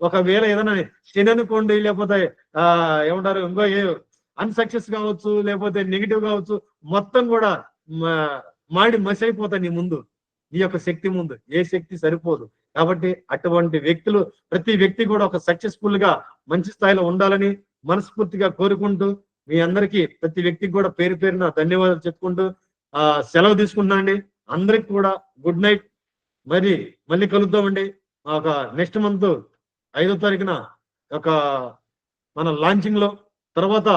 ఒకవేళ ఏదైనా శని అనుకోండి, లేకపోతే ఏమంటారు ఇంకో అన్సక్సెస్ కావచ్చు, లేకపోతే నెగిటివ్ కావచ్చు, మొత్తం కూడా మాడి మసి అయిపోతాయి నీ ముందు, నీ యొక్క శక్తి ముందు ఏ శక్తి సరిపోదు. కాబట్టి అటువంటి వ్యక్తులు, ప్రతి వ్యక్తి కూడా ఒక సక్సెస్ఫుల్ గా మంచి స్థాయిలో ఉండాలని మనస్ఫూర్తిగా కోరుకుంటూ, మీ అందరికీ ప్రతి వ్యక్తికి కూడా పేరు పేరున ధన్యవాదాలు చెప్పుకుంటూ సెలవు తీసుకుంటున్నా అండి. అందరికి కూడా గుడ్ నైట్. మళ్ళీ కలుద్దామండి. ఒక నెక్స్ట్ మంత్ 5వ తారీఖున ఒక మన లాంచింగ్ లో, తర్వాత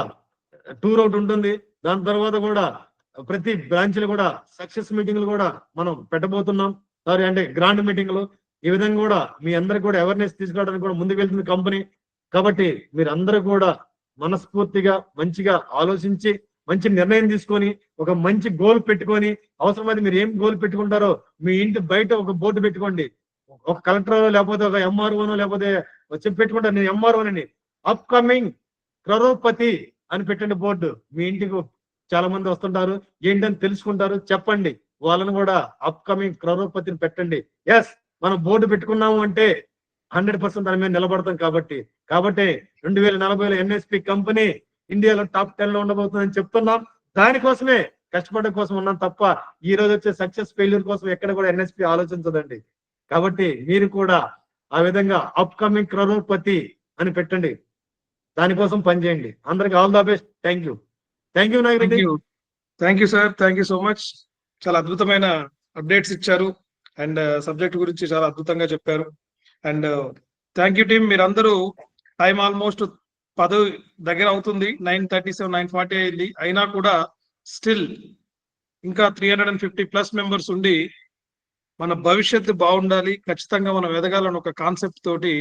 టూర్ అవుట్ ఉంటుంది. దాని తర్వాత కూడా ప్రతి బ్రాంచ్ లో కూడా సక్సెస్ మీటింగ్లు కూడా మనం పెట్టబోతున్నాం. సారీ అంటే గ్రాండ్ మీటింగ్లు. ఈ విధంగా కూడా మీ అందరికి కూడా అవేర్నెస్ తీసుకురావడానికి కూడా ముందుకు వెళ్తుంది కంపెనీ. కాబట్టి మీరు అందరూ కూడా మనస్ఫూర్తిగా మంచిగా ఆలోచించి మంచి నిర్ణయం తీసుకొని ఒక మంచి గోల్ పెట్టుకొని, అవసరమైతే మీరు ఏం గోల్ పెట్టుకుంటారో మీ ఇంటి బయట ఒక బోర్డు పెట్టుకోండి. ఒక కలెక్టర్ లేకపోతే ఒక ఎంఆర్ఓనో లేకపోతే చెప్పి పెట్టుకుంటారు, నేను ఎంఆర్ఓనని అప్కమింగ్ క్రరోపతి అని పెట్టండి బోర్డు. మీ ఇంటికి చాలా మంది వస్తుంటారు, ఏంటని తెలుసుకుంటారు, చెప్పండి. వాళ్ళని కూడా అప్కమింగ్ క్రరోపతిని పెట్టండి. ఎస్, మనం బోర్డు పెట్టుకున్నాము అంటే 100% దాని మీద నిలబడతాం. కాబట్టి 2040లో ఎన్ఎస్పి కంపెనీ ఇండియాలో టాప్ 10 లో ఉండబోతుందని చెప్తున్నాం. దానికోసమే కష్టపడడం కోసం ఉన్నాం తప్ప ఈ రోజు వచ్చే సక్సెస్ ఫెయిల్యూర్ కోసం ఎక్కడ కూడా ఎన్ఎస్పి ఆలోచించదండి. కాబట్టి మీరు కూడా ఆ విధంగా అప్కమింగ్ క్రరోపతి అని పెట్టండి, దానికోసం పనిచేయండి. అందరికి all the best. Thank you Nagireddy. Thank you sir, thank you so much. చాలా అద్భుతమైన అప్డేట్స్ ఇచ్చారు అండ్ సబ్జెక్ట్ గురించి చాలా అద్భుతంగా చెప్పారు. And thank you team. మీరందరూ టైం ఆల్మోస్ట్ 10 దగ్గర అవుతుంది, 9:37 9:40 అయింది. అయినా కూడా స్టిల్ ఇంకా 350+ మెంబర్స్ ఉండి మన భవిష్యత్తు బాగుండాలి, ఖచ్చితంగా మనం ఎదగాలని ఒక కాన్సెప్ట్ తోటి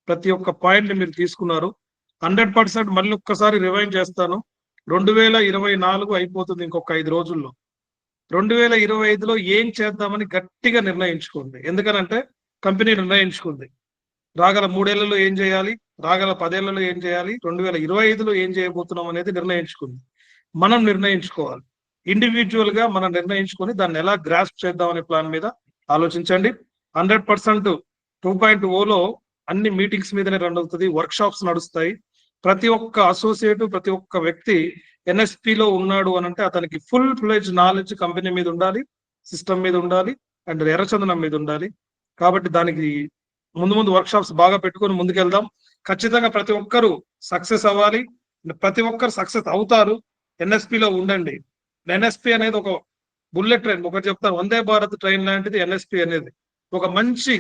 ప్రతి ఒక్క పాయింట్ మీరు తీసుకున్నారు. 100% మళ్ళీ ఒక్కసారి రివైండ్ చేస్తాను. 2024 అయిపోతుంది ఇంకొక 5 రోజుల్లో. 2025లో ఏం చేద్దామని గట్టిగా నిర్ణయించుకోండి. ఎందుకనంటే కంపెనీ నిర్ణయించుకుంది రాగల 3 ఏళ్లలో ఏం చేయాలి, రాగల 10 ఏళ్లలో ఏం చేయాలి, 2025లో ఏం చేయబోతున్నాం అనేది నిర్ణయించుకుంది. మనం నిర్ణయించుకోవాలి. ఇండివిజువల్ గా మనం నిర్ణయించుకొని దాన్ని ఎలా గ్రాస్ప్ చేద్దాం అనే ప్లాన్ మీద ఆలోచించండి. 100% 2.0లో అన్ని మీటింగ్స్ మీదనే రన్ అవుతుంది, వర్క్ షాప్స్ నడుస్తాయి. ప్రతి ఒక్క అసోసియేట్, ప్రతి ఒక్క వ్యక్తి ఎన్ఎస్పిలో ఉన్నాడు అని అంటే అతనికి ఫుల్ ఫ్లెడ్జ్ నాలెడ్జ్ కంపెనీ మీద ఉండాలి, సిస్టమ్ మీద ఉండాలి అండ్ ఎర్రచందనం మీద ఉండాలి. కాబట్టి దానికి ముందు వర్క్ షాప్స్ బాగా పెట్టుకొని ముందుకెళ్దాం. ఖచ్చితంగా ప్రతి ఒక్కరు సక్సెస్ అవ్వాలి, ప్రతి ఒక్కరు సక్సెస్ అవుతారు. ఎన్ఎస్పిలో ఉండండి. ఎన్ఎస్పి అనేది ఒక బుల్లెట్ ట్రైన్, ఒకటి చెప్తాను, వందే భారత్ ట్రైన్ లాంటిది ఎన్ఎస్పి అనేది. ఒక మంచి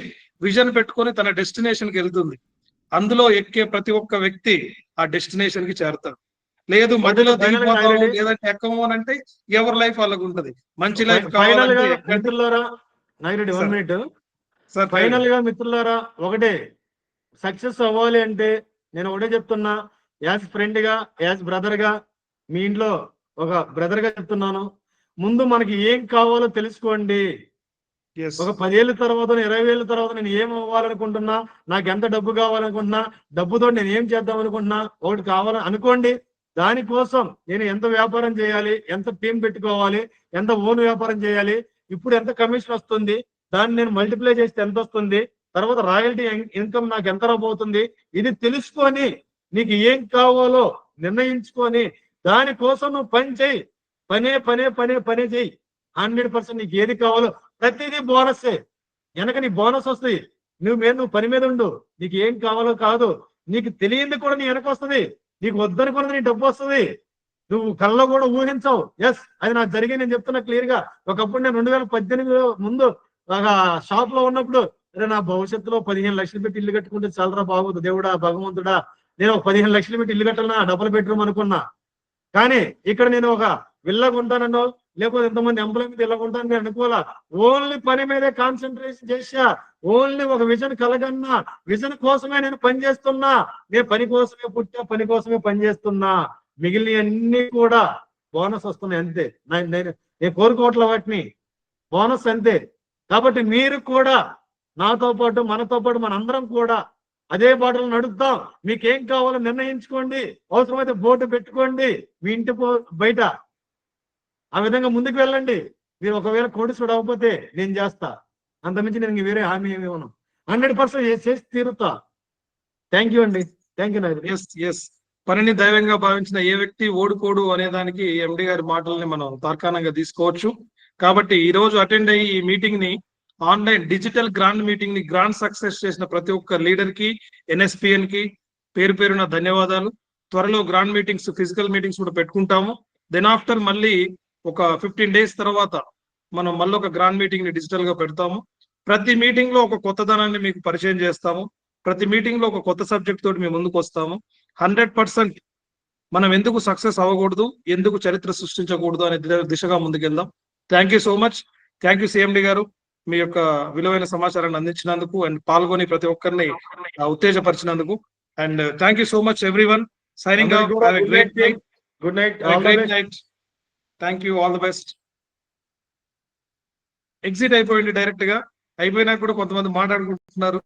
విజన్ పెట్టుకొని తన డెస్టినేషన్ కి వెళ్తుంది. అందులో ఎక్కే ప్రతి ఒక్క వ్యక్తి ఆ డెస్టినేషన్ కి చేరుతాడు. లేదు మధ్యలో దిగిపోతాము లేదంటే ఎక్కము అని అంటే ఎవరి లైఫ్ వాళ్ళకు ఉంటది. మంచి లైఫ్ కావాలంటే మిత్రులారా, నాగిరెడ్డి 1 మినిట్. ఫైనల్ గా మిత్రులారా, ఒకటే, సక్సెస్ అవ్వాలి అంటే నేను ఒకటే చెప్తున్నా, యాజ్ ఫ్రెండ్ గా, యాజ్ బ్రదర్ గా, మీ ఇంట్లో ఒక బ్రదర్ గా చెప్తున్నాను. ముందు మనకి ఏం కావాలో తెలుసుకోండి. ఒక 10 ఏళ్ళ తర్వాత, 20 ఏళ్ళ తర్వాత నేను ఏం అవ్వాలనుకుంటున్నా, నాకు ఎంత డబ్బు కావాలనుకుంటున్నా, డబ్బుతో నేను ఏం చేద్దాం అనుకుంటున్నా, ఒకటి కావాలని అనుకోండి. దానికోసం నేను ఎంత వ్యాపారం చేయాలి, ఎంత టీం పెట్టుకోవాలి, ఎంత ఓన్ వ్యాపారం చేయాలి, ఇప్పుడు ఎంత కమిషన్ వస్తుంది, దాన్ని నేను మల్టిప్లై చేస్తే ఎంత వస్తుంది, తర్వాత రాయల్టీ ఇన్కమ్ నాకు ఎంత రాబోతుంది, ఇది తెలుసుకొని నీకు ఏం కావాలో నిర్ణయించుకొని దానికోసం నువ్వు పని చేయి. పనే చేయి. 100% నీకు ఏది కావాలో ప్రతిదీ బోనస్సే. వెనక నీ బోనస్ వస్తుంది. నువ్వు పని మీద ఉండు. నీకు ఏం కావాలో కాదు, నీకు తెలియంది కూడా నీ వెనక వస్తుంది. నీకు వద్దనుకున్నది నీ డబ్బు వస్తుంది. నువ్వు కళ్ళలో కూడా ఊహించవు. ఎస్, అది నాకు జరిగింది. నేను చెప్తున్నా క్లియర్ గా. ఒకప్పుడు నేను 2018 ముందు ఒక షాప్ లో ఉన్నప్పుడు, అరే నా భవిష్యత్తులో 15 లక్షలు పెట్టి ఇల్లు కట్టుకుంటే చాలరా బాబు, దేవుడా భగవంతుడా, నేను 15 లక్షలు పెట్టి ఇల్లు కట్టాలన్నా, డబుల్ బెడ్రూమ్ అనుకున్నా. కానీ ఇక్కడ నేను ఒక విల్లా కొంటానో, లేకపోతే ఎంతమంది ఎంప్లాయ్ మీద ఇల్లా కొంటాను నేను అనుకోవాలా. ఓన్లీ పని మీదే కాన్సన్ట్రేషన్ చేసా. ఓన్లీ ఒక విజన్ కలగన్నా, విజన్ కోసమే నేను పనిచేస్తున్నా. నేను పని కోసమే పుట్టా, పని కోసమే పనిచేస్తున్నా. మిగిలిన అన్ని కూడా బోనస్ వస్తున్నాయి అంతే. నేను కోరుకోవట్ల వాటిని, బోనస్ అంతే. కాబట్టి మీరు కూడా నాతో పాటు, మనతో పాటు మనందరం కూడా అదే బాటలో నడుద్దాం. మీకేం కావాలో నిర్ణయించుకోండి. అవసరమైతే బోర్డు పెట్టుకోండి మీ ఇంటి బయట. ఆ విధంగా ముందుకు వెళ్ళండి. మీరు ఒకవేళ కోటీశ్వరుడు అవ్వకపోతే నేను చేస్తా, అంతమించి నేను వేరే హామీ ఏమి ఇవ్వను. 100% చేసి తీరుతా. థ్యాంక్ యూ అండి. Thank you Naidu. ఎస్ పనిని దైవంగా భావించిన ఏ వ్యక్తి ఓడిపోడు అనే దానికి ఎండి గారి మాటల్ని మనం తార్కాణంగా తీసుకోవచ్చు. కాబట్టి ఈ రోజు అటెండ్ అయ్యి ఈ మీటింగ్ ని ఆన్లైన్ డిజిటల్ గ్రాండ్ మీటింగ్ ని గ్రాండ్ సక్సెస్ చేసిన ప్రతి ఒక్క లీడర్ కి, ఎన్ఎస్పిఎన్ కి పేరు పేరున ధన్యవాదాలు. త్వరలో గ్రాండ్ మీటింగ్స్, ఫిజికల్ మీటింగ్స్ కూడా పెట్టుకుంటాము. దెన్ ఆఫ్టర్ మళ్ళీ ఒక 15 days తర్వాత మనం మళ్ళీ ఒక గ్రాండ్ మీటింగ్ ని డిజిటల్ గా పెడతాము. ప్రతి మీటింగ్ లో ఒక కొత్తదనాన్ని మీకు పరిచయం చేస్తాము. ప్రతి మీటింగ్ లో ఒక కొత్త సబ్జెక్ట్ తోటి మేము ముందుకు వస్తాము. 100% మనం ఎందుకు సక్సెస్ అవ్వకూడదు, ఎందుకు చరిత్ర సృష్టించకూడదు అనే దిశగా ముందుకెళ్దాం. Thank you so much. Thank you CMD గారు, మీ యొక్క విలువైన సమాచారాన్ని అందించినందుకు అండ్ పాల్గొని ప్రతి ఒక్కరిని ఉత్తేజపరిచినందుకు. And thank you so much everyone. Signing off. Have a great night. Good night. Great night. Thank you. All the best. Exit అయిపోయింది డైరెక్ట్ గా. అయిపోయినా కూడా కొంతమంది మాట్లాడుకుంటున్నారు.